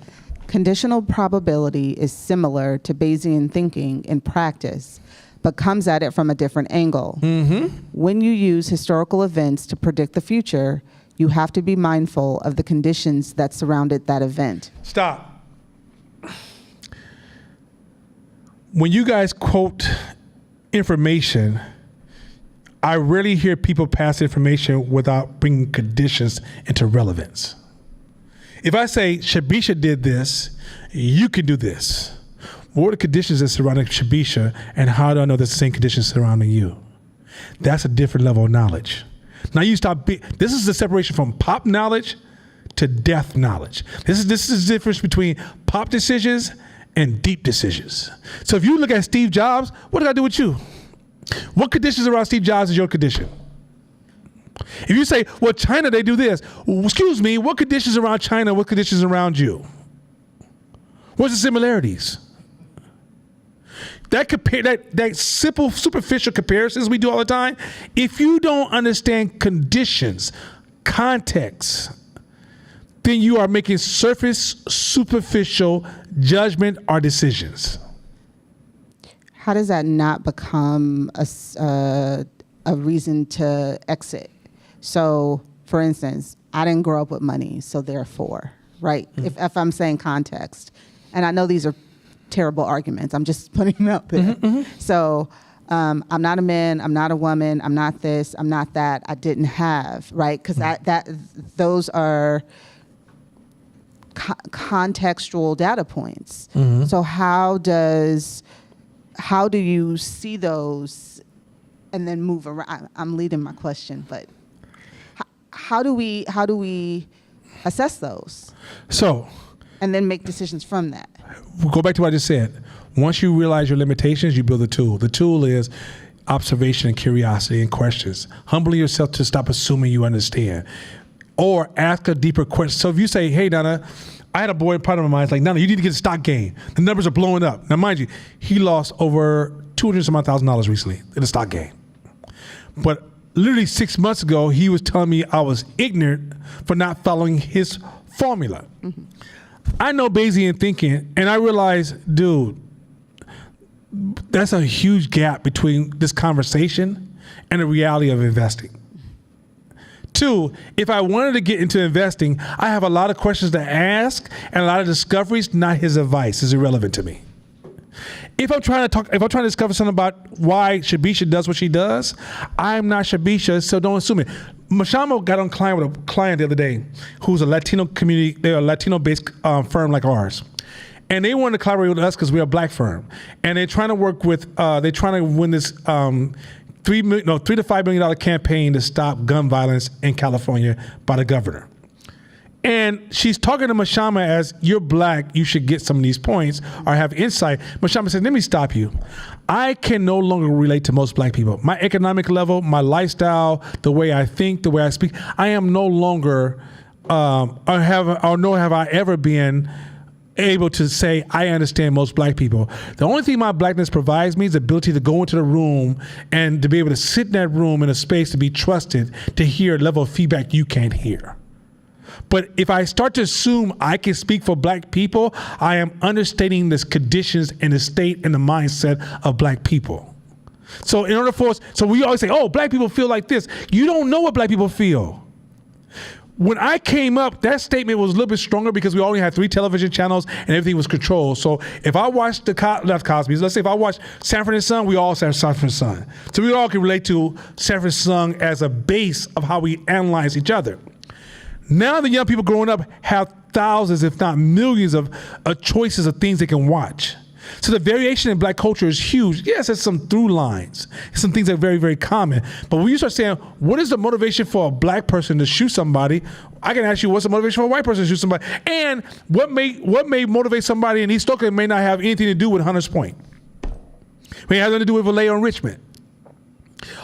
Conditional probability is similar to Bayesian thinking in practice, but comes at it from a different angle. When you use historical events to predict the future, you have to be mindful of the conditions that surrounded that event. Stop. When you guys quote information, I rarely hear people pass information without bringing conditions into relevance. If I say Shabisha did this, you can do this. What are the conditions that surrounding Shabisha, and how do I know there's the same conditions surrounding you? That's a different level of knowledge. Now you stop. This is the separation from pop knowledge to depth knowledge. This is the difference between pop decisions and deep decisions. So if you look at Steve Jobs, what did I do with you? What conditions around Steve Jobs is your condition? If you say, well, China, they do this. Well, excuse me, what conditions around China, what conditions around you? What's the similarities? That simple, superficial comparisons we do all the time, if you don't understand conditions, context, then you are making surface, superficial judgment or decisions. How does that not become a reason to exit? So, for instance, I didn't grow up with money, so therefore, right? If I'm saying context, and I know these are terrible arguments, I'm just putting them out there. So, I'm not a man, I'm not a woman, I'm not this, I'm not that, I didn't have, right? Because those are contextual data points. So how do you see those and then move around? I'm leading my question, but how do we assess those? So, and then make decisions from that. We'll go back to what I just said. Once you realize your limitations, you build a tool. The tool is observation and curiosity and questions. Humbling yourself to stop assuming you understand. Or ask a deeper question. So if you say, hey, Nana, I had a boy part of my mind, it's like, Nana, you need to get a stock game. The numbers are blowing up. Now, mind you, he lost over $200,000 recently in a stock game. But literally 6 months ago, he was telling me I was ignorant for not following his formula. I know Bayesian thinking, and I realized, dude, that's a huge gap between this conversation and the reality of investing. Two, if I wanted to get into investing, I have a lot of questions to ask and a lot of discoveries. Not his advice is irrelevant to me. If I'm trying to discover something about why Shabisha does what she does, I'm not Shabisha, so don't assume it. Mashama got on client with a client the other day who's a Latino community, they're a Latino-based firm like ours. And they wanted to collaborate with us because we're a black firm. And they're trying to work with, they're trying to win this $3 to $5 million campaign to stop gun violence in California by the governor. And she's talking to Mashama as, you're black, you should get some of these points or have insight. Mashama said, let me stop you. I can no longer relate to most black people. My economic level, my lifestyle, the way I think, the way I speak, I am no longer, nor have I ever been able to say I understand most black people. The only thing my blackness provides me is the ability to go into the room and to be able to sit in that room in a space to be trusted to hear a level of feedback you can't hear. But if I start to assume I can speak for black people, I am understating the conditions and the state and the mindset of black people. So in order for us, so we always say, oh, black people feel like this. You don't know what black people feel. When I came up, that statement was a little bit stronger because we only had 3 television channels and everything was controlled. So if I watched not Cosby's, let's say if I watched Sanford and Son, we all said Sanford and Son. So we all can relate to Sanford and Son as a base of how we analyze each other. Now the young people growing up have thousands, if not millions of choices of things they can watch. So the variation in black culture is huge. Yes, there's some through lines, some things that are very, very common. But when you start saying, what is the motivation for a black person to shoot somebody? I can ask you, what's the motivation for a white person to shoot somebody? And what may motivate somebody in East Oakland may not have anything to do with Hunters Point. It has nothing to do with Vallejo and Richmond.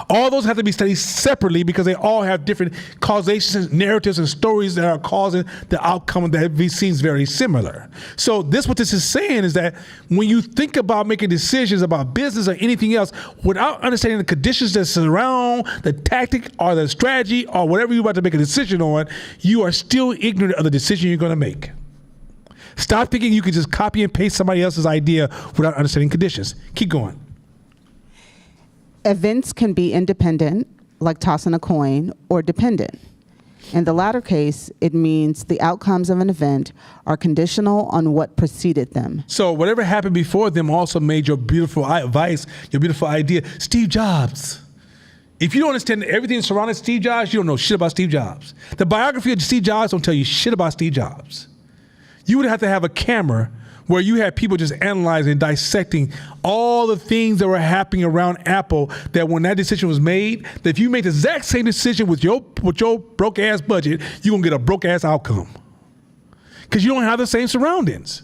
All those have to be studied separately because they all have different causations, narratives, and stories that are causing the outcome that seems very similar. So what this is saying is that when you think about making decisions about business or anything else, without understanding the conditions that surround the tactic or the strategy or whatever you're about to make a decision on, you are still ignorant of the decision you're going to make. Stop thinking you can just copy and paste somebody else's idea without understanding conditions. Keep going. Events can be independent, like tossing a coin, or dependent. In the latter case, it means the outcomes of an event are conditional on what preceded them. So whatever happened before them also made your beautiful advice, your beautiful idea. Steve Jobs. If you don't understand everything surrounding Steve Jobs, you don't know shit about Steve Jobs. The biography of Steve Jobs don't tell you shit about Steve Jobs. You would have to have a camera where you had people just analyzing, dissecting all the things that were happening around Apple, that when that decision was made, that if you make the exact same decision with your broke ass budget, you're gonna get a broke ass outcome. Because you don't have the same surroundings.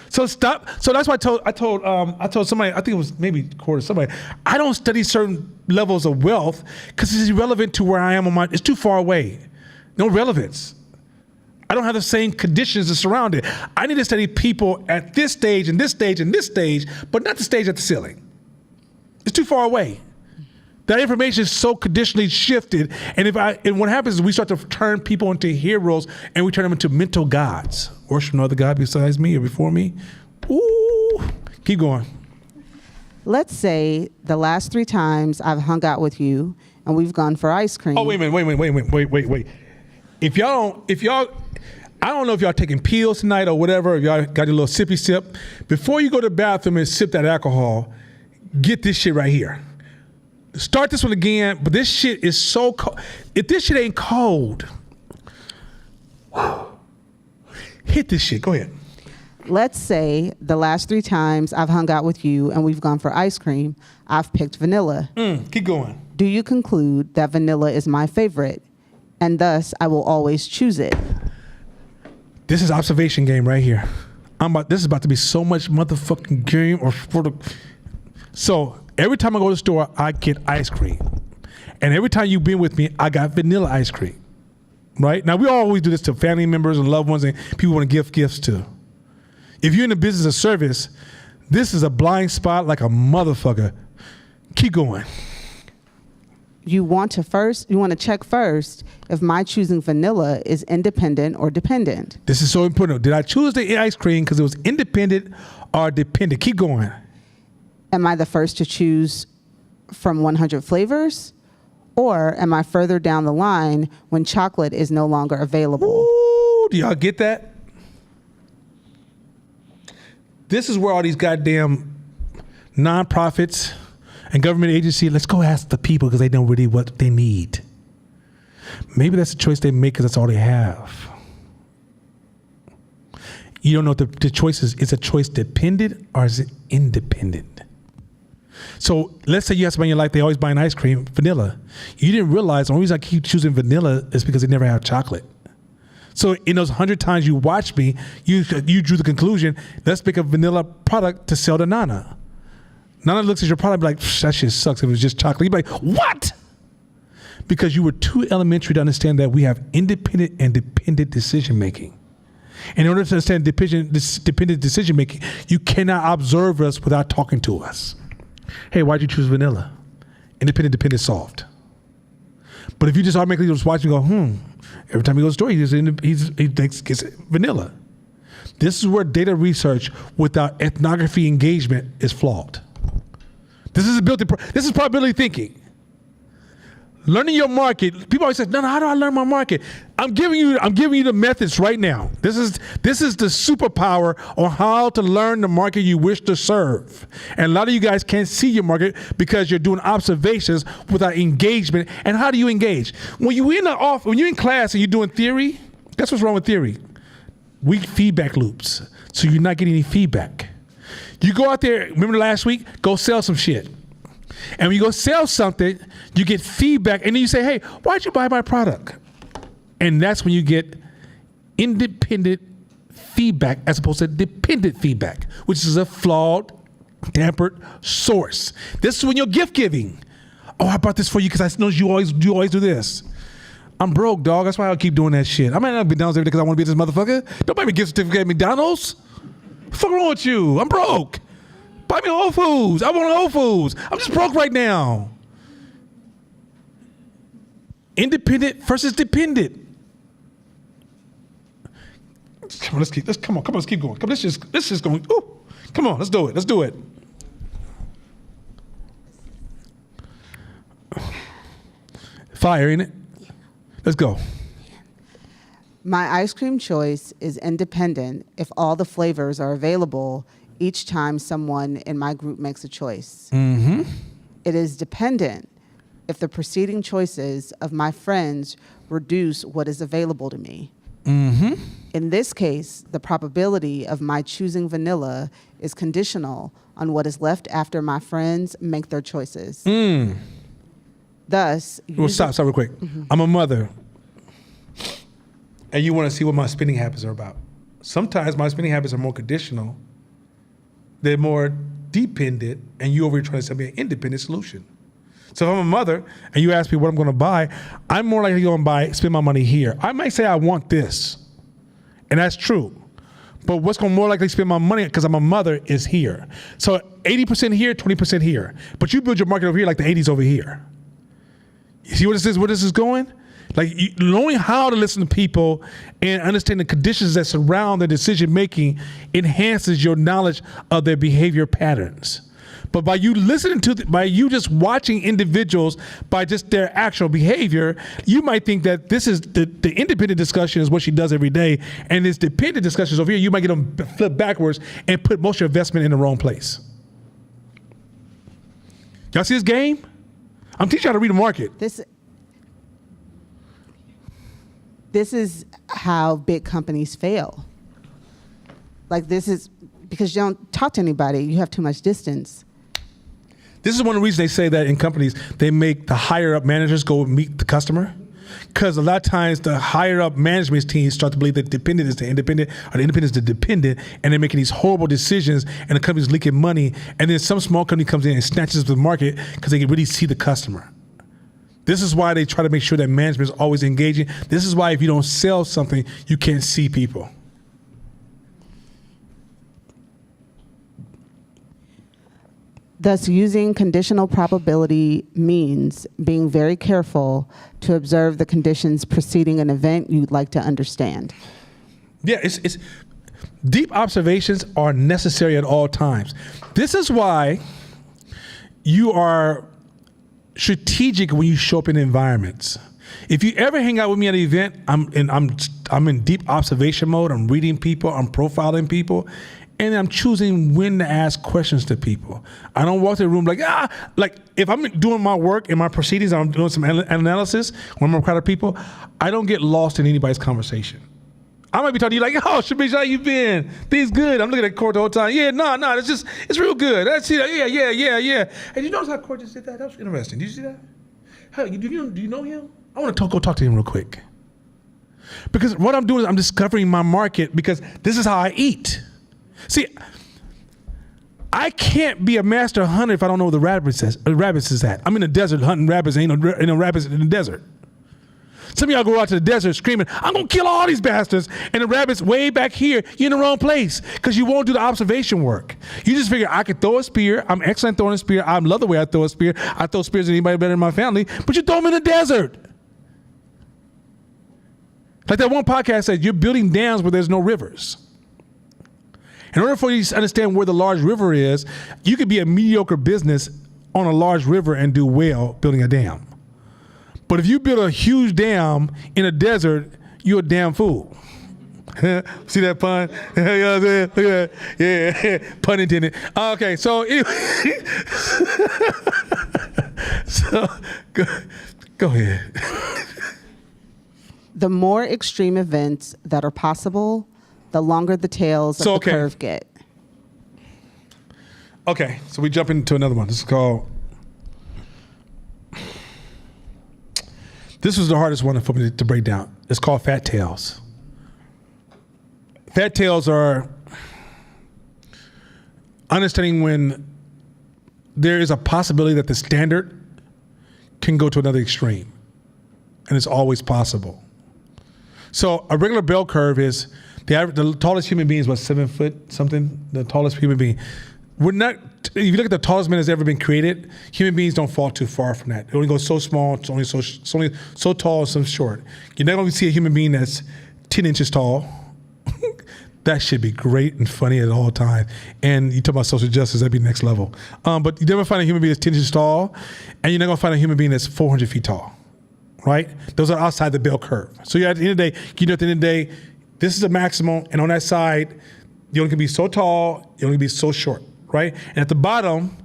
So stop. So that's why I told somebody, I think it was maybe somebody, I don't study certain levels of wealth because it's irrelevant to where I am it's too far away. No relevance. I don't have the same conditions that surround it. I need to study people at this stage and this stage and this stage, but not the stage at the ceiling. It's too far away. That information is so conditionally shifted. And what happens is we start to turn people into heroes and we turn them into mental gods. Worship no other God besides me or before me. Ooh, keep going. Let's say the last 3 times I've hung out with you and we've gone for ice cream. Oh, wait a minute, wait. I don't know if y'all taking pills tonight or whatever, if y'all got your little sippy sip. Before you go to the bathroom and sip that alcohol, get this shit right here. Start this one again, but this shit is so cold. If this shit ain't cold, hit this shit. Go ahead. Let's say the last 3 times I've hung out with you and we've gone for ice cream, I've picked vanilla. Keep going. Do you conclude that vanilla is my favorite, and thus I will always choose it? This is observation game right here. This is about to be so much motherfucking game So every time I go to the store, I get ice cream. And every time you've been with me, I got vanilla ice cream. Right? Now, we always do this to family members and loved ones and people want to give gifts to. If you're in the business of service, this is a blind spot like a motherfucker. Keep going. You want to check first if my choosing vanilla is independent or dependent. This is so important. Did I choose the ice cream because it was independent or dependent? Keep going. Am I the first to choose from 100 flavors? Or am I further down the line when chocolate is no longer available? Ooh, do y'all get that? This is where all these goddamn nonprofits and government agencies, let's go ask the people because they know really what they need. Maybe that's the choice they make because that's all they have. You don't know what the choice is. Is a choice dependent or is it independent? So let's say you have somebody in your life, they always buying ice cream, vanilla. You didn't realize the only reason I keep choosing vanilla is because they never have chocolate. So in those 100 times you watched me, you drew the conclusion, let's pick a vanilla product to sell to Nana. Nana looks at your product and be like, that shit sucks if it was just chocolate. You'd be like, what? Because you were too elementary to understand that we have independent and dependent decision making. And in order to understand dependent decision making, you cannot observe us without talking to us. Hey, why'd you choose vanilla? Independent, dependent, solved. But if you just automatically just watch and go, every time he goes to the store, he gets vanilla. This is where data research without ethnography engagement is flawed. This is probability thinking. Learning your market. People always say, no, how do I learn my market? I'm giving you the methods right now. This is the superpower on how to learn the market you wish to serve. And a lot of you guys can't see your market because you're doing observations without engagement. And how do you engage? When you're in class and you're doing theory, guess what's wrong with theory? Weak feedback loops. So you're not getting any feedback. You go out there, remember last week? Go sell some shit. And when you go sell something, you get feedback, and then you say, hey, why'd you buy my product? And that's when you get independent feedback as opposed to dependent feedback, which is a flawed, tampered source. This is when you're gift giving. Oh, I bought this for you because I know you always do this. I'm broke, dog. That's why I'll keep doing that shit. I might not be McDonald's every day because I want to be this motherfucker. Don't buy me a gift certificate at McDonald's. What's the fuck wrong with you? I'm broke. Buy me Whole Foods. I want Whole Foods. I'm just broke right now. Independent versus dependent. Come on, let's keep going. Come, let's just go. Ooh, come on, let's do it. Fire, ain't it? Let's go. My ice cream choice is independent if all the flavors are available each time someone in my group makes a choice. Mm-hmm. It is dependent if the preceding choices of my friends reduce what is available to me. Mm-hmm. In this case, the probability of my choosing vanilla is conditional on what is left after my friends make their choices. Thus, Well, stop real quick. Mm-hmm. I'm a mother, and you want to see what my spending habits are about. Sometimes my spending habits are more conditional. They're more dependent, and you over here trying to sell me an independent solution. So if I'm a mother and you ask me what I'm going to buy, I'm more likely going to spend my money here. I might say I want this, and that's true. But what's going to more likely spend my money because I'm a mother is here. So 80% here, 20% here. But you build your market over here like the 80s over here. You see where this is going? Like knowing how to listen to people and understand the conditions that surround their decision making enhances your knowledge of their behavior patterns. But by you by you just watching individuals by just their actual behavior, you might think that this is the independent discussion is what she does every day, and this dependent discussion is over here. You might get them flip backwards and put most of your investment in the wrong place. Y'all see this game? I'm teaching you how to read a market. This is how big companies fail. Like this is because you don't talk to anybody. You have too much distance. This is one of the reasons they say that in companies, they make the higher up managers go meet the customer. Because a lot of times the higher up management teams start to believe that dependent is the independent or the independent is the dependent, and they're making these horrible decisions and the company's leaking money. And then some small company comes in and snatches the market because they can really see the customer. This is why they try to make sure that management is always engaging. This is why if you don't sell something, you can't see people. Thus, using conditional probability means being very careful to observe the conditions preceding an event you'd like to understand. Yeah, it's deep observations are necessary at all times. This is why you are strategic when you show up in environments. If you ever hang out with me at an event, I'm in deep observation mode. I'm reading people, I'm profiling people, and I'm choosing when to ask questions to people. I don't walk to the room like if I'm doing my work in my proceedings, I'm doing some analysis when I'm a crowd of people, I don't get lost in anybody's conversation. I might be talking to you like, oh, Shabish, how you been? Things good. I'm looking at Court the whole time. Yeah, no, it's real good. That's it. Yeah. Hey, did you notice how Court just did that? That was interesting. Did you see that? How, do you know him? I want to go talk to him real quick. Because what I'm doing is I'm discovering my market because this is how I eat. See, I can't be a master hunter if I don't know where the rabbits is at. I'm in the desert hunting rabbits. Ain't no rabbits in the desert. Some of y'all go out to the desert screaming, I'm going to kill all these bastards. And the rabbit's way back here. You're in the wrong place because you won't do the observation work. You just figure I could throw a spear. I'm excellent throwing a spear. I love the way I throw a spear. I throw spears at anybody better in my family. But you throw them in the desert. Like that one podcast said, you're building dams where there's no rivers. In order for you to understand where the large river is, you could be a mediocre business on a large river and do well building a dam. But if you build a huge dam in a desert, you're a damn fool. See that pun? You know what I'm saying? Look at that. Yeah, pun intended. Okay, so so go ahead. The more extreme events that are possible, the longer the tails of the curve get. Okay, so we jump into another one. This is called. This was the hardest one for me to break down. It's called fat tails. Fat tails are understanding when there is a possibility that the standard can go to another extreme, and it's always possible. So a regular bell curve is the tallest human being is what, 7 foot something? The tallest human being. We're not. If you look at the tallest man that's ever been created, human beings don't fall too far from that. It only goes so small. It's only so tall and so short. You're not going to see a human being that's 10 inches tall. That should be great and funny at all times. And you talk about social justice, that'd be next level. But you never find a human being that's 10 inches tall, and you're not going to find a human being that's 400 feet tall, right? Those are outside the bell curve. So you're at the end of the day, at the end of the day, this is the maximum, and on that side, you only can be so tall, you only can be so short, right? And at the bottom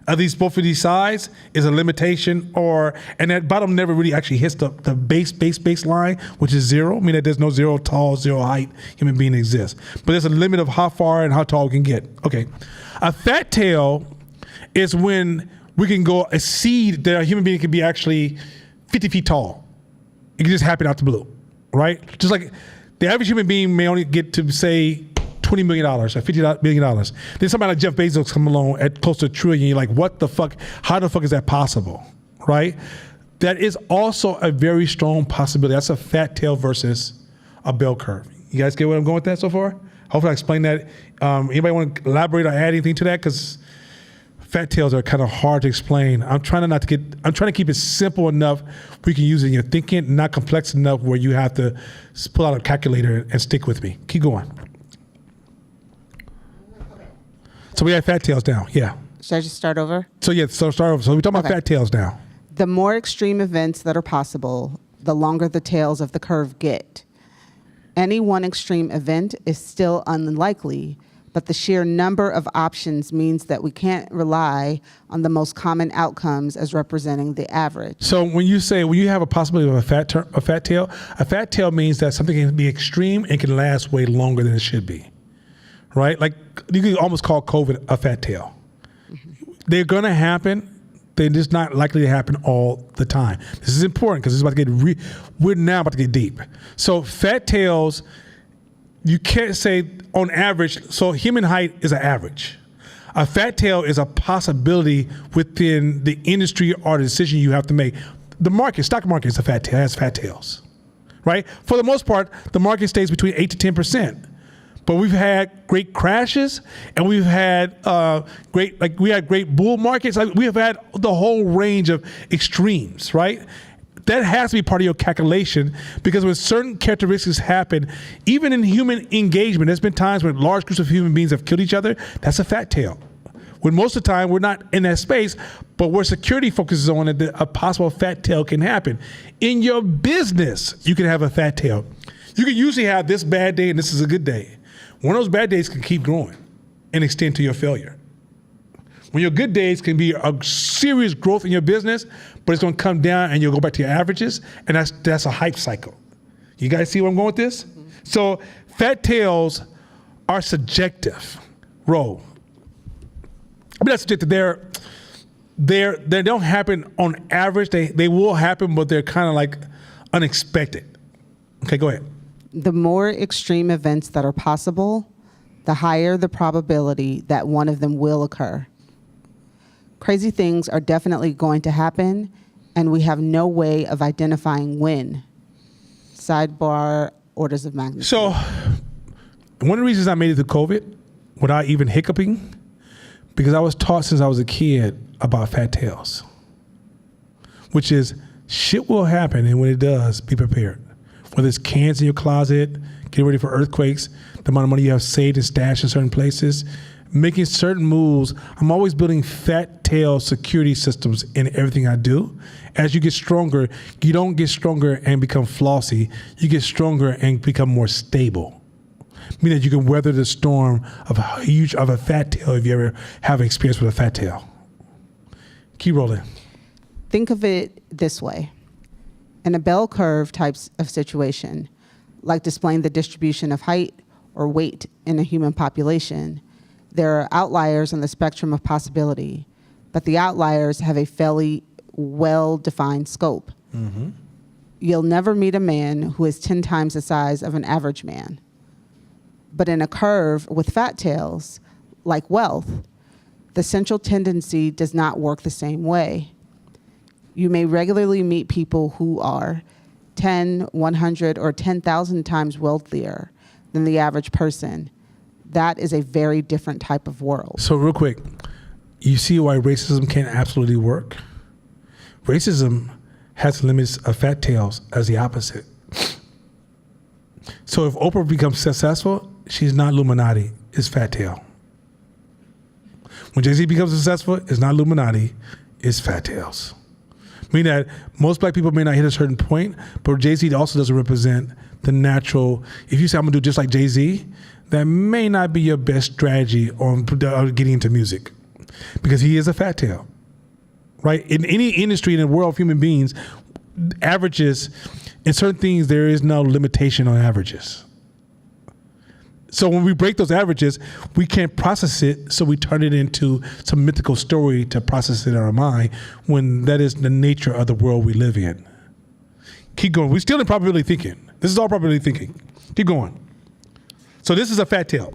of both of these sides is a limitation, and that bottom never really actually hits the base line, which is zero. I mean, that there's no zero tall, zero height human being exists. But there's a limit of how far and how tall we can get. Okay. A fat tail is when we can go exceed that a human being can be actually 50 feet tall. It can just happen out the blue, right? Just like the average human being may only get to, say, $20 million or $50 million. Then somebody like Jeff Bezos come along at close to $1 trillion. You're like, what the fuck? How the fuck is that possible, right? That is also a very strong possibility. That's a fat tail versus a bell curve. You guys get where I'm going with that so far? Hopefully I explained that. Anybody want to elaborate or add anything to that? Because fat tails are kind of hard to explain. I'm trying to keep it simple enough where you can use it in your thinking, not complex enough where you have to pull out a calculator and stick with me. Keep going. So we have fat tails now, yeah. Should I just start over? So start over. So we're talking about fat tails now. The more extreme events that are possible, the longer the tails of the curve get. Any one extreme event is still unlikely, but the sheer number of options means that we can't rely on the most common outcomes as representing the average. So when you have a possibility of a fat tail means that something can be extreme and can last way longer than it should be. Right? Like you could almost call COVID a fat tail. Mm-hmm. They're going to happen. They're just not likely to happen all the time. This is important because we're now about to get deep. So fat tails, you can't say on average, so human height is an average. A fat tail is a possibility within the industry or the decision you have to make. The stock market is a fat tail, has fat tails, right? For the most part, the market stays between 8 to 10%. But we've had great crashes, and we've had great bull markets. We have had the whole range of extremes, right? That has to be part of your calculation because when certain characteristics happen, even in human engagement, there's been times when large groups of human beings have killed each other. That's a fat tail. When most of the time we're not in that space, but where security focuses on it, a possible fat tail can happen. In your business, you can have a fat tail. You can usually have this bad day and this is a good day. One of those bad days can keep growing and extend to your failure. When your good days can be a serious growth in your business, but it's going to come down and you'll go back to your averages, and that's a hype cycle. You guys see where I'm going with this? Mm-hmm. So fat tails are subjective. Roll. I mean, that's subjective. They don't happen on average. They will happen, but they're kind of like unexpected. Okay, go ahead. The more extreme events that are possible, the higher the probability that one of them will occur. Crazy things are definitely going to happen, and we have no way of identifying when. Sidebar, orders of magnitude. So, one of the reasons I made it to COVID without even hiccuping, because I was taught since I was a kid about fat tails, which is shit will happen, and when it does, be prepared. Whether it's cans in your closet, get ready for earthquakes, the amount of money you have saved and stashed in certain places, making certain moves. I'm always building fat tail security systems in everything I do. As you get stronger, you don't get stronger and become flossy. You get stronger and become more stable. Meaning that you can weather the storm of a fat tail if you ever have experience with a fat tail. Keep rolling. Think of it this way. In a bell curve types of situation, like displaying the distribution of height or weight in a human population, there are outliers on the spectrum of possibility, but the outliers have a fairly well-defined scope. Mm-hmm. You'll never meet a man who is 10 times the size of an average man. But in a curve with fat tails, like wealth, the central tendency does not work the same way. You may regularly meet people who are 10, 100, or 10,000 times wealthier than the average person. That is a very different type of world. So real quick, you see why racism can't absolutely work? Racism has limits of fat tails as the opposite. So if Oprah becomes successful, she's not Illuminati, it's fat tail. When Jay-Z becomes successful, it's not Illuminati, it's fat tails. Meaning that most black people may not hit a certain point, but Jay-Z also doesn't represent the natural. If you say, I'm gonna do just like Jay-Z, that may not be your best strategy on getting into music, because he is a fat tail, right? In any industry in the world of human beings, averages, in certain things, there is no limitation on averages. So when we break those averages, we can't process it, so we turn it into some mythical story to process it in our mind, when that is the nature of the world we live in. Keep going. We're still in probability thinking. This is all probability thinking. Keep going. So this is a fat tail.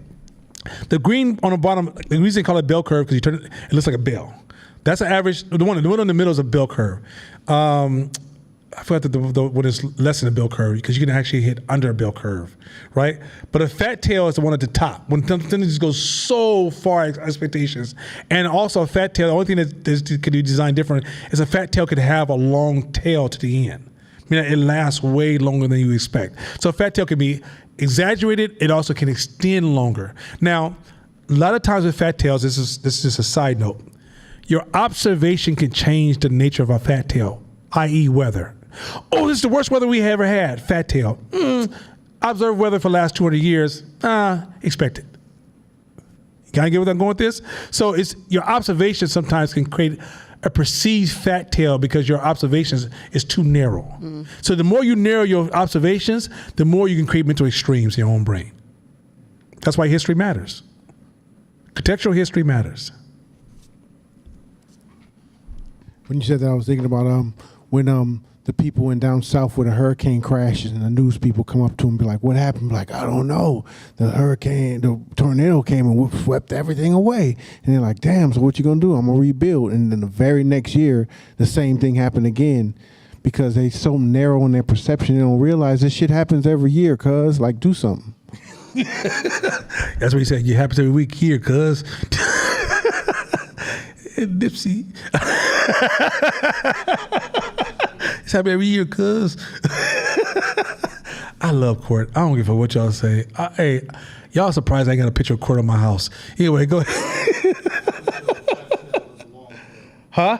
The green on the bottom, the reason they call it bell curve, because you turn it looks like a bell. That's an average. The one in the middle is a bell curve. I forgot the what is less than a bell curve, because you can actually hit under a bell curve, right? But a fat tail is the one at the top. When things go so far expectations, and also a fat tail. The only thing that could be designed different is a fat tail could have a long tail to the end. I mean, it lasts way longer than you expect. So a fat tail can be exaggerated. It also can extend longer. Now, a lot of times with fat tails, this is just a side note. Your observation can change the nature of a fat tail, i.e. weather. Oh, this is the worst weather we ever had, fat tail. Observed weather for the last 200 years, expect it. You gotta get where I'm going with this? So it's your observation sometimes can create a perceived fat tail because your observations is too narrow. So the more you narrow your observations, the more you can create mental extremes in your own brain. That's why history matters. Contextual history matters. When you said that, I was thinking about when the people in down south where the hurricane crashes and the news people come up to them and be like, what happened? Be like, I don't know. The tornado came and swept everything away. And they're like, damn, so what you gonna do? I'm gonna rebuild. And then the very next year, the same thing happened again, because they so narrow in their perception, they don't realize this shit happens every year, cuz, like, do something. That's what he said. It happens every week here, cuz. Nipsey. It's happening every year, cuz. I love Court. I don't give a fuck what y'all say. Hey, y'all surprised I got a picture of Court on my house. Anyway, go ahead. Huh?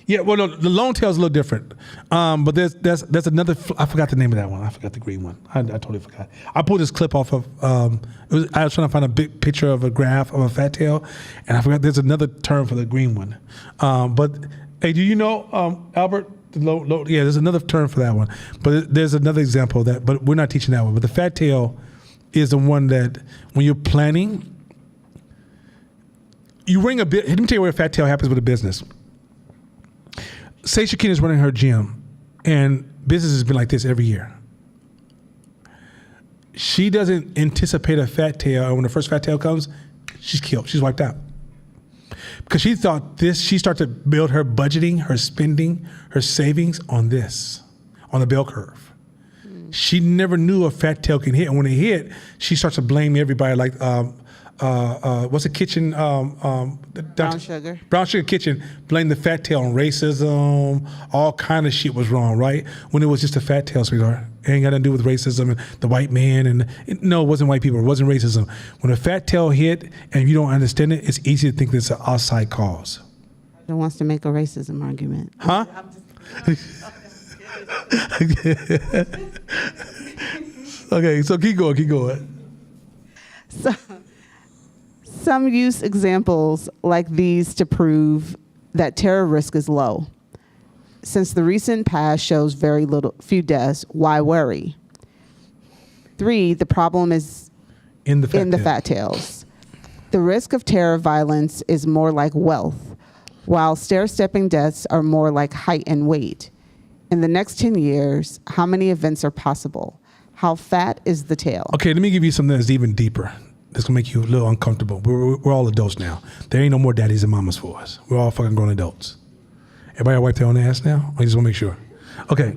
Yeah, well, no, the long tail is a little different. But there's another. I forgot the name of that one. I forgot the green one. I totally forgot. I pulled this clip off of. I was trying to find a big picture of a graph of a fat tail, and I forgot there's another term for the green one. But hey, do you know, Albert? Yeah, there's another term for that one. But there's another example of that. But we're not teaching that one. But the fat tail is the one that when you're planning, you ring a bit. Let me tell you where a fat tail happens with a business. Say Shakina is running her gym, and business has been like this every year. She doesn't anticipate a fat tail, and when the first fat tail comes, she's killed. She's wiped out. Because she thought this, she started to build her budgeting, her spending, her savings on this, on the bell curve. She never knew a fat tail can hit, and when it hit, she starts to blame everybody like, what's the kitchen? Brown Sugar. Brown Sugar Kitchen blamed the fat tail on racism. All kind of shit was wrong, right? When it was just a fat tail, sweetheart. It ain't got nothing to do with racism and the white man. No, it wasn't white people. It wasn't racism. When a fat tail hit and you don't understand it, it's easy to think that it's an outside cause. Who wants to make a racism argument? Huh? Okay, so keep going. So, some use examples like these to prove that terror risk is low. Since the recent past shows few deaths, why worry? 3, the problem is In the in the fat tails. The risk of terror violence is more like wealth, while stair-stepping deaths are more like height and weight. In the next 10 years, how many events are possible? How fat is the tail? Okay, let me give you something that's even deeper. That's gonna make you a little uncomfortable. We're all adults now. There ain't no more daddies and mamas for us. We're all fucking grown adults. Everybody wipe their own ass now? I just wanna make sure. Okay.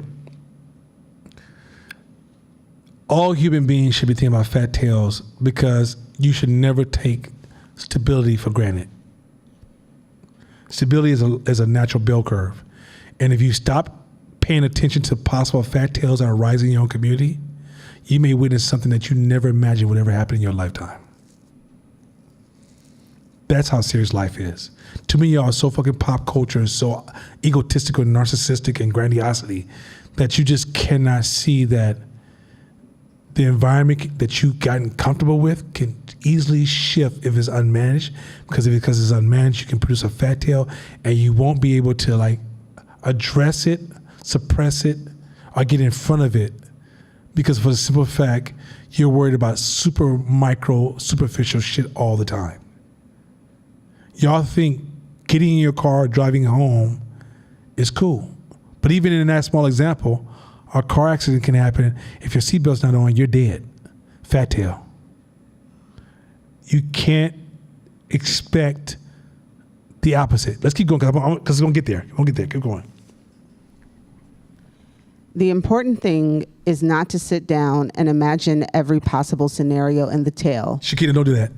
All human beings should be thinking about fat tails because you should never take stability for granted. Stability is a natural bell curve. And if you stop paying attention to possible fat tails that are rising in your own community, you may witness something that you never imagined would ever happen in your lifetime. That's how serious life is. Too many of y'all are so fucking pop culture and so egotistical and narcissistic and grandiosity that you just cannot see that the environment that you've gotten comfortable with can easily shift if it's unmanaged. Because it's unmanaged, you can produce a fat tail and you won't be able to like address it, suppress it, or get in front of it. Because for the simple fact, you're worried about superficial shit all the time. Y'all think getting in your car, driving home is cool. But even in that small example, a car accident can happen. If your seatbelt's not on, you're dead. Fat tail. You can't expect the opposite. Let's keep going because it's going to get there. We'll get there. Keep going. The important thing is not to sit down and imagine every possible scenario in the tail. Shakita, don't do that.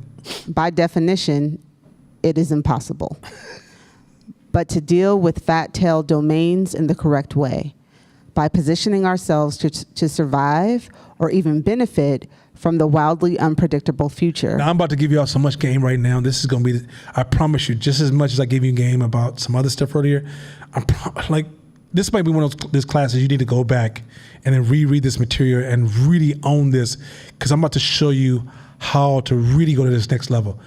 By definition, it is impossible. But to deal with fat tail domains in the correct way, by positioning ourselves to survive or even benefit from the wildly unpredictable future. Now, I'm about to give y'all so much game right now. This is going to be, I promise you, just as much as I gave you game about some other stuff earlier, this might be one of those classes you need to go back and then reread this material and really own this, because I'm about to show you how to really go to this next level.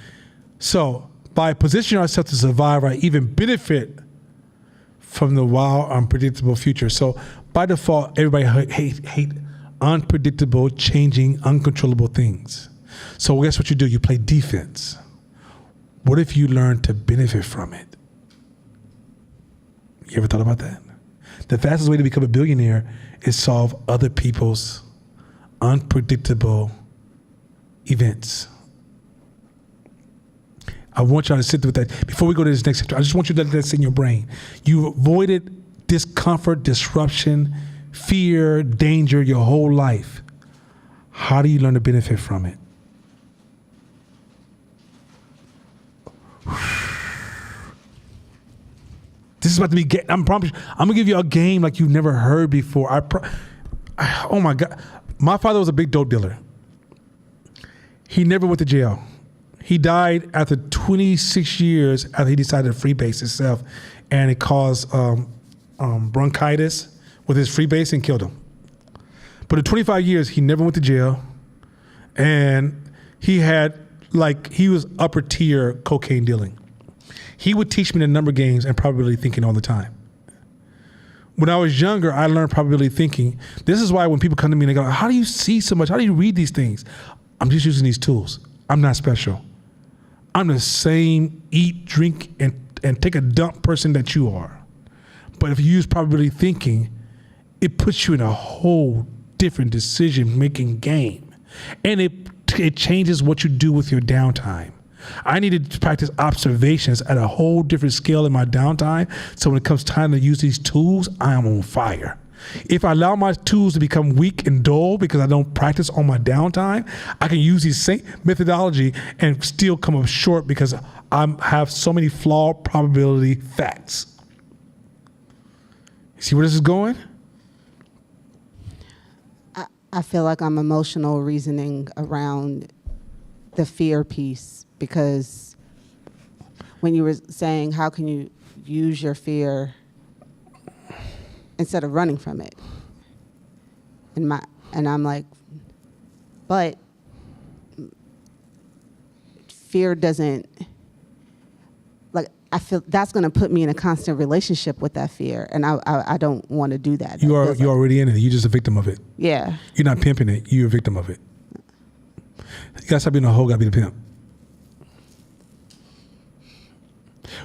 So by positioning ourselves to survive or even benefit from the wild, unpredictable future. So by default, everybody hate unpredictable, changing, uncontrollable things. So guess what you do? You play defense. What if you learn to benefit from it? You ever thought about that? The fastest way to become a billionaire is solve other people's unpredictable events. I want y'all to sit with that. Before we go to this next chapter, I just want you to let that sit in your brain. You avoided discomfort, disruption, fear, danger your whole life. How do you learn to benefit from it? This is about to be, I'm going to give you a game like you've never heard before. Oh my God. My father was a big dope dealer. He never went to jail. He died after 26 years after he decided to freebase himself, and it caused bronchitis with his freebase and killed him. But in 25 years, he never went to jail, and he was upper tier cocaine dealing. He would teach me the number games and probability thinking all the time. When I was younger, I learned probability thinking. This is why when people come to me and they go, how do you see so much? How do you read these things? I'm just using these tools. I'm not special. I'm the same eat, drink, and take a dump person that you are. But if you use probability thinking, it puts you in a whole different decision-making game. And it changes what you do with your downtime. I needed to practice observations at a whole different scale in my downtime. So when it comes time to use these tools, I am on fire. If I allow my tools to become weak and dull because I don't practice on my downtime, I can use these same methodology and still come up short because I have so many flawed probability facts. You see where this is going? I feel like I'm emotional reasoning around the fear piece, because when you were saying how can you use your fear instead of running from it, and I'm like, but fear doesn't, like, I feel that's going to put me in a constant relationship with that fear, and I don't want to do that. You're already in it. You're just a victim of it. Yeah. You're not pimping it. You're a victim of it. You gotta stop being a hoe. Gotta be the pimp.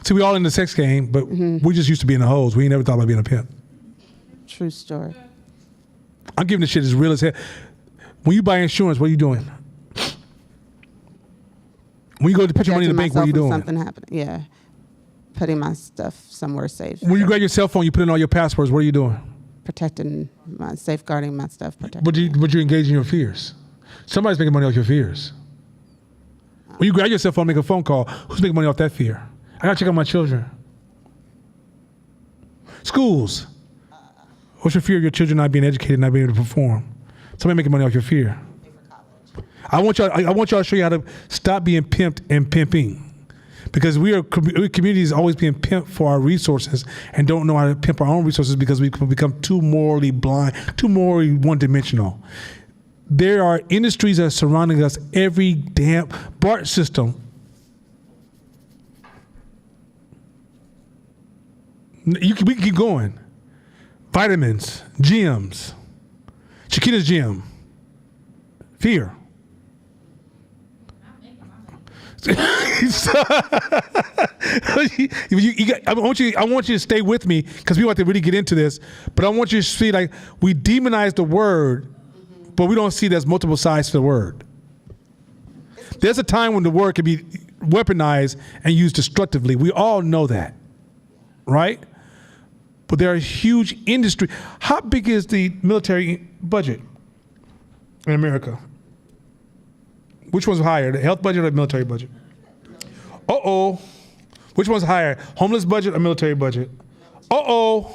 See, we all in the sex game, but we just used to being the hoes. We ain't never thought about being a pimp. True story. I'm giving this shit as real as hell. When you buy insurance, what are you doing? When you go to put your money in the bank, what are you doing? Something happening. Yeah. Putting my stuff somewhere safe. When you grab your cell phone, you put in all your passwords, what are you doing? Safeguarding my stuff. But you engage in your fears. Somebody's making money off your fears. When you grab your cell phone and make a phone call, who's making money off that fear? I gotta check on my children. Schools. What's your fear of your children not being educated, not being able to perform? Somebody making money off your fear. I want y'all to show you how to stop being pimped and pimping. Because we communities always being pimped for our resources and don't know how to pimp our own resources because we become too morally blind, too morally one-dimensional. There are industries that are surrounding us every damn BART system. We can keep going. Vitamins, gyms, Chiquita's gym, fear. I want you to stay with me because we want to really get into this. But I want you to see, like, we demonize the word, but we don't see there's multiple sides to the word. There's a time when the word can be weaponized and used destructively. We all know that, right? But there are huge industry. How big is the military budget in America? Which one's higher, the health budget or the military budget? Uh-oh. Which one's higher, homeless budget or military budget? Uh-oh.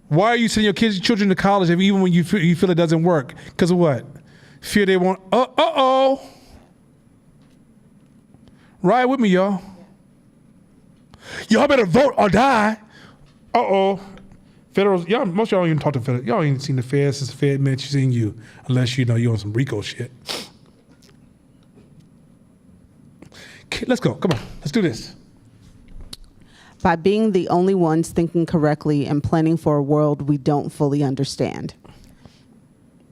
Why are you sending your children to college even when you feel it doesn't work? Because of what? Fear they won't. Uh-oh. Ride with me, y'all. Y'all better vote or die. Uh-oh. Federal, y'all, most of y'all don't even talk to federal. Y'all ain't seen the feds since the Fed met you, seen you, unless you know you're on some RICO shit. Okay, let's go. Come on. Let's do this. By being the only ones thinking correctly and planning for a world we don't fully understand.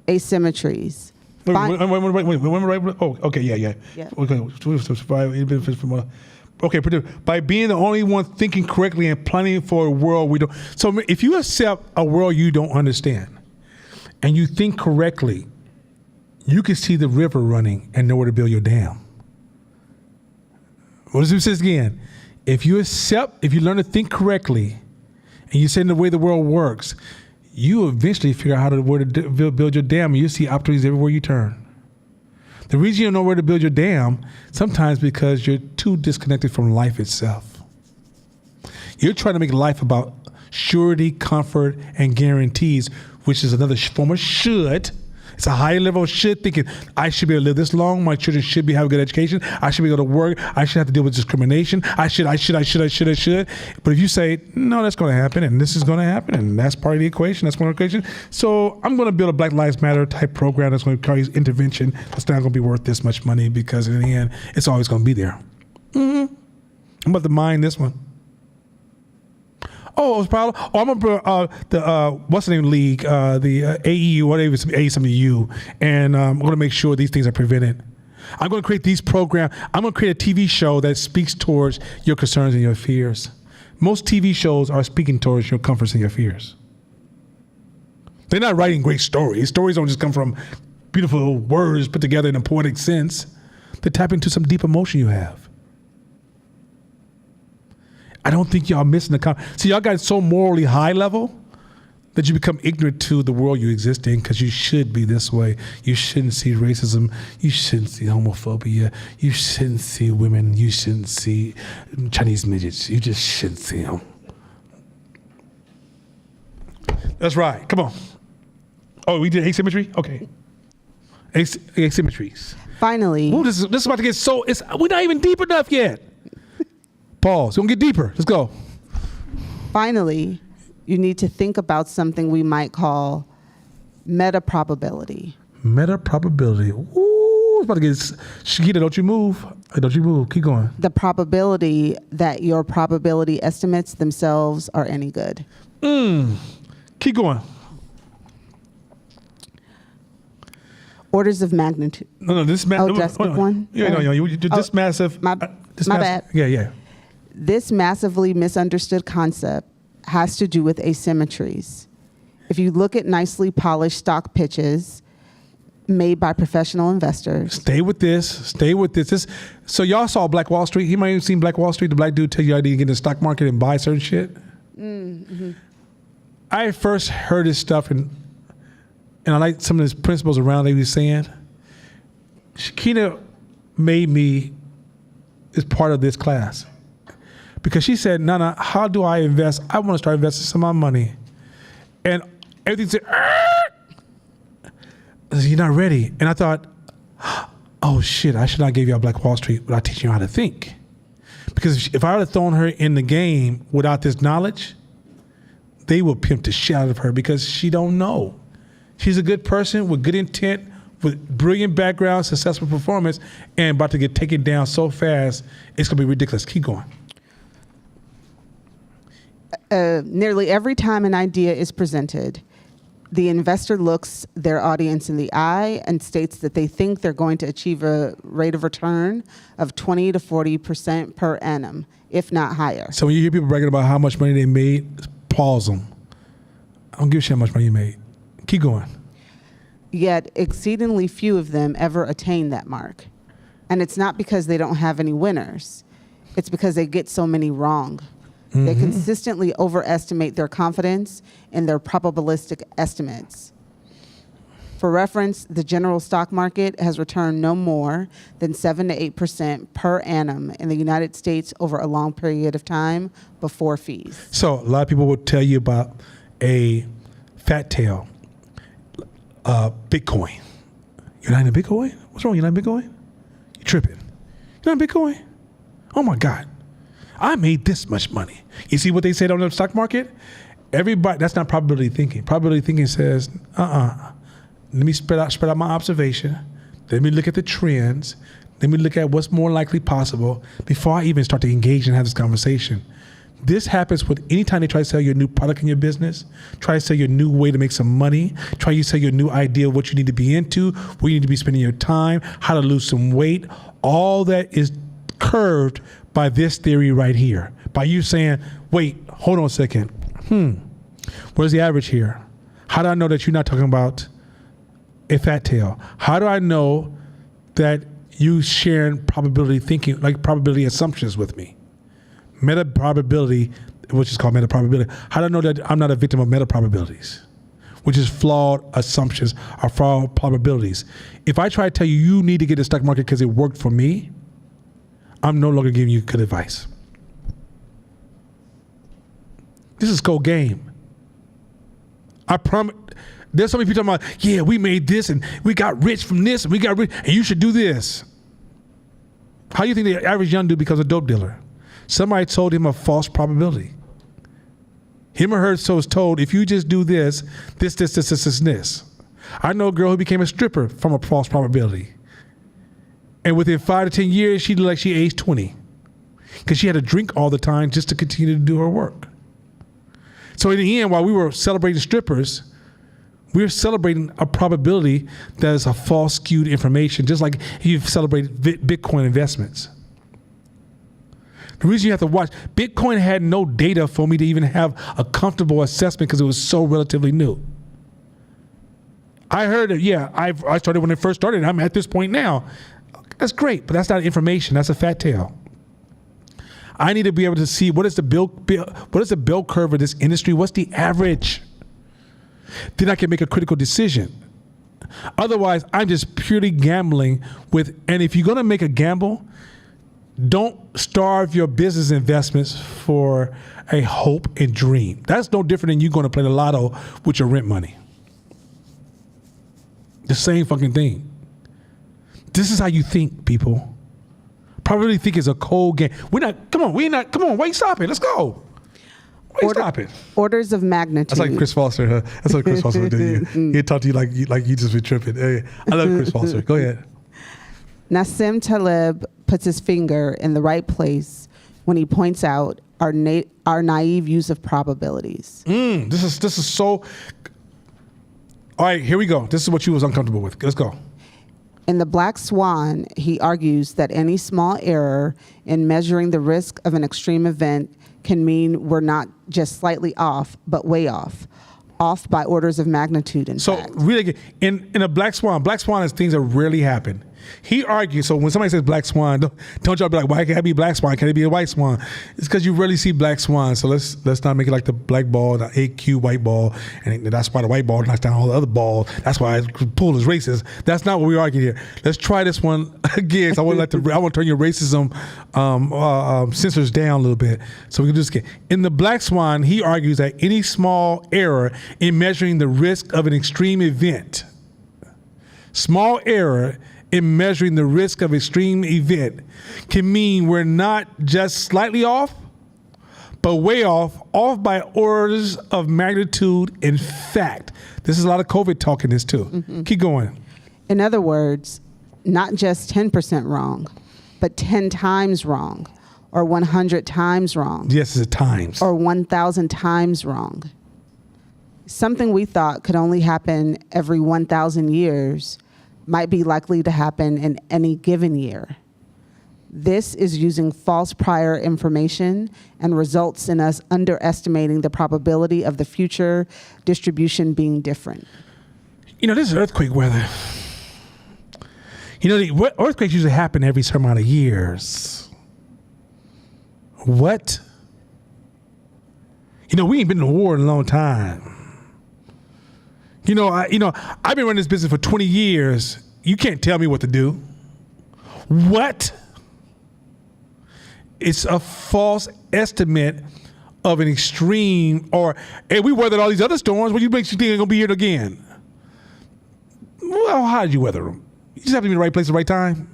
Asymmetries. Wait. Oh, okay, yeah. Okay, by being the only one thinking correctly and planning for a world we don't. So if you accept a world you don't understand and you think correctly, you can see the river running and know where to build your dam. What does it say again? If you learn to think correctly and you say the way the world works, you eventually figure out where to build your dam, and you see opportunities everywhere you turn. The reason you don't know where to build your dam, sometimes because you're too disconnected from life itself. You're trying to make life about surety, comfort, and guarantees, which is another form of should. It's a higher level of should thinking. I should be able to live this long. My children should have a good education. I should be able to work. I should have to deal with discrimination. I should. But if you say, no, that's going to happen, and this is going to happen, and that's part of the equation, that's one of the equation. So I'm going to build a Black Lives Matter type program that's going to carry intervention that's not going to be worth this much money because in the end, it's always going to be there. I'm about to mine this one. Oh, it's probably. Oh, I'm gonna the what's the name league, the AEU, whatever it's A something U, and I'm gonna make sure these things are prevented. I'm gonna create these programs. I'm gonna create a TV show that speaks towards your concerns and your fears. Most TV shows are speaking towards your comforts and your fears. They're not writing great stories. Stories don't just come from beautiful words put together in a poetic sense. They tap into some deep emotion you have. I don't think y'all missing the see, y'all got so morally high level that you become ignorant to the world you exist in because you should be this way. You shouldn't see racism. You shouldn't see homophobia. You shouldn't see women. You shouldn't see Chinese midgets. You just shouldn't see them. That's right. Come on. Oh, we did asymmetry? Okay. Asymmetries. Finally, Ooh, this is about to get we're not even deep enough yet. Pause. We're going to get deeper. Let's go. finally, you need to think about something we might call meta probability. Meta probability. Ooh, it's about to get... Shakita, don't you move. Hey, don't you move. Keep going. The probability that your probability estimates themselves are any good. Keep going. Orders of magnitude. No, this just pick one? Yeah, no, you did this massive. my bad. Yeah. This massively misunderstood concept has to do with asymmetries. If you look at nicely polished stock pitches made by professional investors, Stay with this. So y'all saw Black Wall Street. You might have seen Black Wall Street. The black dude tell you how to get in the stock market and buy certain shit. Mm-hmm. I first heard this stuff and I like some of his principles around that he was saying. Shakina made me as part of this class because she said, Nana, how do I invest? I want to start investing some of my money. And everything said, I said, you're not ready. And I thought, oh shit, I should not give y'all Black Wall Street without teaching you how to think. Because if I would have thrown her in the game without this knowledge, they will pimp the shit out of her because she don't know. She's a good person with good intent, with brilliant background, successful performance, and about to get taken down so fast, it's gonna be ridiculous. Keep going. nearly every time an idea is presented, the investor looks their audience in the eye and states that they think they're going to achieve a rate of return of 20 to 40% per annum, if not higher. So when you hear people bragging about how much money they made, pause them. I don't give a shit how much money you made. Keep going. Yet exceedingly few of them ever attain that mark. And it's not because they don't have any winners. It's because they get so many wrong. They consistently overestimate their confidence in their probabilistic estimates. For reference, the general stock market has returned no more than 7 to 8% per annum in the United States over a long period of time before fees. So a lot of people will tell you about a fat tail, Bitcoin. You're not in Bitcoin? What's wrong? You're not in Bitcoin? You're tripping. You're not in Bitcoin? Oh my God. I made this much money. You see what they said on the stock market? Everybody, that's not probability thinking. Probability thinking says, let me spread out my observation. Let me look at the trends. Let me look at what's more likely possible before I even start to engage and have this conversation. This happens with any time they try to sell you a new product in your business, try to sell you a new way to make some money, try to sell you a new idea of what you need to be into, where you need to be spending your time, how to lose some weight. All that is curved by this theory right here. By you saying, wait, hold on a second. Where's the average here? How do I know that you're not talking about a fat tail? How do I know that you sharing probability thinking, like probability assumptions with me? Meta probability, which is called meta probability. How do I know that I'm not a victim of meta probabilities, which is flawed assumptions or flawed probabilities? If I try to tell you, you need to get the stock market because it worked for me, I'm no longer giving you good advice. This is cold game. I promise. There's so many people talking about, yeah, we made this and we got rich from this and we got rich and you should do this. How do you think the average young dude becomes a dope dealer? Somebody told him a false probability. Him or her was told, if you just do this. I know a girl who became a stripper from a false probability. And within 5 to 10 years, she looked like she aged 20 because she had to drink all the time just to continue to do her work. So in the end, while we were celebrating strippers, we were celebrating a probability that is a false skewed information, just like you've celebrated Bitcoin investments. The reason you have to watch, Bitcoin had no data for me to even have a comfortable assessment because it was so relatively new. I heard that, yeah, I started when it first started, and I'm at this point now. That's great, but that's not information. That's a fat tail. I need to be able to see what is the bell curve of this industry? What's the average? Then I can make a critical decision. Otherwise, I'm just purely gambling with, and if you're going to make a gamble, don't starve your business investments for a hope and dream. That's no different than you going to play the lotto with your rent money. The same fucking thing. This is how you think, people. Probability think is a cold game. Why you stopping? Let's go. Why you stopping? Orders of magnitude. That's like Chris Foster. Huh? That's like Chris Foster would do. He'd talk to you like you just be tripping. Hey, I love Chris Foster. Go ahead. Nassim Taleb puts his finger in the right place when he points out our naive use of probabilities. This is so. All right, here we go. This is what you was uncomfortable with. Let's go. In The Black Swan, he argues that any small error in measuring the risk of an extreme event can mean we're not just slightly off, but way off by orders of magnitude, in fact. So really, in a black swan is things that rarely happen. He argues, so when somebody says black swan, don't y'all be like, why can't it be black swan? Can it be a white swan? It's because you rarely see black swans. So let's not make it like the black ball, the AQ white ball, and that's why the white ball knocks down all the other balls. That's why pool is racist. That's not what we argue here. Let's try this one again. So I want to turn your racism sensors down a little bit. So we can just get in the black swan. He argues that any small error in measuring the risk of an extreme event, small error in measuring the risk of extreme event can mean we're not just slightly off, but way off by orders of magnitude. In fact, this is a lot of COVID talk in this too. Mm-hmm. Keep going. In other words, not just 10% wrong, but 10 times wrong, or 100 times wrong. Yes, it's times. Or 1,000 times wrong. Something we thought could only happen every 1,000 years might be likely to happen in any given year. This is using false prior information and results in us underestimating the probability of the future distribution being different. You know, this is earthquake weather. You know, earthquakes usually happen every certain amount of years. What? You know, we ain't been in a war in a long time. I've been running this business for 20 years. You can't tell me what to do. What? It's a false estimate of an extreme, hey, we weathered all these other storms. What do you think they're gonna be here again? Well, how did you weather them? You just have to be in the right place at the right time?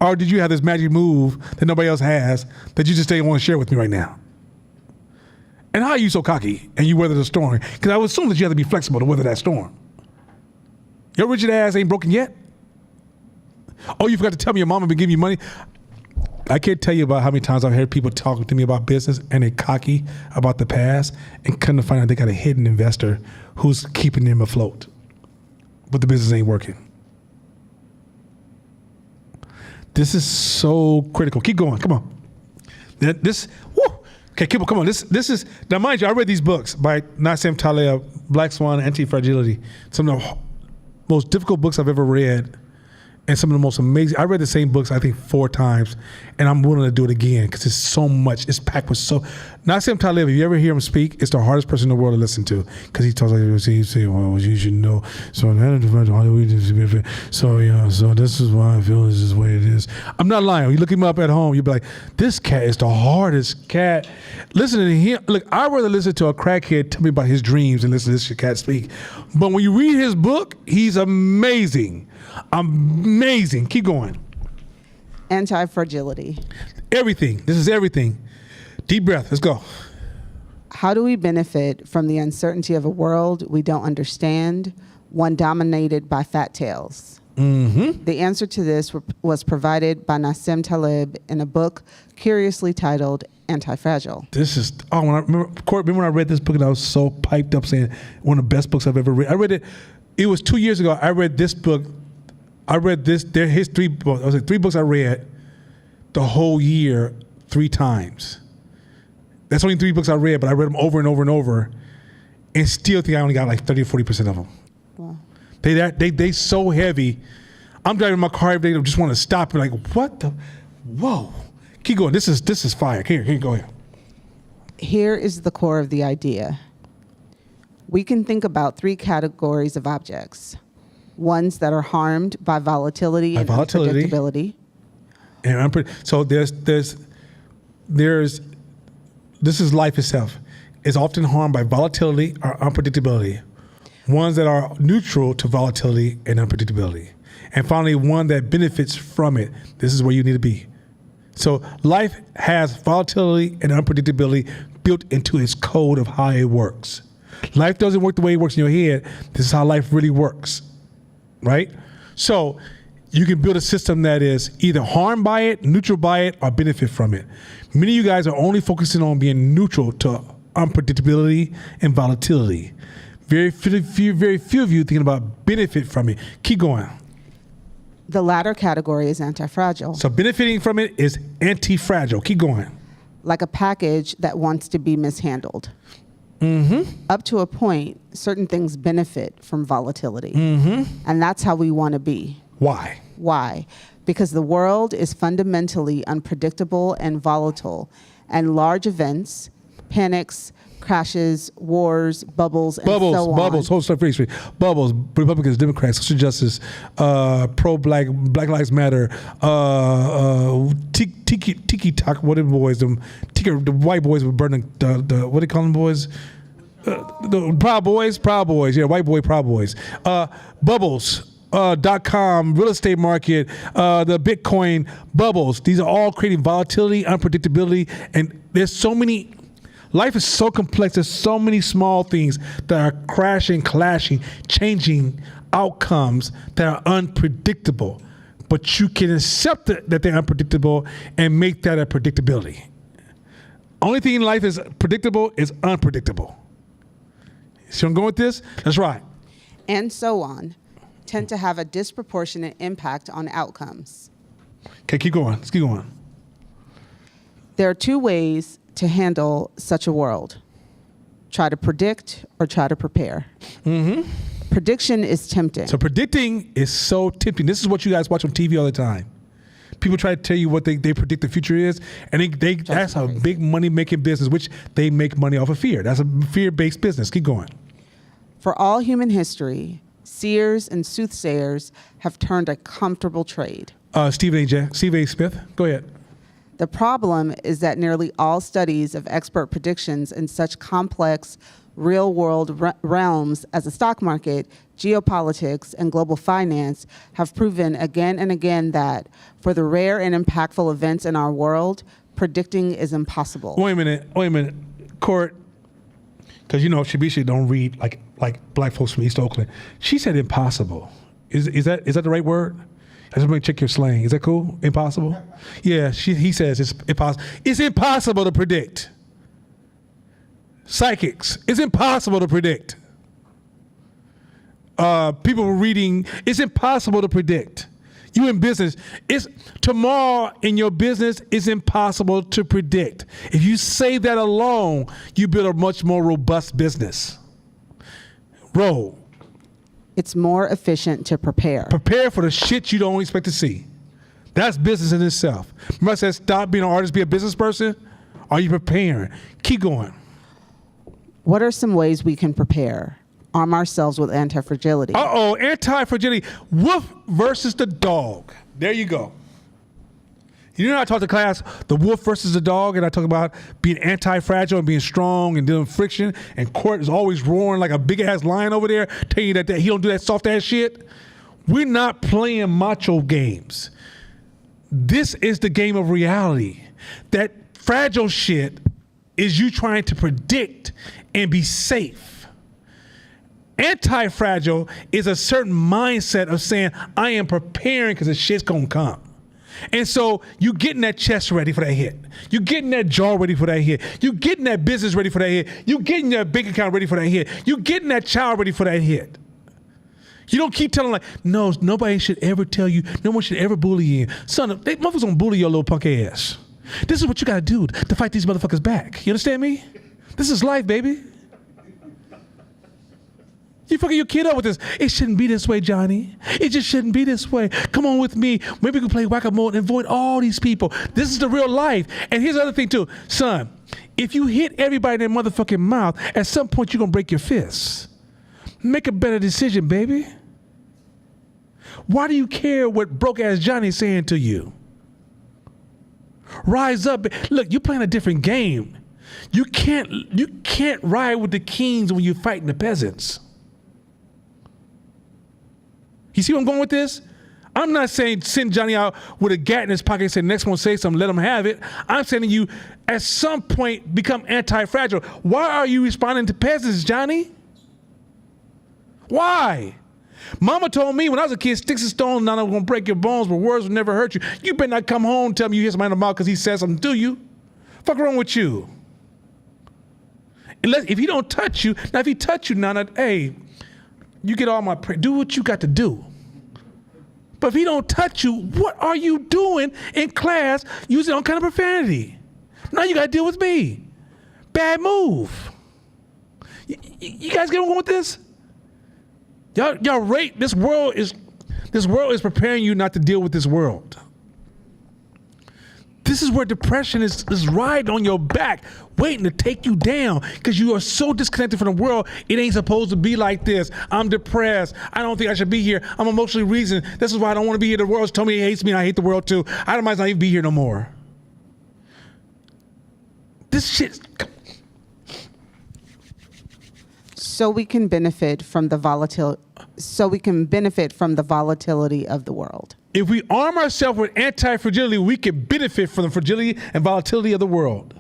Or did you have this magic move that nobody else has that you just didn't want to share with me right now? And how are you so cocky and you weather the storm? Because I would assume that you have to be flexible to weather that storm. Your rigid ass ain't broken yet? Oh, you forgot to tell me your mama been giving you money? I can't tell you about how many times I've heard people talking to me about business and they're cocky about the past and come to find out they got a hidden investor who's keeping them afloat. But the business ain't working. This is so critical. Keep going. Come on. Okay, come on. This is, now mind you, I read these books by Nassim Taleb, Black Swan, Anti-Fragility. Some of the most difficult books I've ever read, and some of the most amazing. I read the same books, I think, 4 times, and I'm willing to do it again because it's so much. It's packed with so. Nassim Taleb, if you ever hear him speak, it's the hardest person in the world to listen to because he talks like, he say, well, you should know. So this is why I feel this is the way it is. I'm not lying. You look him up at home, you'll be like, this cat is the hardest cat. Listen to him. Look, I'd rather listen to a crackhead tell me about his dreams and listen to this cat speak. But when you read his book, he's amazing. Amazing. Keep going. Anti-fragility. Everything. This is everything. Deep breath. Let's go. How do we benefit from the uncertainty of a world we don't understand, one dominated by fat tails? Mm-hmm. The answer to this was provided by Nassim Taleb in a book curiously titled Anti-Fragile. This is, remember when I read this book and I was so piped up saying one of the best books I've ever read. I read it, it was 2 years ago. I read this book. I read his 3 books. I was like 3 books I read the whole year 3 times. That's only 3 books I read, but I read them over and over and over, and still think I only got like 30 or 40% of them. Wow. They so heavy. I'm driving my car every day. I just want to stop and like, what the, whoa. Keep going. This is fire. Here, go ahead. Here is the core of the idea. We can think about 3 categories of objects. Ones that are harmed by volatility and unpredictability. And so there's this is life itself. It's often harmed by volatility or unpredictability. ones that are neutral to volatility and unpredictability, and finally, one that benefits from it. This is where you need to be. So life has volatility and unpredictability built into its code of how it works. Life doesn't work the way it works in your head. This is how life really works, right? So you can build a system that is either harmed by it, neutral by it, or benefit from it. Many of you guys are only focusing on being neutral to unpredictability and volatility. Very few of you thinking about benefit from it. Keep going. The latter category is anti-fragile, So benefiting from it is anti-fragile. Keep going. like a package that wants to be mishandled. Up to a point, certain things benefit from volatility. And that's how we want to be. Why? Why? Because the world is fundamentally unpredictable and volatile, and large events, panics, crashes, wars, bubbles, and so on. Bubbles, hold stuff free. Bubbles, Republicans, Democrats, social justice, pro-black, Black Lives Matter, tiki talk, what are the boys, the white boys were burning, the what do they call them boys? The Proud Boys, yeah, white boy Proud Boys. Bubbles. .com, real estate market, the Bitcoin bubbles. These are all creating volatility, unpredictability, and there's so many. Life is so complex. There's so many small things that are crashing, clashing, changing outcomes that are unpredictable. But you can accept that they're unpredictable and make that a predictability. Only thing in life is predictable is unpredictable. See where I'm going with this? That's right. And so on, tend to have a disproportionate impact on outcomes. Okay, keep going. Let's keep going. There are two ways to handle such a world. Try to predict or try to prepare. Prediction is tempting. So predicting is so tempting. This is what you guys watch on TV all the time. People try to tell you what they predict the future is, and that's a big money-making business, which they make money off of fear. That's a fear-based business. Keep going. For all human history, seers and soothsayers have turned a comfortable trade. Stephen A. Smith, go ahead. The problem is that nearly all studies of expert predictions in such complex real-world realms as the stock market, geopolitics, and global finance have proven again and again that for the rare and impactful events in our world, predicting is impossible. Wait a minute, Court, because Shabisha don't read like black folks from East Oakland. She said impossible. Is that the right word? I just want to check your slang. Is that cool? Impossible? Yeah, he says it's impossible. It's impossible to predict. Psychics, it's impossible to predict. People reading, it's impossible to predict. You in business, it's tomorrow in your business is impossible to predict. If you say that alone, you build a much more robust business. Roll. It's more efficient to prepare. Prepare for the shit you don't expect to see. That's business in itself. Remember I said stop being an artist, be a business person? Are you preparing? Keep going. What are some ways we can prepare? Arm ourselves with anti-fragility. Uh-oh, anti-fragility. Wolf versus the dog. There you go. You know how I taught the class, the wolf versus the dog, and I talk about being anti-fragile and being strong and dealing with friction, and Court is always roaring like a big-ass lion over there, telling you that he don't do that soft-ass shit. We're not playing macho games. This is the game of reality. That fragile shit is you trying to predict and be safe. Anti-fragile is a certain mindset of saying, I am preparing because the shit's gonna come. And so you getting that chest ready for that hit. You getting that jaw ready for that hit. You getting that business ready for that hit. You getting that bank account ready for that hit. You getting that child ready for that hit. You don't keep telling like, no, nobody should ever tell you, no one should ever bully you. Son, they motherfuckers gonna bully your little punk ass. This is what you gotta do to fight these motherfuckers back. You understand me? This is life, baby. You fucking your kid up with this. It shouldn't be this way, Johnny. It just shouldn't be this way. Come on with me. Maybe we can play whack-a-mole and avoid all these people. This is the real life. And here's the other thing too. Son, if you hit everybody in their motherfucking mouth, at some point you're gonna break your fists. Make a better decision, baby. Why do you care what broke-ass Johnny's saying to you? Rise up. Look, you're playing a different game. You can't ride with the kings when you're fighting the peasants. You see where I'm going with this? I'm not saying send Johnny out with a gat in his pocket and say, next one say something, let him have it. I'm saying to you, at some point, become anti-fragile. Why are you responding to peasants, Johnny? Why? Mama told me when I was a kid, sticks and stones not gonna break your bones, but words will never hurt you. You better not come home and tell me you hit somebody in the mouth because he said something to you. Fuck wrong with you? Unless, if he don't touch you, now if he touch you, Nana, hey, you get all my prayer. Do what you got to do. But if he don't touch you, what are you doing in class using all kind of profanity? Now you got to deal with me. Bad move. You guys get on with this? Y'all rate this world is preparing you not to deal with this world. This is where depression is riding on your back, waiting to take you down because you are so disconnected from the world. It ain't supposed to be like this. I'm depressed. I don't think I should be here. I'm emotionally reasoned. This is why I don't want to be here. The world's told me it hates me and I hate the world too. I might not even be here no more. This shit. So we can benefit from the volatility of the world. If we arm ourselves with anti-fragility, we can benefit from the fragility and volatility of the world.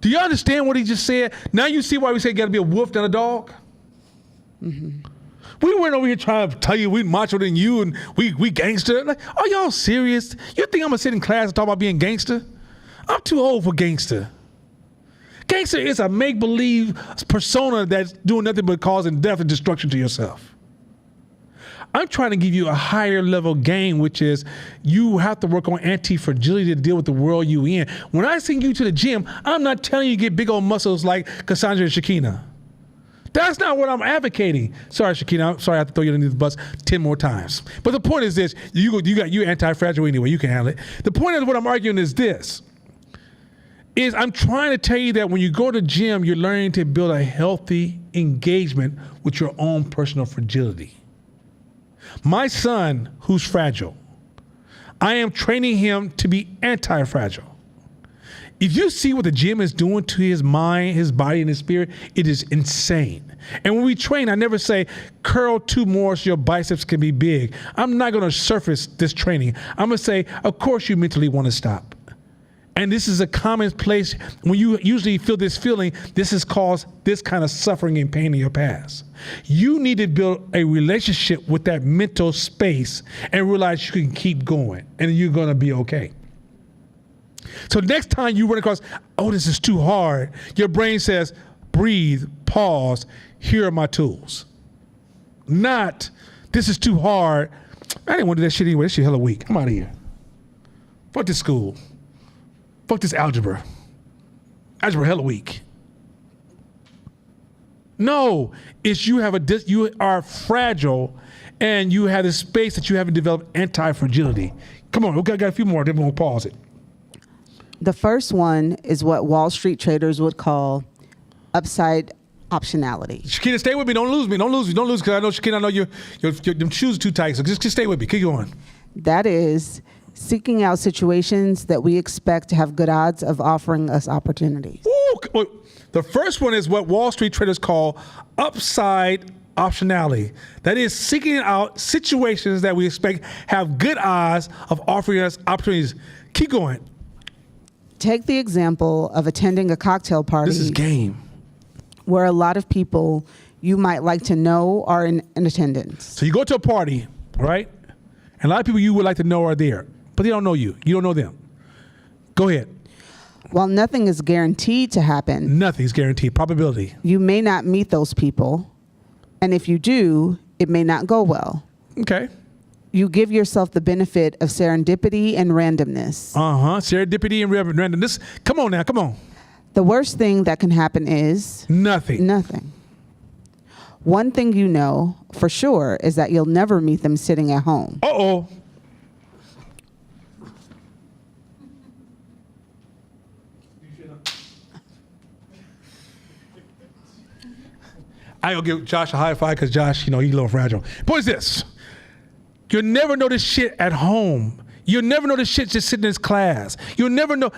Do you understand what he just said? Now you see why we say you got to be a wolf, not a dog? Mm-hmm. We weren't over here trying to tell you we macho than you and we gangster. Like, are y'all serious? You think I'm going to sit in class and talk about being gangster? I'm too old for gangster. Gangster is a make-believe persona that's doing nothing but causing death and destruction to yourself. I'm trying to give you a higher level game, which is you have to work on anti-fragility to deal with the world you in. When I send you to the gym, I'm not telling you to get big old muscles like Cassandra and Shakina. That's not what I'm advocating. Sorry, Shakina. I'm sorry I have to throw you under the bus 10 more times. But the point is this. You're anti-fragile anyway. You can handle it. The point of what I'm arguing is this. I'm trying to tell you that when you go to the gym, you're learning to build a healthy engagement with your own personal fragility. My son, who's fragile, I am training him to be anti-fragile. If you see what the gym is doing to his mind, his body, and his spirit, it is insane. And when we train, I never say, curl 2 more so your biceps can be big. I'm not going to surface this training. I'm going to say, of course you mentally want to stop. And this is a common place when you usually feel this feeling, this has caused this kind of suffering and pain in your past. You need to build a relationship with that mental space and realize you can keep going and you're going to be okay. So next time you run across, oh, this is too hard, your brain says, breathe, pause, here are my tools. Not, this is too hard. I didn't want to do that shit anyway. This shit hella weak. I'm out of here. Fuck this school. Fuck this algebra. Algebra hella weak. No, it's you are fragile and you have this space that you haven't developed anti-fragility. Come on, we got a few more, then we'll pause it. The first one is what Wall Street traders would call upside optionality. Shakina, stay with me. Don't lose me. Don't lose because I know, Shakina, I know your shoes are too tight, so just stay with me. Keep going. That is seeking out situations that we expect to have good odds of offering us opportunities. Ooh, the first one is what Wall Street traders call upside optionality. That is seeking out situations that we expect have good odds of offering us opportunities. Keep going. Take the example of attending a cocktail party. This is game. Where a lot of people you might like to know are in attendance. So you go to a party, right? And a lot of people you would like to know are there, but they don't know you. You don't know them. Go ahead. While nothing is guaranteed to happen. Nothing's guaranteed. Probability. You may not meet those people. And if you do, it may not go well. Okay. You give yourself the benefit of serendipity and randomness. Serendipity and randomness. Come on now. Come on. The worst thing that can happen is nothing. One thing you know for sure is that you'll never meet them sitting at home. Uh-oh. I'll give Josh a high five because Josh, he's a little fragile. Point is this. You'll never know this shit at home. You'll never know this shit just sitting in this class. You'll never know.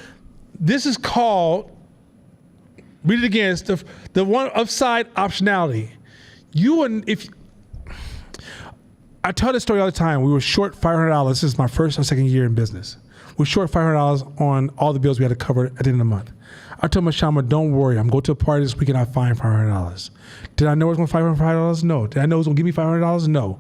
This is called, read it again, it's the one upside optionality. I tell this story all the time. We were short $500. This is my first or second year in business. We were short $500 on all the bills we had to cover at the end of the month. I told Mashama, don't worry. I'm going to a party this weekend. I find $500. Did I know it was going to $500? No. Did I know it was going to give me $500? No.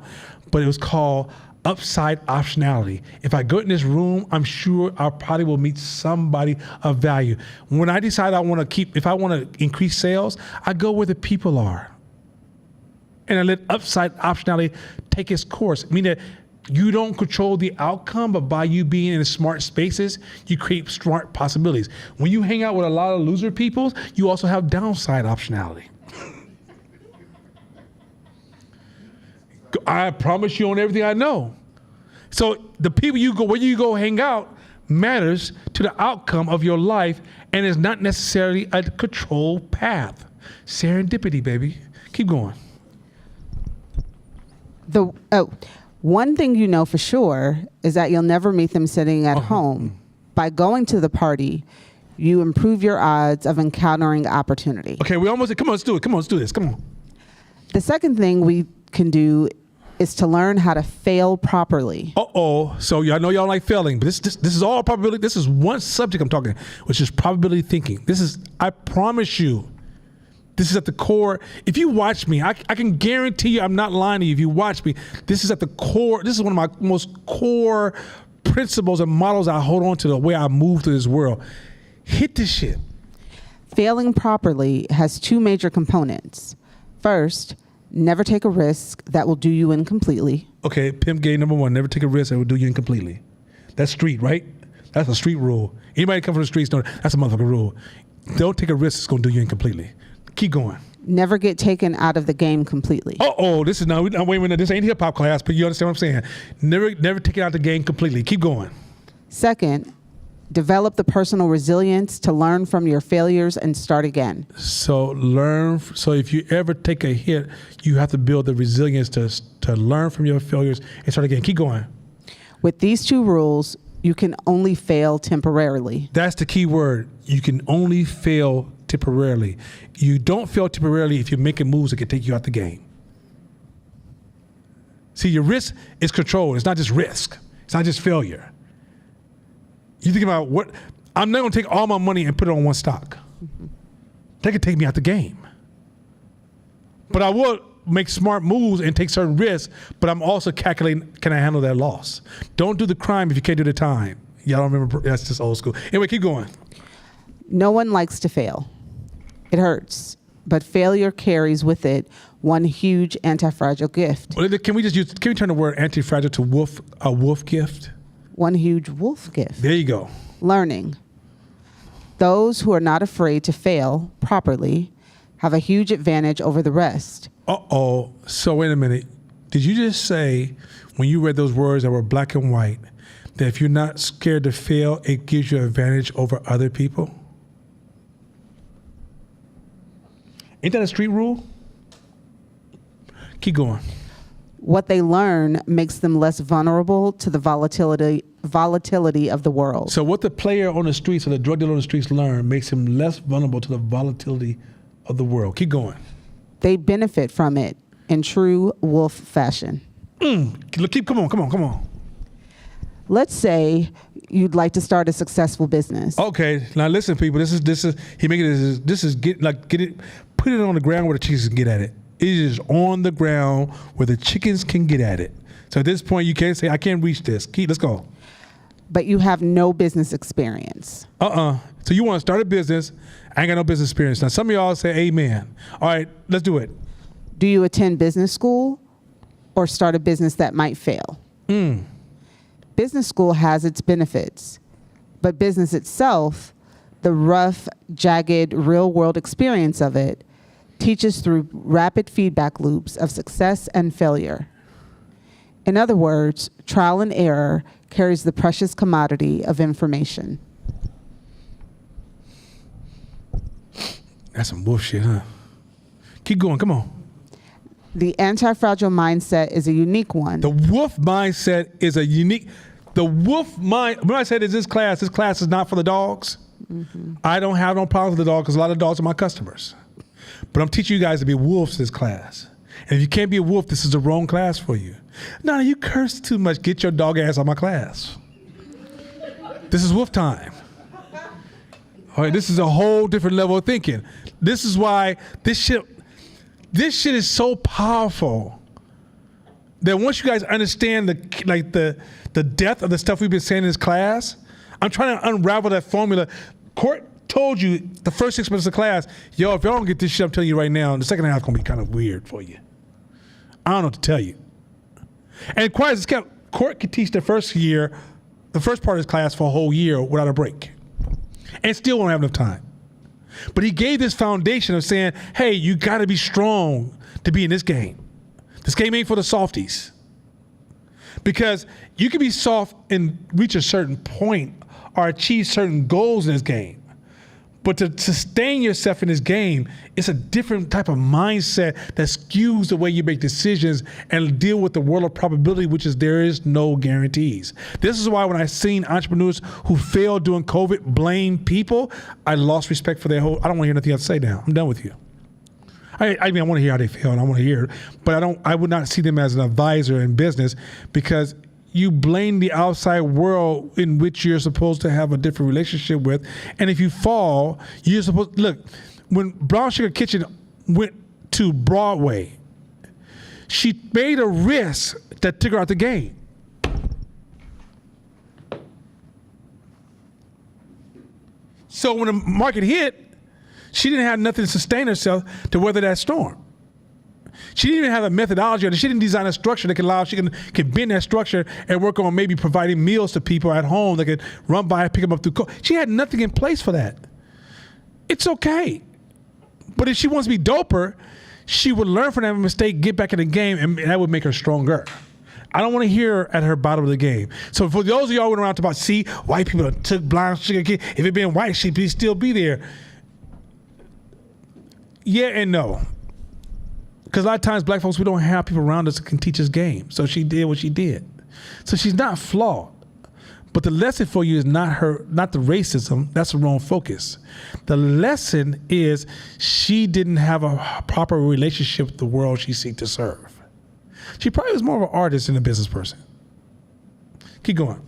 But it was called upside optionality. If I go in this room, I'm sure I probably will meet somebody of value. When I decide if I want to increase sales, I go where the people are. And I let upside optionality take its course. Meaning that you don't control the outcome, but by you being in smart spaces, you create smart possibilities. When you hang out with a lot of loser people, you also have downside optionality. I promise you on everything I know. So the people where you go hang out matters to the outcome of your life and is not necessarily a controlled path. Serendipity, baby. Keep going. One thing you know for sure is that you'll never meet them sitting at home. By going to the party, you improve your odds of encountering opportunity. Okay, we almost, come on, let's do it. Come on, let's do this. Come on. The second thing we can do is to learn how to fail properly. So I know y'all like failing, but this is all probability. This is one subject I'm talking, which is probability thinking. I promise you, this is at the core. If you watch me, I can guarantee you I'm not lying to you. If you watch me, this is at the core. This is one of my most core principles and models I hold on to the way I move through this world. Hit this shit. Failing properly has two major components. First, never take a risk that will do you in completely. Okay, pimp game number one, never take a risk that will do you in completely. That's street, right? That's a street rule. Anybody come from the streets know that's a motherfucking rule. Don't take a risk that's going to do you in completely. Keep going. Never get taken out of the game completely. This is wait a minute. This ain't hip hop class, but you understand what I'm saying. Never take it out of the game completely. Keep going. Second, develop the personal resilience to learn from your failures and start again. So if you ever take a hit, you have to build the resilience to learn from your failures and start again. Keep going. With these two rules, you can only fail temporarily. That's the key word. You can only fail temporarily. You don't fail temporarily if you're making moves that can take you out the game. See, your risk is control. It's not just risk. It's not just failure. You think about I'm not going to take all my money and put it on one stock. They could take me out the game. But I will make smart moves and take certain risks, but I'm also calculating, can I handle that loss? Don't do the crime if you can't do the time. Y'all don't remember, that's just old school. Anyway, keep going. No one likes to fail. It hurts, but failure carries with it one huge anti-fragile gift. Can we turn the word anti-fragile to wolf gift? One huge wolf gift. There you go. Learning. Those who are not afraid to fail properly have a huge advantage over the rest. So wait a minute. Did you just say, when you read those words that were black and white, that if you're not scared to fail, it gives you an advantage over other people? Ain't that a street rule? Keep going. What they learn makes them less vulnerable to the volatility of the world. So what the player on the streets or the drug dealer on the streets learn makes him less vulnerable to the volatility of the world. Keep going. They benefit from it in true wolf fashion. Come on. Let's say you'd like to start a successful business. Okay, now listen, people. This is put it on the ground where the chickens can get at it. It is on the ground where the chickens can get at it. So at this point, you can't say, I can't reach this. Let's go. But you have no business experience. So you want to start a business. I ain't got no business experience. Now, some of y'all say amen. All right, let's do it. Do you attend business school or start a business that might fail? Business school has its benefits, but business itself, the rough, jagged, real-world experience of it, teaches through rapid feedback loops of success and failure. In other words, trial and error carries the precious commodity of information. That's some bullshit, huh? Keep going, come on. The anti-fragile mindset is a unique one. The wolf mindset is a unique, when I said this class is not for the dogs. I don't have no problem with the dogs because a lot of dogs are my customers. But I'm teaching you guys to be wolves in this class. And if you can't be a wolf, this is the wrong class for you. No, you curse too much. Get your dog ass out of my class. This is wolf time. All right, this is a whole different level of thinking. This is why this shit is so powerful that once you guys understand the depth of the stuff we've been saying in this class, I'm trying to unravel that formula. Court told you the first 6 minutes of class, yo, if y'all don't get this shit, I'm telling you right now, the second half is gonna be kind of weird for you. I don't know what to tell you. And Court could teach the first part of his class for a whole year without a break. And still won't have enough time. But he gave this foundation of saying, hey, you gotta be strong to be in this game. This game ain't for the softies. Because you can be soft and reach a certain point or achieve certain goals in this game. But to sustain yourself in this game, it's a different type of mindset that skews the way you make decisions and deal with the world of probability, which is there is no guarantees. This is why when I seen entrepreneurs who failed during COVID blame people, I lost respect for their whole, I don't want to hear nothing else to say now. I'm done with you. I mean, I want to hear how they feel and I want to hear it, but I would not see them as an advisor in business because you blame the outside world in which you're supposed to have a different relationship with. And if you fall, you're supposed, look, when Brown Sugar Kitchen went to Broadway, she made a risk that took her out the game. So when the market hit, she didn't have nothing to sustain herself to weather that storm. She didn't even have a methodology, or she didn't design a structure that could allow she can bend that structure and work on maybe providing meals to people at home that could run by and pick them up through. She had nothing in place for that. It's okay. But if she wants to be doper, she would learn from that mistake, get back in the game, and that would make her stronger. I don't want to hear her at her bottom of the game. So for those of y'all went around talking about, see, white people took Brown Sugar Kid. If it been white, she'd still be there. Yeah and no. Because a lot of times black folks, we don't have people around us that can teach us game. So she did what she did. So she's not flawed. But the lesson for you is not the racism. That's the wrong focus. The lesson is she didn't have a proper relationship with the world she seeks to serve. She probably was more of an artist than a business person. Keep going.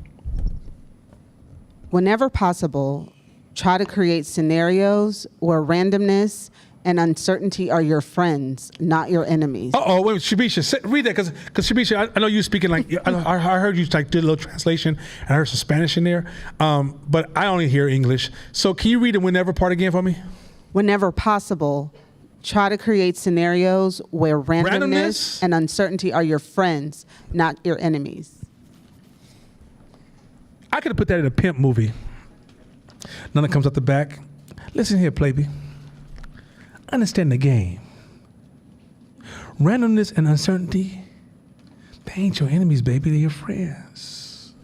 Whenever possible, try to create scenarios where randomness and uncertainty are your friends, not your enemies. Wait, Shabisha, read that, because Shabisha, I know you speaking like, I heard you like did a little translation, and I heard some Spanish in there, but I only hear English. So can you read the whenever part again for me? Whenever possible, try to create scenarios where randomness and uncertainty are your friends, not your enemies. I could have put that in a pimp movie. None that comes out the back. Listen here, Playboy. Understand the game. Randomness and uncertainty, they ain't your enemies, baby. They're your friends.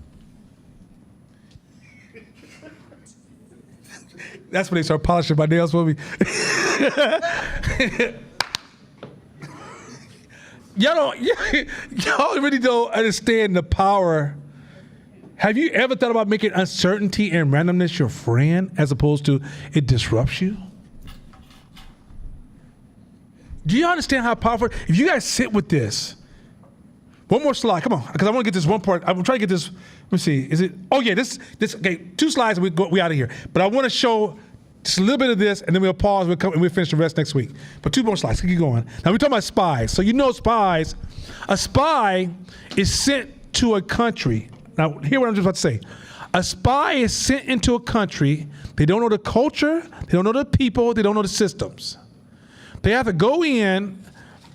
That's when they start polishing my nails for me. Y'all really don't understand the power. Have you ever thought about making uncertainty and randomness your friend as opposed to it disrupts you? Do you understand how powerful? If you guys sit with this, one more slide, come on, because I want to get this one part. I'm trying to get this. Let me see. Is it? Oh yeah, this. Okay, 2 slides and we out of here. But I want to show just a little bit of this, and then we'll pause. We'll come and we'll finish the rest next week. But 2 more slides. Keep going. Now we're talking about spies. So you know spies. A spy is sent to a country. Now hear what I'm just about to say. A spy is sent into a country. They don't know the culture. They don't know the people. They don't know the systems. They have to go in,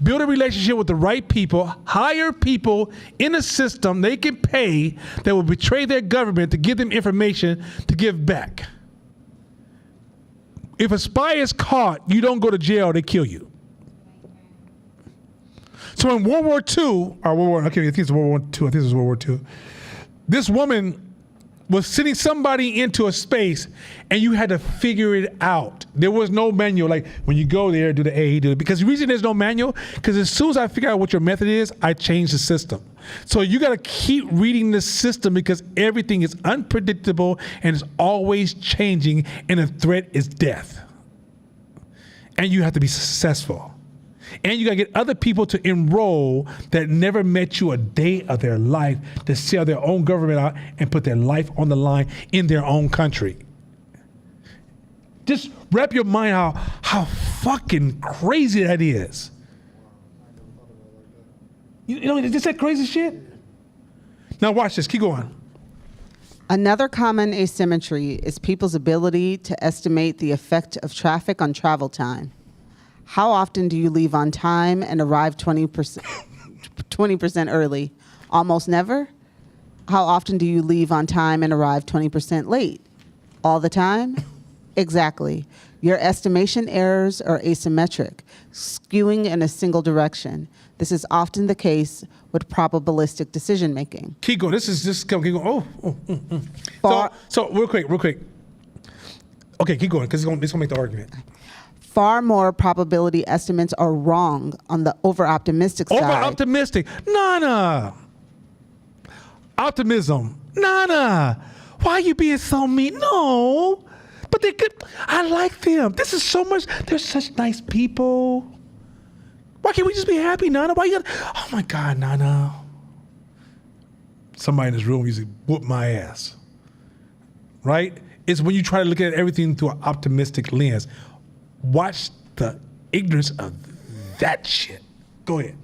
build a relationship with the right people, hire people in a system they can pay that will betray their government to give them information to give back. If a spy is caught, you don't go to jail, they kill you. So in World War II, I think it's World War II, I think it was World War II, this woman was sending somebody into a space and you had to figure it out. There was no manual, like when you go there, do the A, do it. Because the reason there's no manual, because as soon as I figure out what your method is, I change the system. So you gotta keep reading the system because everything is unpredictable and it's always changing and the threat is death. And you have to be successful. And you got to get other people to enroll that never met you a day of their life to sell their own government out and put their life on the line in their own country. Just wrap your mind how fucking crazy that is. You know, just that crazy shit. Now watch this. Keep going. Another common asymmetry is people's ability to estimate the effect of traffic on travel time. How often do you leave on time and arrive 20% early? Almost never. How often do you leave on time and arrive 20% late? All the time? Exactly. Your estimation errors are asymmetric, skewing in a single direction. This is often the case with probabilistic decision making. Keep going. This is just keep going. So real quick. Okay, keep going because it's gonna make the argument. Far more probability estimates are wrong on the over-optimistic side. Over-optimistic. Nana. Optimism. Nana. Why are you being so mean? No. But they're good. I like them. This is so much. They're such nice people. Why can't we just be happy, Nana? Why you gotta, oh my God, Nana. Somebody in this room used to whoop my ass. Right? It's when you try to look at everything through an optimistic lens. Watch the ignorance of that shit. Go ahead.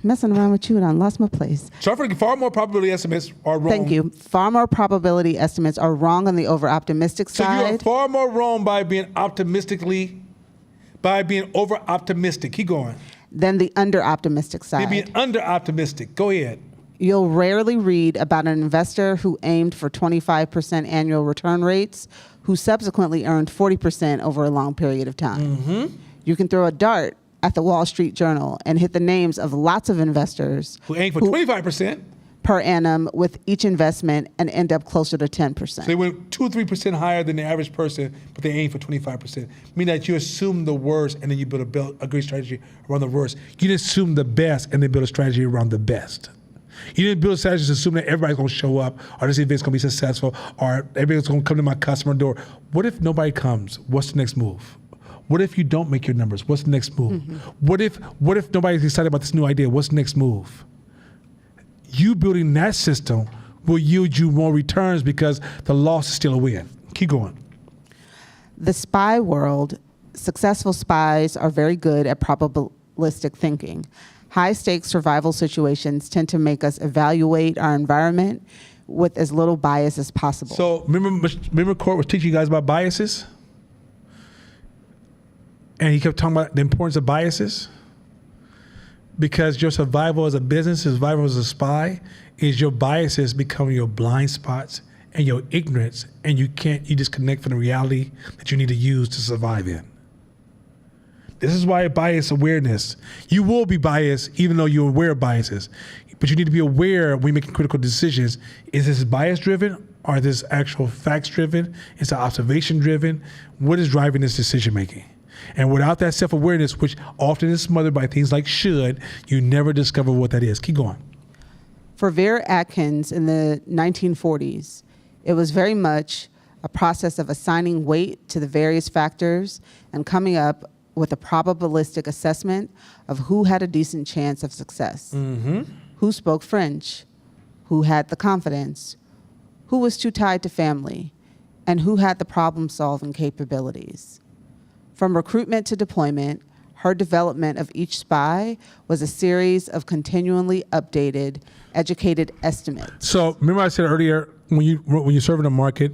Messing around with you and I lost my place. So I think far more probability estimates are wrong. Thank you. Far more probability estimates are wrong on the over-optimistic So you are side. far more wrong by being over-optimistic. Keep going. Than the under-optimistic By side. being under-optimistic. Go ahead. You'll rarely read about an investor who aimed for 25% annual return rates, who subsequently earned 40% over a long period of time. Mm-hmm. You can throw a dart at the Wall Street Journal and hit the names of lots of investors Who aim for 25%. per annum with each investment and end up closer to 10%. So they went 2 or 3% higher than the average person, but they aim for 25%. Meaning that you assume the worst and then you build a great strategy around the worst. You didn't assume the best and then build a strategy around the best. You didn't build a strategy to assume that everybody's going to show up or this event's going to be successful or everybody's going to come to my customer door. What if nobody comes? What's the next move? What if you don't make your numbers? What's the next move? Mm-hmm. What if nobody's excited about this new idea? What's the next move? You building that system will yield you more returns because the loss is still a win. Keep going. The spy world, successful spies are very good at probabilistic thinking. High-stakes survival situations tend to make us evaluate our environment with as little bias as possible. So remember Court was teaching you guys about biases? And he kept talking about the importance of biases? Because your survival as a business, survival as a spy, is your biases becoming your blind spots and your ignorance, and you disconnect from the reality that you need to use to survive in. This is why bias awareness. You will be biased even though you're aware of biases. But you need to be aware when making critical decisions. Is this bias driven or is this actual facts driven? Is it observation driven? What is driving this decision making? And without that self-awareness, which often is smothered by things like should, you never discover what that is. Keep going. For Vera Atkins in the 1940s, it was very much a process of assigning weight to the various factors and coming up with a probabilistic assessment of who had a decent chance of success, who spoke French, who had the confidence, who was too tied to family, and who had the problem-solving capabilities. From recruitment to deployment, her development of each spy was a series of continually updated, educated estimates. So remember I said earlier, when you serve in a market,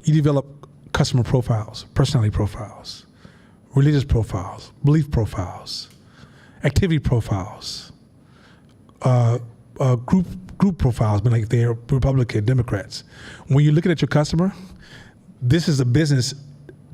you develop customer profiles, personality profiles, religious profiles, belief profiles, activity profiles, group profiles, but like they're Republican, Democrats. When you're looking at your customer, this is a business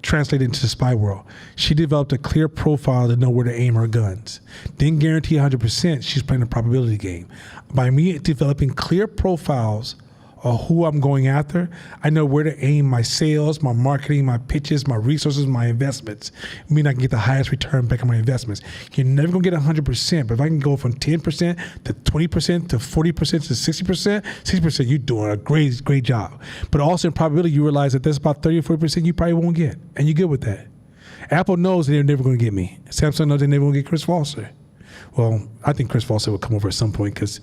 translated into the spy world. She developed a clear profile to know where to aim her guns. Didn't guarantee 100%, she's playing a probability game. By me developing clear profiles of who I'm going after, I know where to aim my sales, my marketing, my pitches, my resources, my investments. I mean, I can get the highest return back on my investments. You're never gonna get 100%, but if I can go from 10% to 20% to 40% to 60%, you're doing a great job. But also in probability, you realize that there's about 30 or 40% you probably won't get, and you're good with that. Apple knows they're never going to get me. Samsung knows they're never going to get Chris Foster. Well, I think Chris Foster will come over at some point because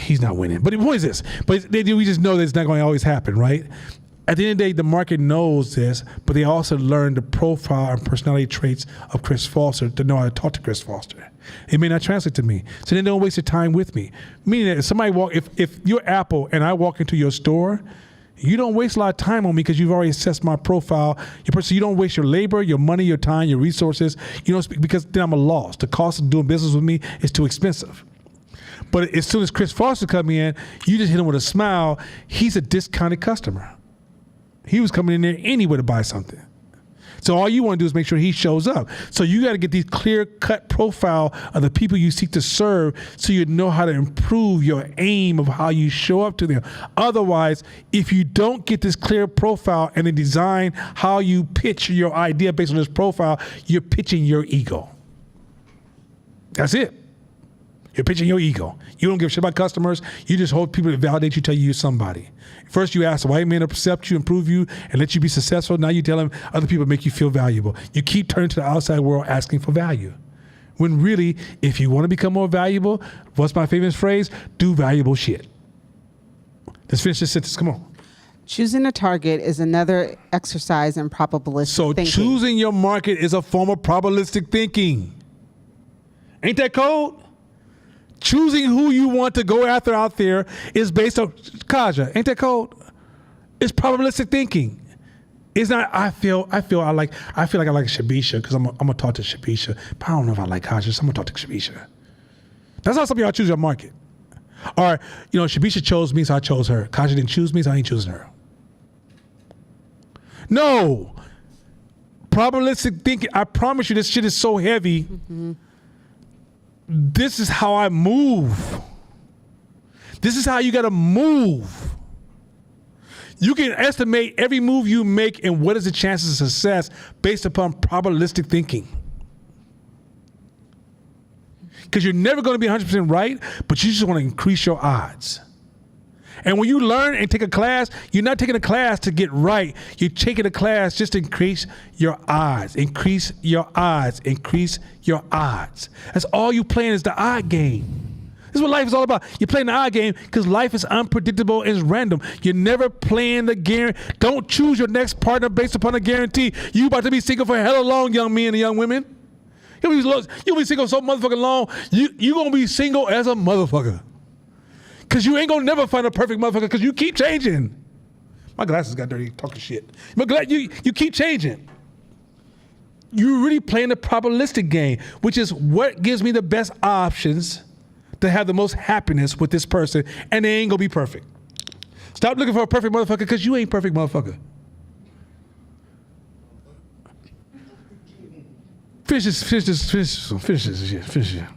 he's not winning. But the point is this. But we just know that it's not going to always happen, right? At the end of the day, the market knows this, but they also learn the profile and personality traits of Chris Foster to know how to talk to Chris Foster. It may not translate to me, so they don't waste their time with me. Meaning that if somebody if you're Apple and I walk into your store, you don't waste a lot of time on me because you've already assessed my profile. You don't waste your labor, your money, your time, your resources. You don't because then I'm a loss. The cost of doing business with me is too expensive. But as soon as Chris Foster come in, you just hit him with a smile. He's a discounted customer. He was coming in there anyway to buy something. So all you want to do is make sure he shows up. So you got to get these clear-cut profile of the people you seek to serve so you know how to improve your aim of how you show up to them. Otherwise, if you don't get this clear profile and then design how you pitch your idea based on this profile, you're pitching your ego. That's it. You're pitching your ego. You don't give a shit about customers. You just hope people to validate you, tell you you're somebody. First, you ask the white man to accept you, improve you, and let you be successful. Now you tell them other people make you feel valuable. You keep turning to the outside world asking for value. When really, if you want to become more valuable, what's my famous phrase? Do valuable shit. Let's finish this sentence. Come on. Choosing a target is another exercise in probabilistic thinking. So choosing your market is a form of probabilistic thinking. Ain't that cold? Choosing who you want to go after out there is based on Kaja. Ain't that cold? It's probabilistic thinking. It's not. I feel like I like Shabisha because I'm gonna talk to Shabisha. But I don't know if I like Kaja, so I'm gonna talk to Shabisha. That's how some of y'all choose your market. Or Shabisha chose me, so I chose her. Kaja didn't choose me, so I ain't choosing her. No. Probabilistic thinking. I promise you, this shit is so heavy. Mm-hmm. This is how I move. This is how you got to move. You can estimate every move you make and what is the chances of success based upon probabilistic thinking. Because you're never going to be 100% right, but you just want to increase your odds. And when you learn and take a class, you're not taking a class to get right. You're taking a class just to increase your odds. Increase your odds. Increase your odds. That's all you playing is the odd game. This is what life is all about. You're playing the odd game because life is unpredictable and it's random. You're never playing the guarantee. Don't choose your next partner based upon a guarantee. You about to be single for hella long, young men and young women. You'll be single so motherfucking long, you going to be single as a motherfucker. Because you ain't going to never find a perfect motherfucker because you keep changing. My glasses got dirty talking shit. But you keep changing. You're really playing the probabilistic game, which is what gives me the best options to have the most happiness with this person, and they ain't going to be perfect. Stop looking for a perfect motherfucker because you ain't perfect motherfucker. Finish this.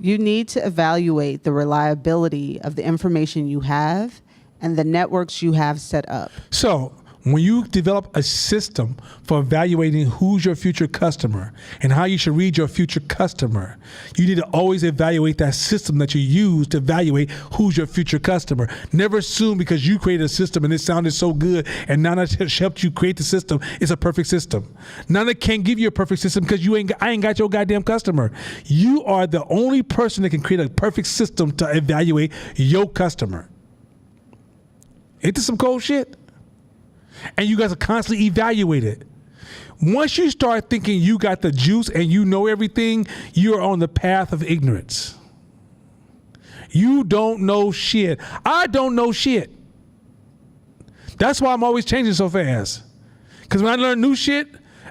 You need to evaluate the reliability of the information you have and the networks you have set up. So when you develop a system for evaluating who's your future customer and how you should read your future customer, you need to always evaluate that system that you use to evaluate who's your future customer. Never assume because you created a system and it sounded so good and Nana helped you create the system, it's a perfect system. Nana can't give you a perfect system because I ain't got your goddamn customer. You are the only person that can create a perfect system to evaluate your customer. Ain't this some cold shit? And you guys are constantly evaluated. Once you start thinking you got the juice and you know everything, you're on the path of ignorance. You don't know shit. I don't know shit. That's why I'm always changing so fast. Because when I learn new shit,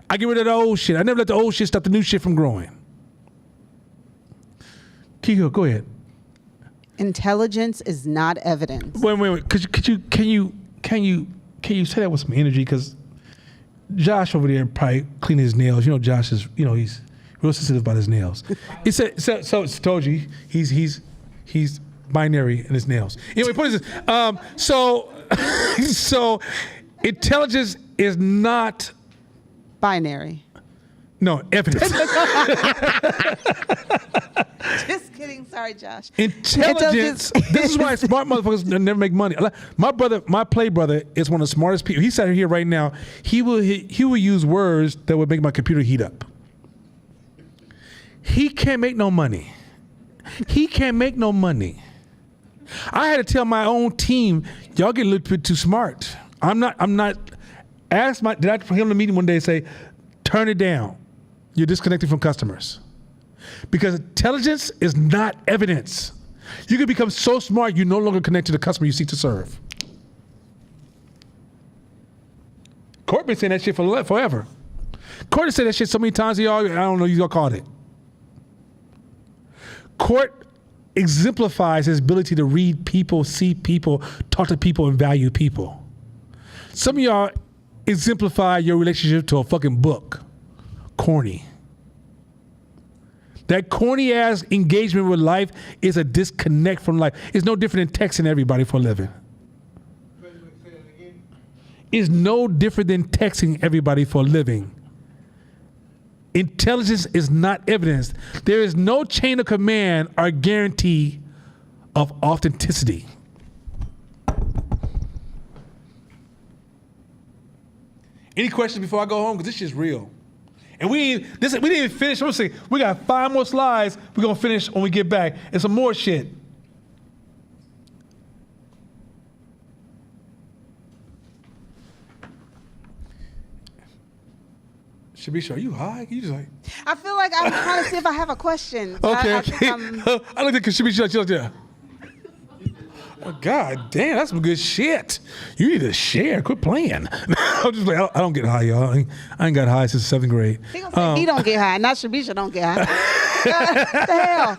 I get rid of the old shit. I never let the old shit stop the new shit from growing. Kiko, go ahead. Intelligence is not evidence. Wait. Can you say that with some energy? Because Josh over there probably cleaning his nails. Josh is, he's real sensitive about his nails. So it's told you he's binary in his nails. Anyway, put it this. So intelligence is not binary. No, evidence. Just kidding. Sorry, Josh. Intelligence. This is why smart motherfuckers never make money. My play brother is one of the smartest people. He's sat here right now. He will use words that would make my computer heat up. He can't make no money. He can't make no money. I had to tell my own team, y'all get a little bit too smart. I'm not, did I for him in the meeting one day say, turn it down. You're disconnected from customers. Because intelligence is not evidence. You can become so smart you no longer connect to the customer you seek to serve. Court been saying that shit for forever. Court has said that shit so many times, y'all, I don't know, y'all caught it. Court exemplifies his ability to read people, see people, talk to people, and value people. Some of y'all exemplify your relationship to a fucking book. Corny. That corny ass engagement with life is a disconnect from life. It's no different than texting everybody for a living. It's no different than texting everybody for a living. Intelligence is not evidence. There is no chain of command or guarantee of authenticity. Any questions before I go home? Because this shit's real. And we didn't even finish. I'm gonna say we got 5 more slides. We're gonna finish when we get back. And some more shit. Shabisha, are you high? You just like I feel like I'm trying to see if I have a question. okay. I Okay. think I'm- I looked at Shabisha. She was there. Oh, God damn, that's some good shit. You need to share. Quit playing. I'm just like, I don't get high, y'all. I ain't got high since 7th grade. He gonna say he don't get high, not Shabisha don't get high. the hell?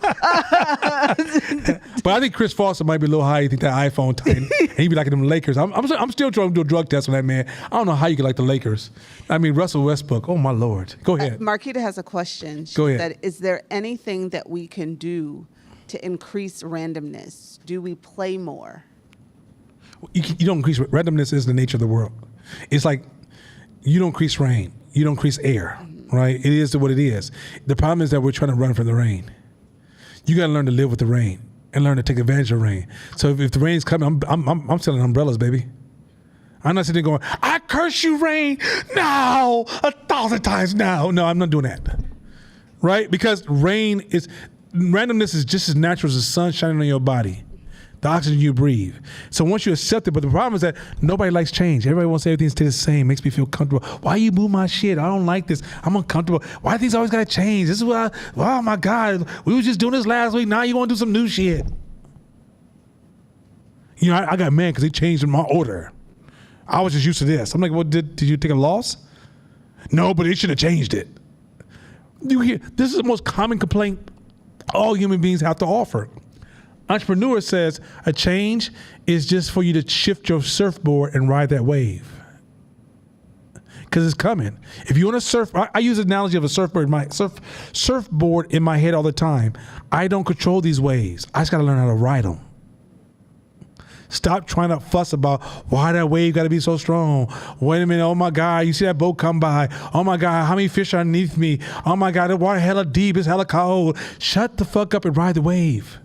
But I think Chris Foster might be a little high. You think that iPhone tight, and he be like them Lakers. I'm still trying to do a drug test on that man. I don't know how you get like the Lakers. I mean Russell Westbrook. Oh my Lord. Go ahead. Marquita has a question. She Go ahead. said, is there anything that we can do to increase randomness? Do we play more? You don't increase randomness is the nature of the world. It's like you don't increase rain. You don't increase air. Right? It is what it is. The problem is that we're trying to run from the rain. You got to learn to live with the rain and learn to take advantage of rain. So if the rain's coming, I'm selling umbrellas, baby. I'm not sitting there going, I curse you, rain. No, 1,000 times no. No, I'm not doing that. Right? Because randomness is just as natural as the sun shining on your body. The oxygen you breathe. So once you accept it, but the problem is that nobody likes change. Everybody wants everything to stay the same. Makes me feel comfortable. Why you move my shit? I don't like this. I'm uncomfortable. Why things always gotta change? This is what oh my God, we was just doing this last week. Now you wanna do some new shit. You know, I got mad because they changed my order. I was just used to this. I'm like, well, did you take a loss? No, but they should have changed it. You hear, this is the most common complaint all human beings have to offer. Entrepreneur says a change is just for you to shift your surfboard and ride that wave. Because it's coming. If you want to surf, I use the analogy of a surfboard, surfboard in my head all the time. I don't control these waves. I just got to learn how to ride them. Stop trying to fuss about why that wave got to be so strong. Wait a minute. Oh my God. You see that boat come by. Oh my God. How many fish are underneath me? Oh my God. The water hella deep. It's hella cold. Shut the fuck up and ride the wave.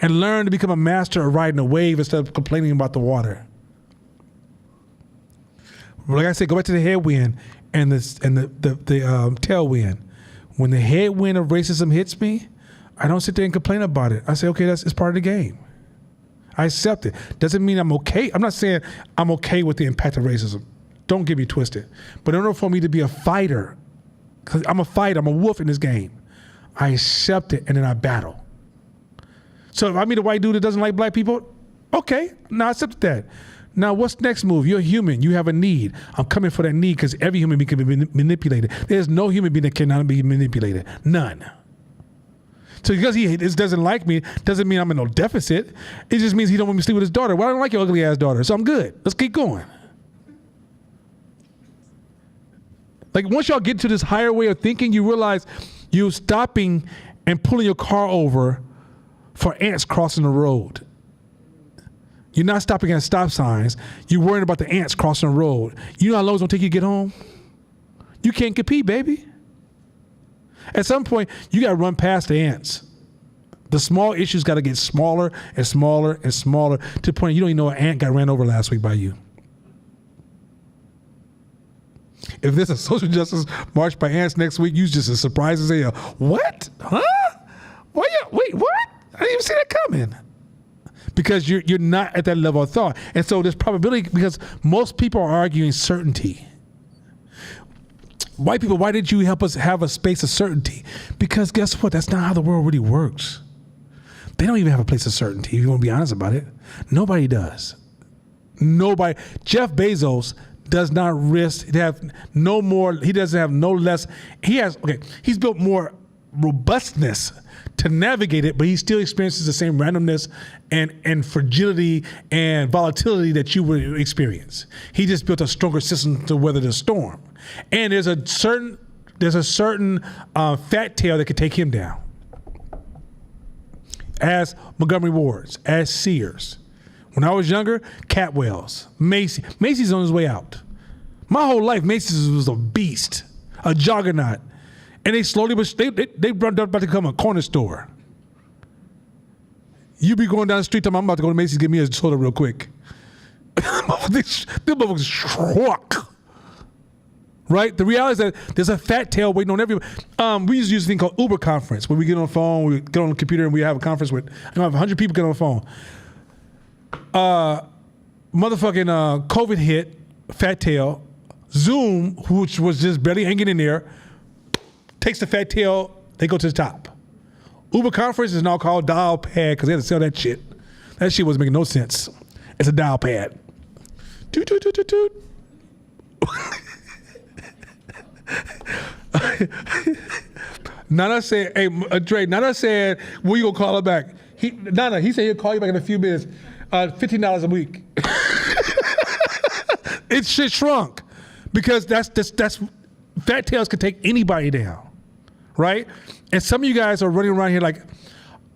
And learn to become a master of riding a wave instead of complaining about the water. Like I said, go back to the headwind and the tailwind. When the headwind of racism hits me, I don't sit there and complain about it. I say, okay, it's part of the game. I accept it. Doesn't mean I'm okay. I'm not saying I'm okay with the impact of racism. Don't get me twisted. But in order for me to be a fighter, because I'm a fighter, I'm a wolf in this game, I accept it and then I battle. So if I meet a white dude that doesn't like black people, okay, now I accept that. Now what's the next move? You're human. You have a need. I'm coming for that need because every human being can be manipulated. There's no human being that cannot be manipulated. None. So because he doesn't like me, doesn't mean I'm in no deficit. It just means he don't want me to sleep with his daughter. Well, I don't like your ugly ass daughter, so I'm good. Let's keep going. Like once y'all get to this higher way of thinking, you realize you're stopping and pulling your car over for ants crossing the road. You're not stopping at stop signs. You're worrying about the ants crossing the road. You know how long it's gonna take you to get home? You can't compete, baby. At some point, you gotta run past the ants. The small issues gotta get smaller and smaller and smaller to the point you don't even know an ant got ran over last week by you. If there's a social justice march by ants next week, you just as surprised as they are. What? Huh? Why you, wait, what? I didn't even see that coming. Because you're not at that level of thought. And so there's probability, because most people are arguing certainty. White people, why did you help us have a space of certainty? Because guess what? That's not how the world really works. They don't even have a place of certainty, if you want to be honest about it. Nobody does. Nobody. Jeff Bezos does not risk to have no more, he doesn't have no less, he's built more robustness to navigate it, but he still experiences the same randomness and fragility and volatility that you would experience. He just built a stronger system to weather the storm. And there's a certain fat tail that could take him down. As Montgomery Wards, as Sears. When I was younger, Catwells, Macy's on his way out. My whole life, Macy's was a beast, a juggernaut. And they slowly, but they run about to become a corner store. You be going down the street, I'm about to go to Macy's, get me a soda real quick. Them motherfuckers struck. Right? The reality is that there's a fat tail waiting on everybody. We used to use a thing called Uber conference, where we get on the phone, we get on the computer, and we have a conference with, I have 100 people get on the phone. Motherfucking COVID hit, fat tail. Zoom, which was just barely hanging in there, takes the fat tail, they go to the top. Uber conference is now called dial pad because they had to sell that shit. That shit wasn't making no sense. It's a dial pad. Toot, toot, toot, toot, toot. Nana said, hey, Dre, Nana said, will you go call her back? Nana, he said he'll call you back in a few minutes. $15 a week. It shit shrunk because that's fat tails can take anybody down, right? And some of you guys are running around here like,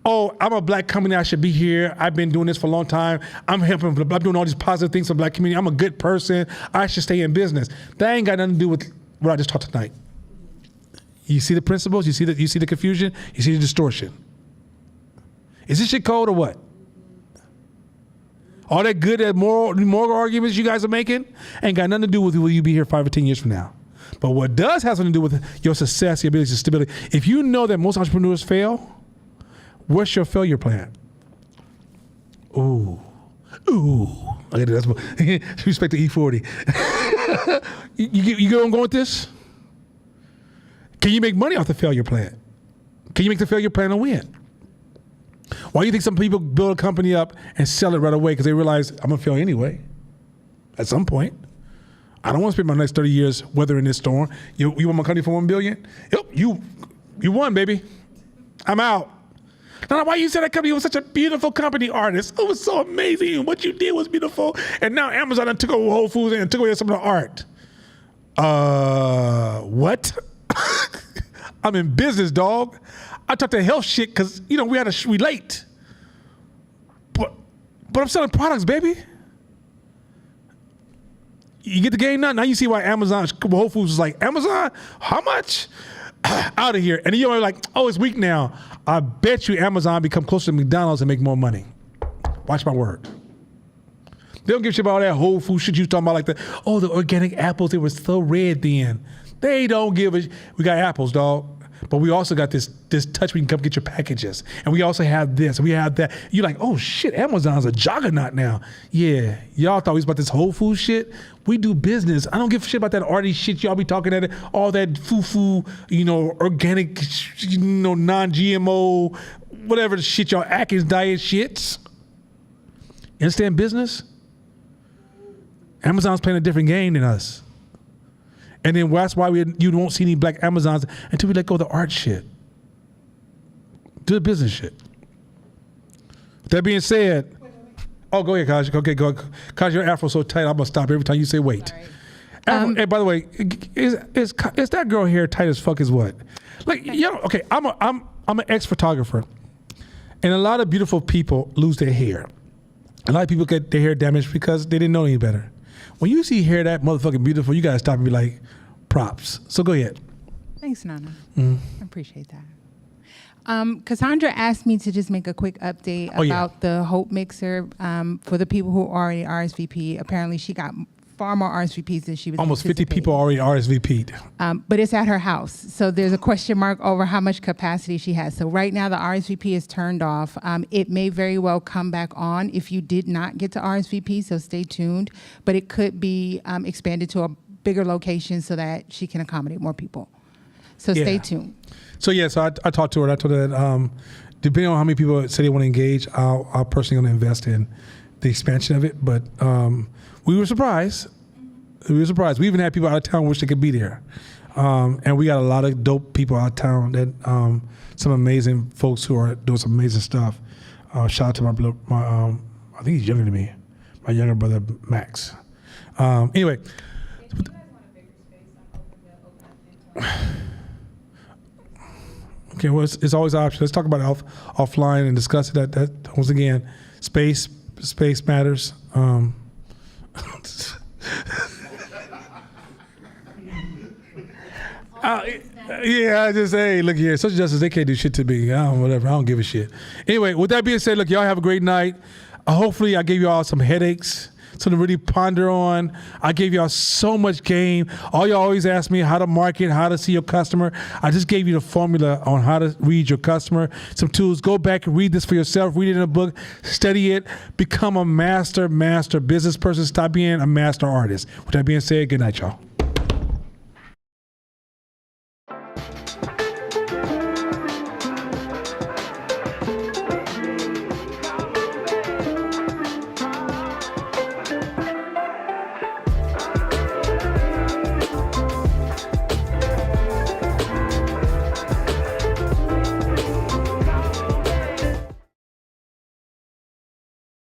oh, I'm a black company, I should be here. I've been doing this for a long time. I'm doing all these positive things for the black community. I'm a good person. I should stay in business. That ain't got nothing to do with what I just taught tonight. You see the principles? You see the confusion? You see the distortion? Is this shit cold or what? All that good moral arguments you guys are making ain't got nothing to do with will you be here 5 or 10 years from now. But what does have something to do with your success, your ability, your stability. If you know that most entrepreneurs fail, what's your failure plan? Ooh. Okay, that's respect to E40. you get where I'm going with this? Can you make money off the failure plan? Can you make the failure plan a win? Why do you think some people build a company up and sell it right away because they realize I'm gonna fail anyway? At some point, I don't want to spend my next 30 years weathering this storm. You want my company for $1 billion? Yep, you won, baby. I'm out. Now, why you said that company was such a beautiful company, artist? It was so amazing. What you did was beautiful. And now Amazon took over Whole Foods and took away some of the art. What? I'm in business, dog. I talk to health shit because, we had to relate. But I'm selling products, baby. You get the game now? Now you see why Whole Foods is like, Amazon? How much? Out of here. And then you're like, oh, it's weak now. I bet you Amazon become closer to McDonald's and make more money. Watch my word. They don't give a shit about all that Whole Food shit you was talking about, like the organic apples, they were so red then. They don't give a we got apples, dog. But we also got this touch where you can come get your packages. And we also have this, and we have that. You're like, oh shit, Amazon's a juggernaut now. Yeah, y'all thought we was about this Whole Food shit. We do business. I don't give a shit about that arty shit y'all be talking at it. All that foo-foo, organic, non-GMO, whatever the shit y'all Atkins diet shits. You understand business? Amazon's playing a different game than us. And then that's why you won't see any black Amazons until we let go of the art shit. Do the business shit. With that being said, oh, go ahead, Kaj. Okay, go. Kaj, your afro's so tight, I'm gonna stop every time you say wait. Afro, hey, by the way, is that girl hair tight as fuck as what? Like, okay, I'm an ex-photographer, and a lot of beautiful people lose their hair. A lot of people get their hair damaged because they didn't know any better. When you see hair that motherfucking beautiful, you gotta stop and be like, props. So go ahead. Thanks, Nana. I appreciate that. Cassandra asked me to just make a quick update about the Hope Mixer for the people who already RSVP. Apparently, she got far more RSVPs than she was Almost 50 anticipating. people already RSVP'd. But it's at her house. So there's a question mark over how much capacity she has. So right now the RSVP is turned off. It may very well come back on if you did not get to RSVP, so stay tuned. But it could be expanded to a bigger location so that she can accommodate more people. So stay Yeah. tuned. So I talked to her. I told her that depending on how many people say they want to engage, I'll personally going to invest in the expansion of it. But we were surprised. We even had people out of town wish they could be there. And we got a lot of dope people out of town that some amazing folks who are doing some amazing stuff. Shout out to my I think he's younger than me, my younger brother Max. Anyway. Okay, well, it's always an option. Let's talk about it offline and discuss it. That once again, space matters. Yeah, I just hey, look here, social justice, they can't do shit to me. Whatever, I don't give a shit. Anyway, with that being said, look, y'all have a great night. Hopefully, I gave you all some headaches, something to really ponder on. I gave y'all so much game. All y'all always ask me how to market, how to see your customer. I just gave you the formula on how to read your customer. Some tools. Go back and read this for yourself. Read it in a book. Study it. Become a master business person. Stop being a master artist. With that being said, good night, y'all.